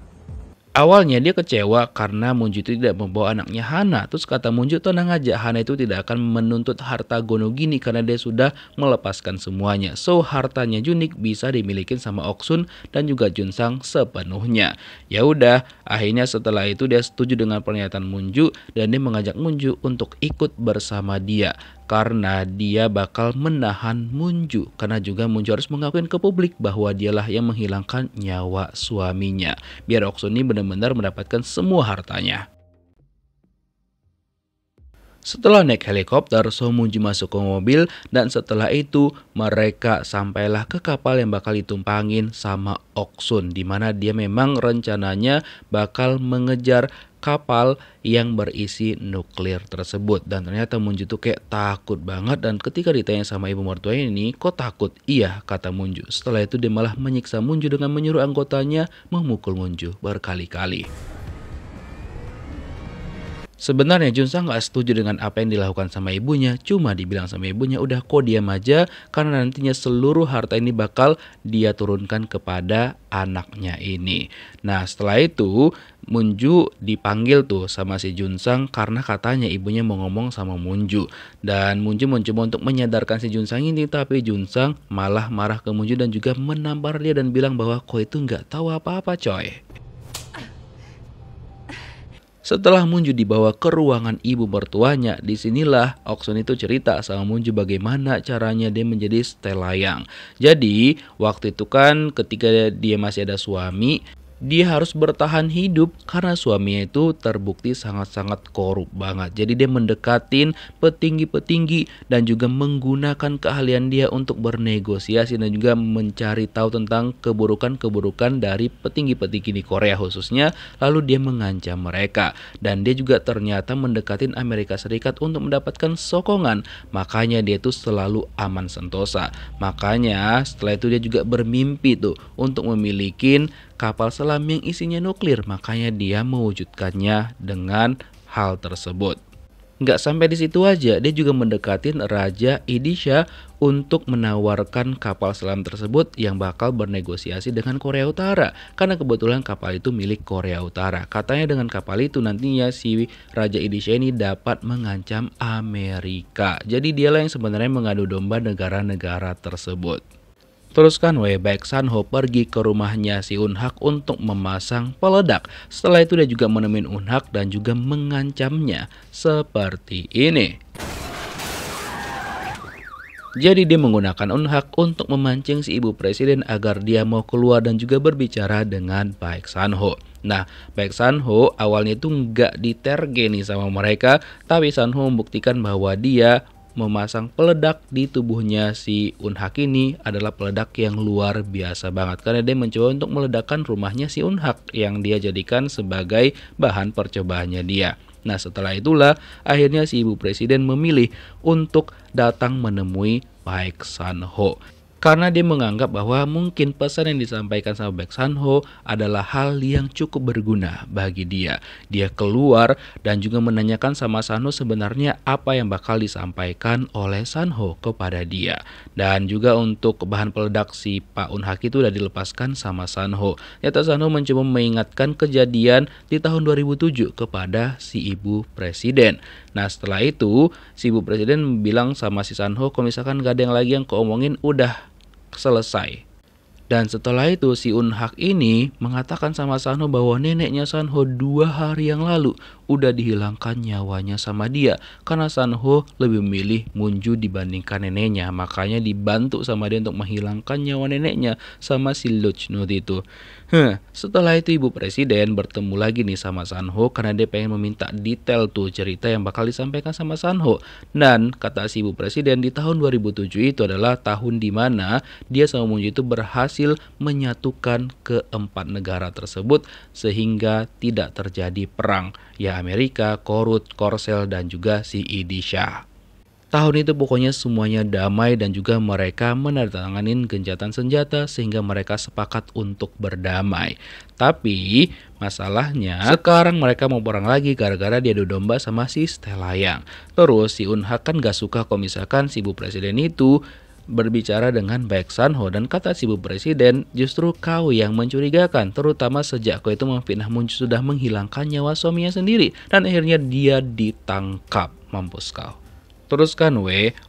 Awalnya dia kecewa karena Moon-ju itu tidak membawa anaknya Hana. Terus kata Moon-ju, tenang aja, Hana itu tidak akan menuntut harta Gono Gini karena dia sudah melepaskan semuanya. So hartanya Junik bisa dimiliki sama Ok-sun dan juga Junsang sepenuhnya. Ya udah, akhirnya setelah itu dia setuju dengan pernyataan Moon-ju dan dia mengajak Moon-ju untuk ikut bersama dia. Karena dia bakal menahan Moon-ju. Karena juga Moon-ju harus mengakuin ke publik bahwa dialah yang menghilangkan nyawa suaminya. Biar Ok-sun ini benar-benar mendapatkan semua hartanya. Setelah naik helikopter, So Moon-ju masuk ke mobil dan setelah itu mereka sampailah ke kapal yang bakal ditumpangin sama Ok-sun, di mana dia memang rencananya bakal mengejar kapal yang berisi nuklir tersebut. Dan ternyata Moon-ju tuh kayak takut banget, dan ketika ditanya sama ibu mertuanya ini, kok takut? Iya, kata Moon-ju. Setelah itu dia malah menyiksa Moon-ju dengan menyuruh anggotanya memukul Moon-ju berkali-kali. Sebenarnya Junsang gak setuju dengan apa yang dilakukan sama ibunya, cuma dibilang sama ibunya udah kok diam aja karena nantinya seluruh harta ini bakal dia turunkan kepada anaknya ini. Nah setelah itu Moon-ju dipanggil tuh sama si Junsang karena katanya ibunya mau ngomong sama Moon-ju. Dan Moon-ju mencoba untuk menyadarkan si Junsang ini, tapi Junsang malah marah ke Moon-ju dan juga menampar dia dan bilang bahwa kok itu gak tahu apa-apa coy. Setelah Munju dibawa ke ruangan ibu mertuanya, disinilah Oksun itu cerita sama Munju bagaimana caranya dia menjadi setelayang. Jadi waktu itu kan ketika dia masih ada suami, dia harus bertahan hidup karena suaminya itu terbukti sangat-sangat korup banget. Jadi dia mendekatin petinggi-petinggi dan juga menggunakan keahlian dia untuk bernegosiasi dan juga mencari tahu tentang keburukan-keburukan dari petinggi-petinggi di Korea khususnya. Lalu dia mengancam mereka dan dia juga ternyata mendekatin Amerika Serikat untuk mendapatkan sokongan. Makanya dia tuh selalu aman sentosa. Makanya setelah itu dia juga bermimpi tuh untuk memiliki kapal selam yang isinya nuklir, makanya dia mewujudkannya dengan hal tersebut. Nggak sampai di situ aja, dia juga mendekatin Raja Idisha untuk menawarkan kapal selam tersebut yang bakal bernegosiasi dengan Korea Utara. Karena kebetulan kapal itu milik Korea Utara. Katanya dengan kapal itu nantinya si Raja Idisha ini dapat mengancam Amerika. Jadi dialah yang sebenarnya mengadu domba negara-negara tersebut. Terus kan Baek Sanho pergi ke rumahnya si Eun-hak untuk memasang peledak. Setelah itu dia juga menemuin Eun-hak dan juga mengancamnya seperti ini. Jadi dia menggunakan Eun-hak untuk memancing si ibu presiden agar dia mau keluar dan juga berbicara dengan Baek Sanho. Nah, Baek Sanho awalnya itu nggak diterge nih sama mereka, tapi Sanho membuktikan bahwa dia memasang peledak di tubuhnya si Eun-hak ini adalah peledak yang luar biasa banget karena dia mencoba untuk meledakkan rumahnya si Eun-hak yang dia jadikan sebagai bahan percobaannya dia. Nah, setelah itulah akhirnya si ibu presiden memilih untuk datang menemui Baek Sanho. Karena dia menganggap bahwa mungkin pesan yang disampaikan sama Baek Sanho adalah hal yang cukup berguna bagi dia. Dia keluar dan juga menanyakan sama Sanho sebenarnya apa yang bakal disampaikan oleh Sanho kepada dia. Dan juga untuk bahan peledak si Pak Eun-hak itu udah dilepaskan sama Sanho. Nyata Sanho mencoba mengingatkan kejadian di tahun 2007 kepada si ibu presiden. Nah, setelah itu si ibu presiden bilang sama si Sanho kalau misalkan gak ada yang lagi yang kau omongin udah selesai. Dan setelah itu si Eun-hak ini mengatakan sama Sanho bahwa neneknya Sanho 2 hari yang lalu udah dihilangkan nyawanya sama dia karena Sanho lebih memilih Munju dibandingkan neneknya. Makanya dibantu sama dia untuk menghilangkan nyawa neneknya sama si Luchnut itu. Setelah itu ibu presiden bertemu lagi nih sama Sanho karena dia pengen meminta detail tuh cerita yang bakal disampaikan sama Sanho. Dan kata si ibu presiden di tahun 2007 itu adalah tahun dimana dia sama Munju itu berhasil menyatukan keempat negara tersebut sehingga tidak terjadi perang. Ya Amerika, Korut, Korsel dan juga si Idisha. Tahun itu pokoknya semuanya damai dan juga mereka menandatanganin gencatan senjata sehingga mereka sepakat untuk berdamai. Tapi masalahnya sekarang mereka mau perang lagi gara-gara dia adu domba sama si setelayang. Terus si Eun-hak kan gak suka kalau misalkan si ibu presiden itu berbicara dengan Baek Sanho dan kata si ibu presiden justru kau yang mencurigakan terutama sejak kau itu memfitnah Munju sudah menghilangkan nyawa suaminya sendiri dan akhirnya dia ditangkap. Mampus kau. Terus kan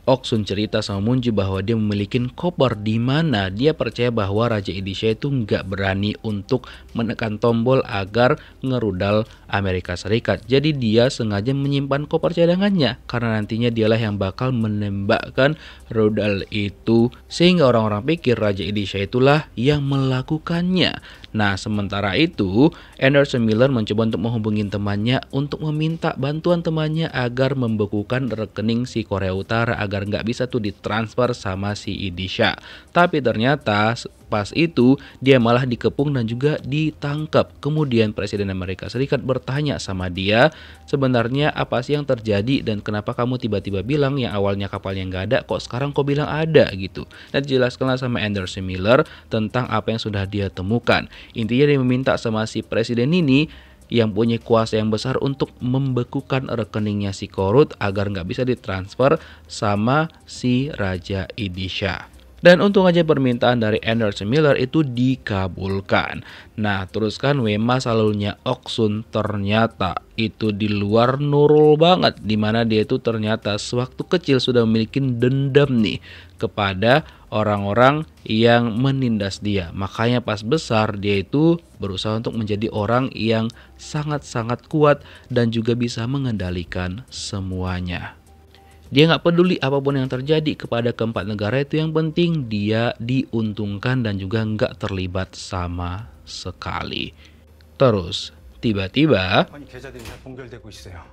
Oksun cerita sama Munju bahwa dia memiliki koper di mana dia percaya bahwa Raja Idisha itu nggak berani untuk menekan tombol agar ngerudal Amerika Serikat. Jadi dia sengaja menyimpan koper cadangannya karena nantinya dialah yang bakal menembakkan rudal itu sehingga orang-orang pikir Raja Idisha itulah yang melakukannya. Nah, sementara itu Anderson Miller mencoba untuk menghubungi temannya untuk meminta bantuan temannya agar membekukan rekening si Korea Utara agar nggak bisa tuh ditransfer sama si Idisha. Tapi ternyata pas itu dia malah dikepung dan juga ditangkap. Kemudian Presiden Amerika Serikat bertanya sama dia, sebenarnya apa sih yang terjadi dan kenapa kamu tiba-tiba bilang yang awalnya kapalnya nggak ada, kok sekarang kok bilang ada gitu. Dan dijelaskanlah sama Anderson Miller tentang apa yang sudah dia temukan. Intinya dia meminta sama si presiden ini yang punya kuasa yang besar untuk membekukan rekeningnya si Korut agar nggak bisa ditransfer sama si Raja Idisha. Dan untung aja permintaan dari Anderson Miller itu dikabulkan. Nah terus kan masa lalunya Oksun ternyata itu di luar Nurul banget. Dimana dia itu ternyata sewaktu kecil sudah memiliki dendam nih kepada orang-orang yang menindas dia. Makanya pas besar dia itu berusaha untuk menjadi orang yang sangat-sangat kuat dan juga bisa mengendalikan semuanya. Dia nggak peduli apapun yang terjadi kepada keempat negara itu, yang penting dia diuntungkan dan juga nggak terlibat sama sekali. Terus tiba-tiba 아니 계좌들이 다 동결되고 있어요.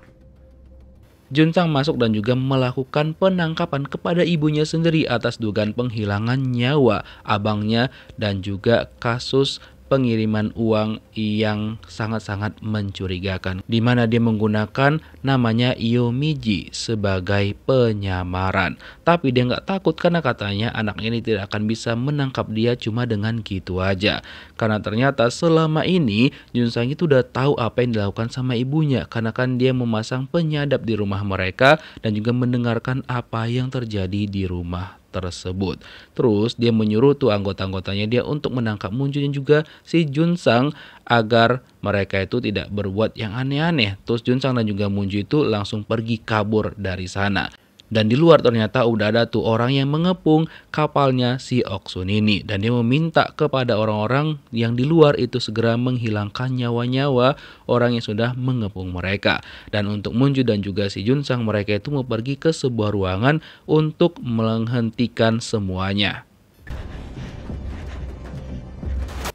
Junsang masuk dan juga melakukan penangkapan kepada ibunya sendiri atas dugaan penghilangan nyawa abangnya dan juga kasus pengiriman uang yang sangat-sangat mencurigakan, di mana dia menggunakan namanya Yomiji sebagai penyamaran. Tapi dia nggak takut karena katanya anak ini tidak akan bisa menangkap dia cuma dengan gitu aja. Karena ternyata selama ini Junsang itu udah tahu apa yang dilakukan sama ibunya, karena kan dia memasang penyadap di rumah mereka dan juga mendengarkan apa yang terjadi di rumah tersebut. Terus dia menyuruh tuh anggota-anggotanya dia untuk menangkap Munju dan juga si Junsang agar mereka itu tidak berbuat yang aneh-aneh. Terus Junsang dan juga Munju itu langsung pergi kabur dari sana. Dan di luar ternyata udah ada tuh orang yang mengepung kapalnya si Oksun ini. Dan dia meminta kepada orang-orang yang di luar itu segera menghilangkan nyawa-nyawa orang yang sudah mengepung mereka. Dan untuk Munju dan juga si Junsang, mereka itu mau pergi ke sebuah ruangan untuk menghentikan semuanya.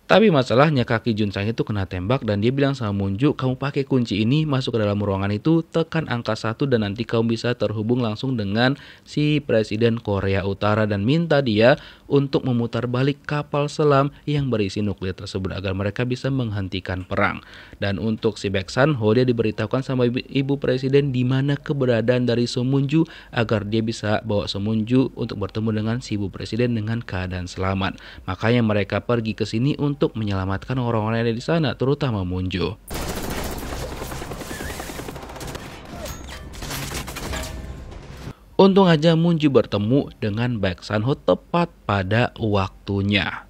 Tapi masalahnya kaki Junsang itu kena tembak dan dia bilang sama Munju, kamu pakai kunci ini masuk ke dalam ruangan itu, tekan angka 1 dan nanti kamu bisa terhubung langsung dengan si Presiden Korea Utara dan minta dia untuk memutar balik kapal selam yang berisi nuklir tersebut agar mereka bisa menghentikan perang. Dan untuk si Baek Sanho, dia diberitahukan sama ibu presiden di mana keberadaan dari So Munju agar dia bisa bawa So Munju untuk bertemu dengan si ibu presiden dengan keadaan selamat. Makanya mereka pergi ke sini untuk menyelamatkan orang-orang yang ada di sana, terutama Munju. Untung aja Munju bertemu dengan Baek Sanho tepat pada waktunya.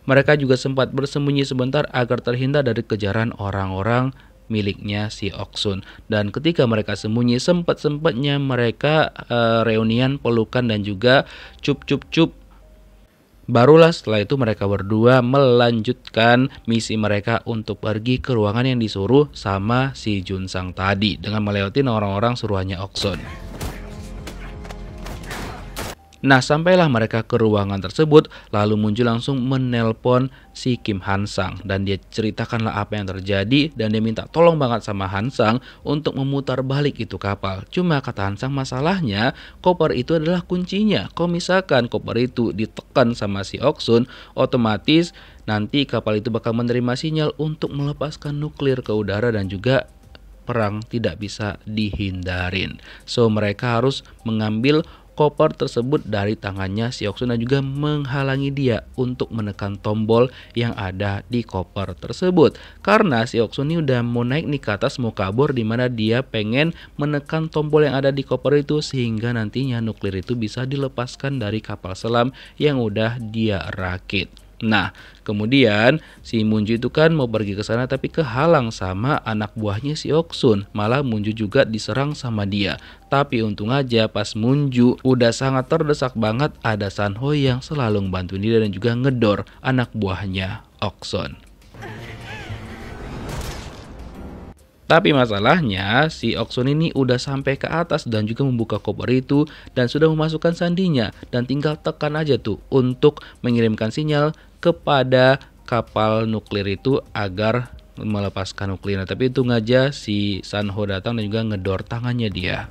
Mereka juga sempat bersembunyi sebentar agar terhindar dari kejaran orang-orang miliknya si Oksun. Dan ketika mereka sembunyi, sempat-sempatnya mereka reunian, pelukan dan juga cup-cup-cup. Barulah setelah itu mereka berdua melanjutkan misi mereka untuk pergi ke ruangan yang disuruh sama si Junsang tadi dengan melewati orang-orang suruhannya Oksun. Nah, sampailah mereka ke ruangan tersebut, lalu Munju langsung menelpon si Kim Hansang dan dia ceritakanlah apa yang terjadi dan dia minta tolong banget sama Hansang untuk memutar balik itu kapal. Cuma kata Hansang, masalahnya koper itu adalah kuncinya. Kalau misalkan koper itu ditekan sama si Oksun, otomatis nanti kapal itu bakal menerima sinyal untuk melepaskan nuklir ke udara dan juga perang tidak bisa dihindarin. So mereka harus mengambil koper tersebut dari tangannya si Oksun dan juga menghalangi dia untuk menekan tombol yang ada di koper tersebut. Karena si Oksun ini udah mau naik nih ke atas, mau kabur, di mana dia pengen menekan tombol yang ada di koper itu sehingga nantinya nuklir itu bisa dilepaskan dari kapal selam yang udah dia rakit. Nah, kemudian si Munju itu kan mau pergi ke sana tapi kehalang sama anak buahnya si Oksun. Malah Munju juga diserang sama dia. Tapi untung aja pas Munju udah sangat terdesak banget, ada Sanho yang selalu membantu dia dan juga ngedor anak buahnya Oksun. Tapi masalahnya si Oksun ini udah sampai ke atas dan juga membuka koper itu dan sudah memasukkan sandinya dan tinggal tekan aja tuh untuk mengirimkan sinyal kepada kapal nuklir itu agar melepaskan nuklirnya. Tapi itu aja si Sanho datang dan juga ngedor tangannya dia.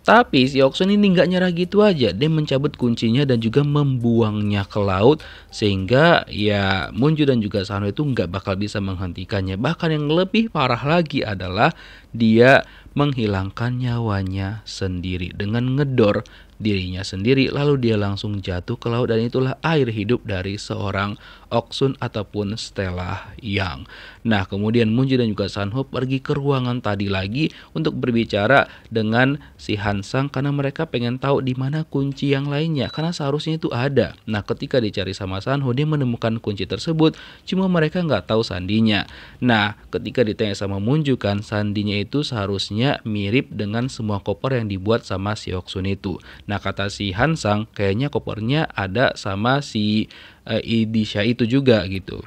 Tapi si Oksun ini nggak nyerah gitu aja, dia mencabut kuncinya dan juga membuangnya ke laut sehingga ya Munju dan juga Sanho itu nggak bakal bisa menghentikannya. Bahkan yang lebih parah lagi adalah dia menghilangkan nyawanya sendiri dengan ngedor dirinya sendiri, lalu dia langsung jatuh ke laut dan itulah air hidup dari seorang Oksun ataupun Stella Young. Nah, kemudian Moonju dan juga Sanho pergi ke ruangan tadi lagi untuk berbicara dengan si Hansang karena mereka pengen tahu di mana kunci yang lainnya karena seharusnya itu ada. Nah, ketika dicari sama Sanho, dia menemukan kunci tersebut, cuma mereka nggak tahu sandinya. Nah, ketika ditanya sama Moonju kan, sandinya itu seharusnya mirip dengan semua koper yang dibuat sama si Oksun itu. Nah, kata si Hansang, kayaknya kopernya ada sama si Idisha itu juga gitu.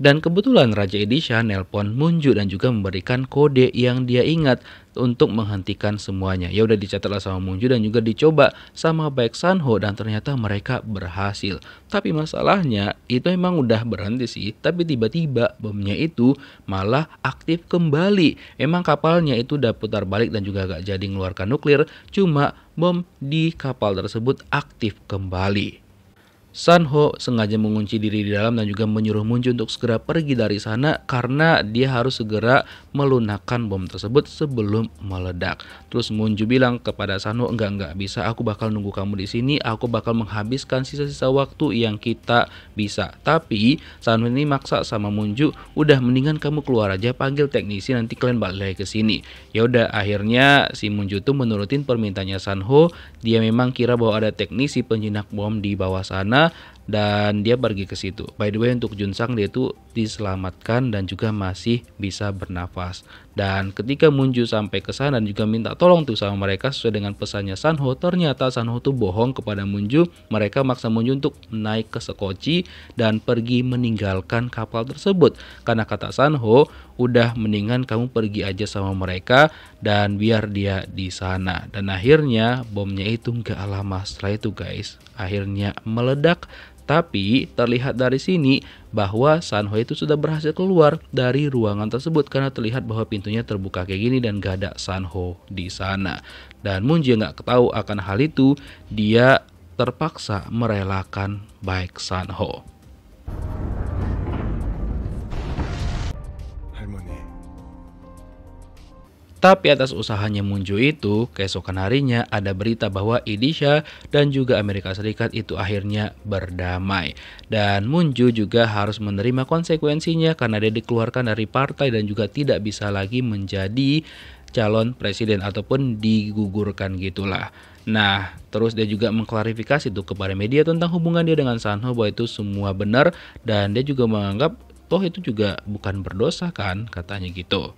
Dan kebetulan Raja Idisha nelpon Moonju dan juga memberikan kode yang dia ingat untuk menghentikan semuanya. Ya udah dicatatlah sama Moonju dan juga dicoba sama baik Sanho dan ternyata mereka berhasil. Tapi masalahnya itu emang udah berhenti sih, tapi tiba-tiba bomnya itu malah aktif kembali. Emang kapalnya itu udah putar balik dan juga gak jadi mengeluarkan nuklir, cuma bom di kapal tersebut aktif kembali. Sanho sengaja mengunci diri di dalam dan juga menyuruh Moonju untuk segera pergi dari sana karena dia harus segera melunakkan bom tersebut sebelum meledak. Terus Moonju bilang kepada Sanho, enggak bisa, aku bakal nunggu kamu di sini, aku bakal menghabiskan sisa-sisa waktu yang kita bisa. Tapi Sanho ini maksa sama Moonju, udah mendingan kamu keluar aja, panggil teknisi, nanti kalian balik lagi ke sini. Ya udah, akhirnya si Moonju tuh menurutin permintaannya Sanho. Dia memang kira bahwa ada teknisi penjinak bom di bawah sana dan dia pergi ke situ. By the way, untuk Junsang dia itu diselamatkan dan juga masih bisa bernafas. Dan ketika Moonju sampai ke sana dan juga minta tolong tuh sama mereka sesuai dengan pesannya Sanho, ternyata Sanho tuh bohong kepada Moonju. Mereka maksa Moonju untuk naik ke sekoci dan pergi meninggalkan kapal tersebut. Karena kata Sanho, udah mendingan kamu pergi aja sama mereka dan biar dia di sana. Dan akhirnya bomnya itu nggak lama setelah itu guys, akhirnya meledak. Tapi terlihat dari sini bahwa Sanho itu sudah berhasil keluar dari ruangan tersebut karena terlihat bahwa pintunya terbuka kayak gini dan gak ada Sanho di sana. Dan Moonju nggak tahu akan hal itu, dia terpaksa merelakan baik Sanho. 할머니, Tapi atas usahanya Moonju itu, keesokan harinya ada berita bahwa Idisha dan juga Amerika Serikat itu akhirnya berdamai. Dan Moonju juga harus menerima konsekuensinya karena dia dikeluarkan dari partai dan juga tidak bisa lagi menjadi calon presiden ataupun digugurkan gitulah. Nah, terus dia juga mengklarifikasi tuh kepada media tentang hubungan dia dengan Sanho bahwa itu semua benar dan dia juga menganggap toh itu juga bukan berdosa kan, katanya gitu.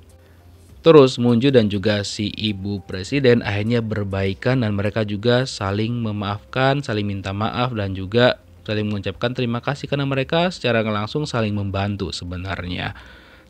Terus Moonju dan juga si ibu presiden akhirnya berbaikan dan mereka juga saling memaafkan, saling minta maaf dan juga saling mengucapkan terima kasih karena mereka secara langsung saling membantu sebenarnya.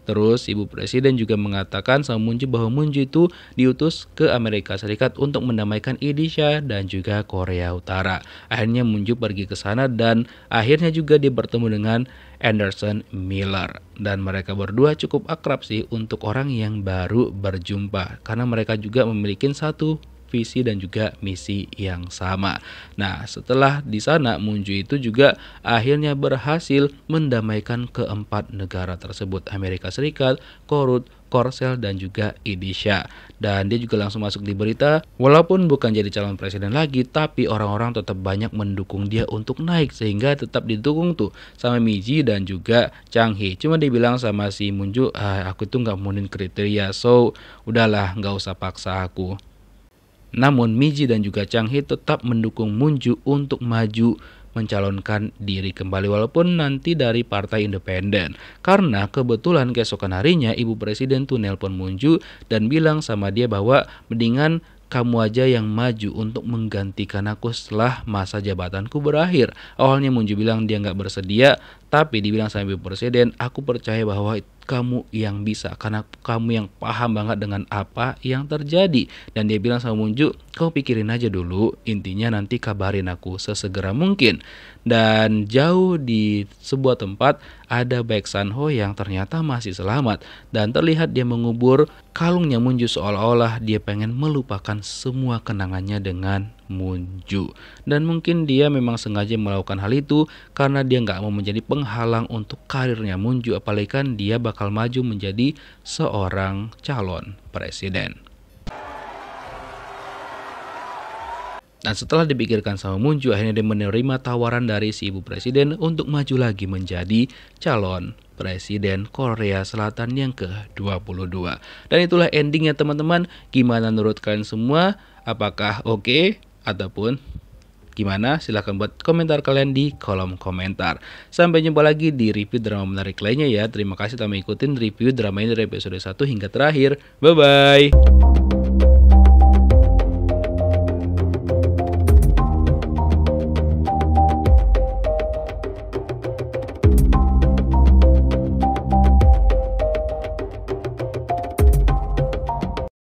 Terus ibu presiden juga mengatakan sama Moonju bahwa Moonju itu diutus ke Amerika Serikat untuk mendamaikan Idisha dan juga Korea Utara. Akhirnya Moonju pergi ke sana dan akhirnya juga dia bertemu dengan Anderson Miller. Dan mereka berdua cukup akrab sih untuk orang yang baru berjumpa karena mereka juga memiliki satu visi dan juga misi yang sama. Nah, setelah di sana Moonju itu juga akhirnya berhasil mendamaikan keempat negara tersebut, Amerika Serikat, Korut, Korsel dan juga Idisha. Dan dia juga langsung masuk di berita, walaupun bukan jadi calon presiden lagi, tapi orang-orang tetap banyak mendukung dia untuk naik sehingga tetap didukung tuh sama Miji dan juga Chang Hee. Cuma dibilang sama si Moonju, aku tuh nggak memenuhi kriteria, so udahlah nggak usah paksa aku. Namun Miji dan juga Chang Hee tetap mendukung Moonju untuk maju mencalonkan diri kembali walaupun nanti dari partai independen. Karena kebetulan keesokan harinya ibu presiden tuh nelpon Moonju dan bilang sama dia bahwa mendingan kamu aja yang maju untuk menggantikan aku setelah masa jabatanku berakhir. Awalnya Moonju bilang dia nggak bersedia, tapi dibilang sama ibu presiden, aku percaya bahwa kamu yang bisa karena kamu yang paham banget dengan apa yang terjadi. Dan dia bilang sama Moonju, kau pikirin aja dulu, intinya nanti kabarin aku sesegera mungkin. Dan jauh di sebuah tempat ada baek Sanho yang ternyata masih selamat dan terlihat dia mengubur kalungnya Moonju seolah-olah dia pengen melupakan semua kenangannya dengan Moonju. Dan mungkin dia memang sengaja melakukan hal itu karena dia nggak mau menjadi penghalang untuk karirnya Moonju, apalagi kan dia bakal maju menjadi seorang calon presiden. Dan setelah dipikirkan sama Moon Ju, akhirnya dia menerima tawaran dari si ibu presiden untuk maju lagi menjadi calon presiden Korea Selatan yang ke-22. Dan itulah endingnya teman-teman. Gimana menurut kalian semua? Apakah oke ataupun gimana? Silahkan buat komentar kalian di kolom komentar. Sampai jumpa lagi di review drama menarik lainnya ya. Terima kasih telah mengikuti review drama ini dari episode 1 hingga terakhir. Bye-bye.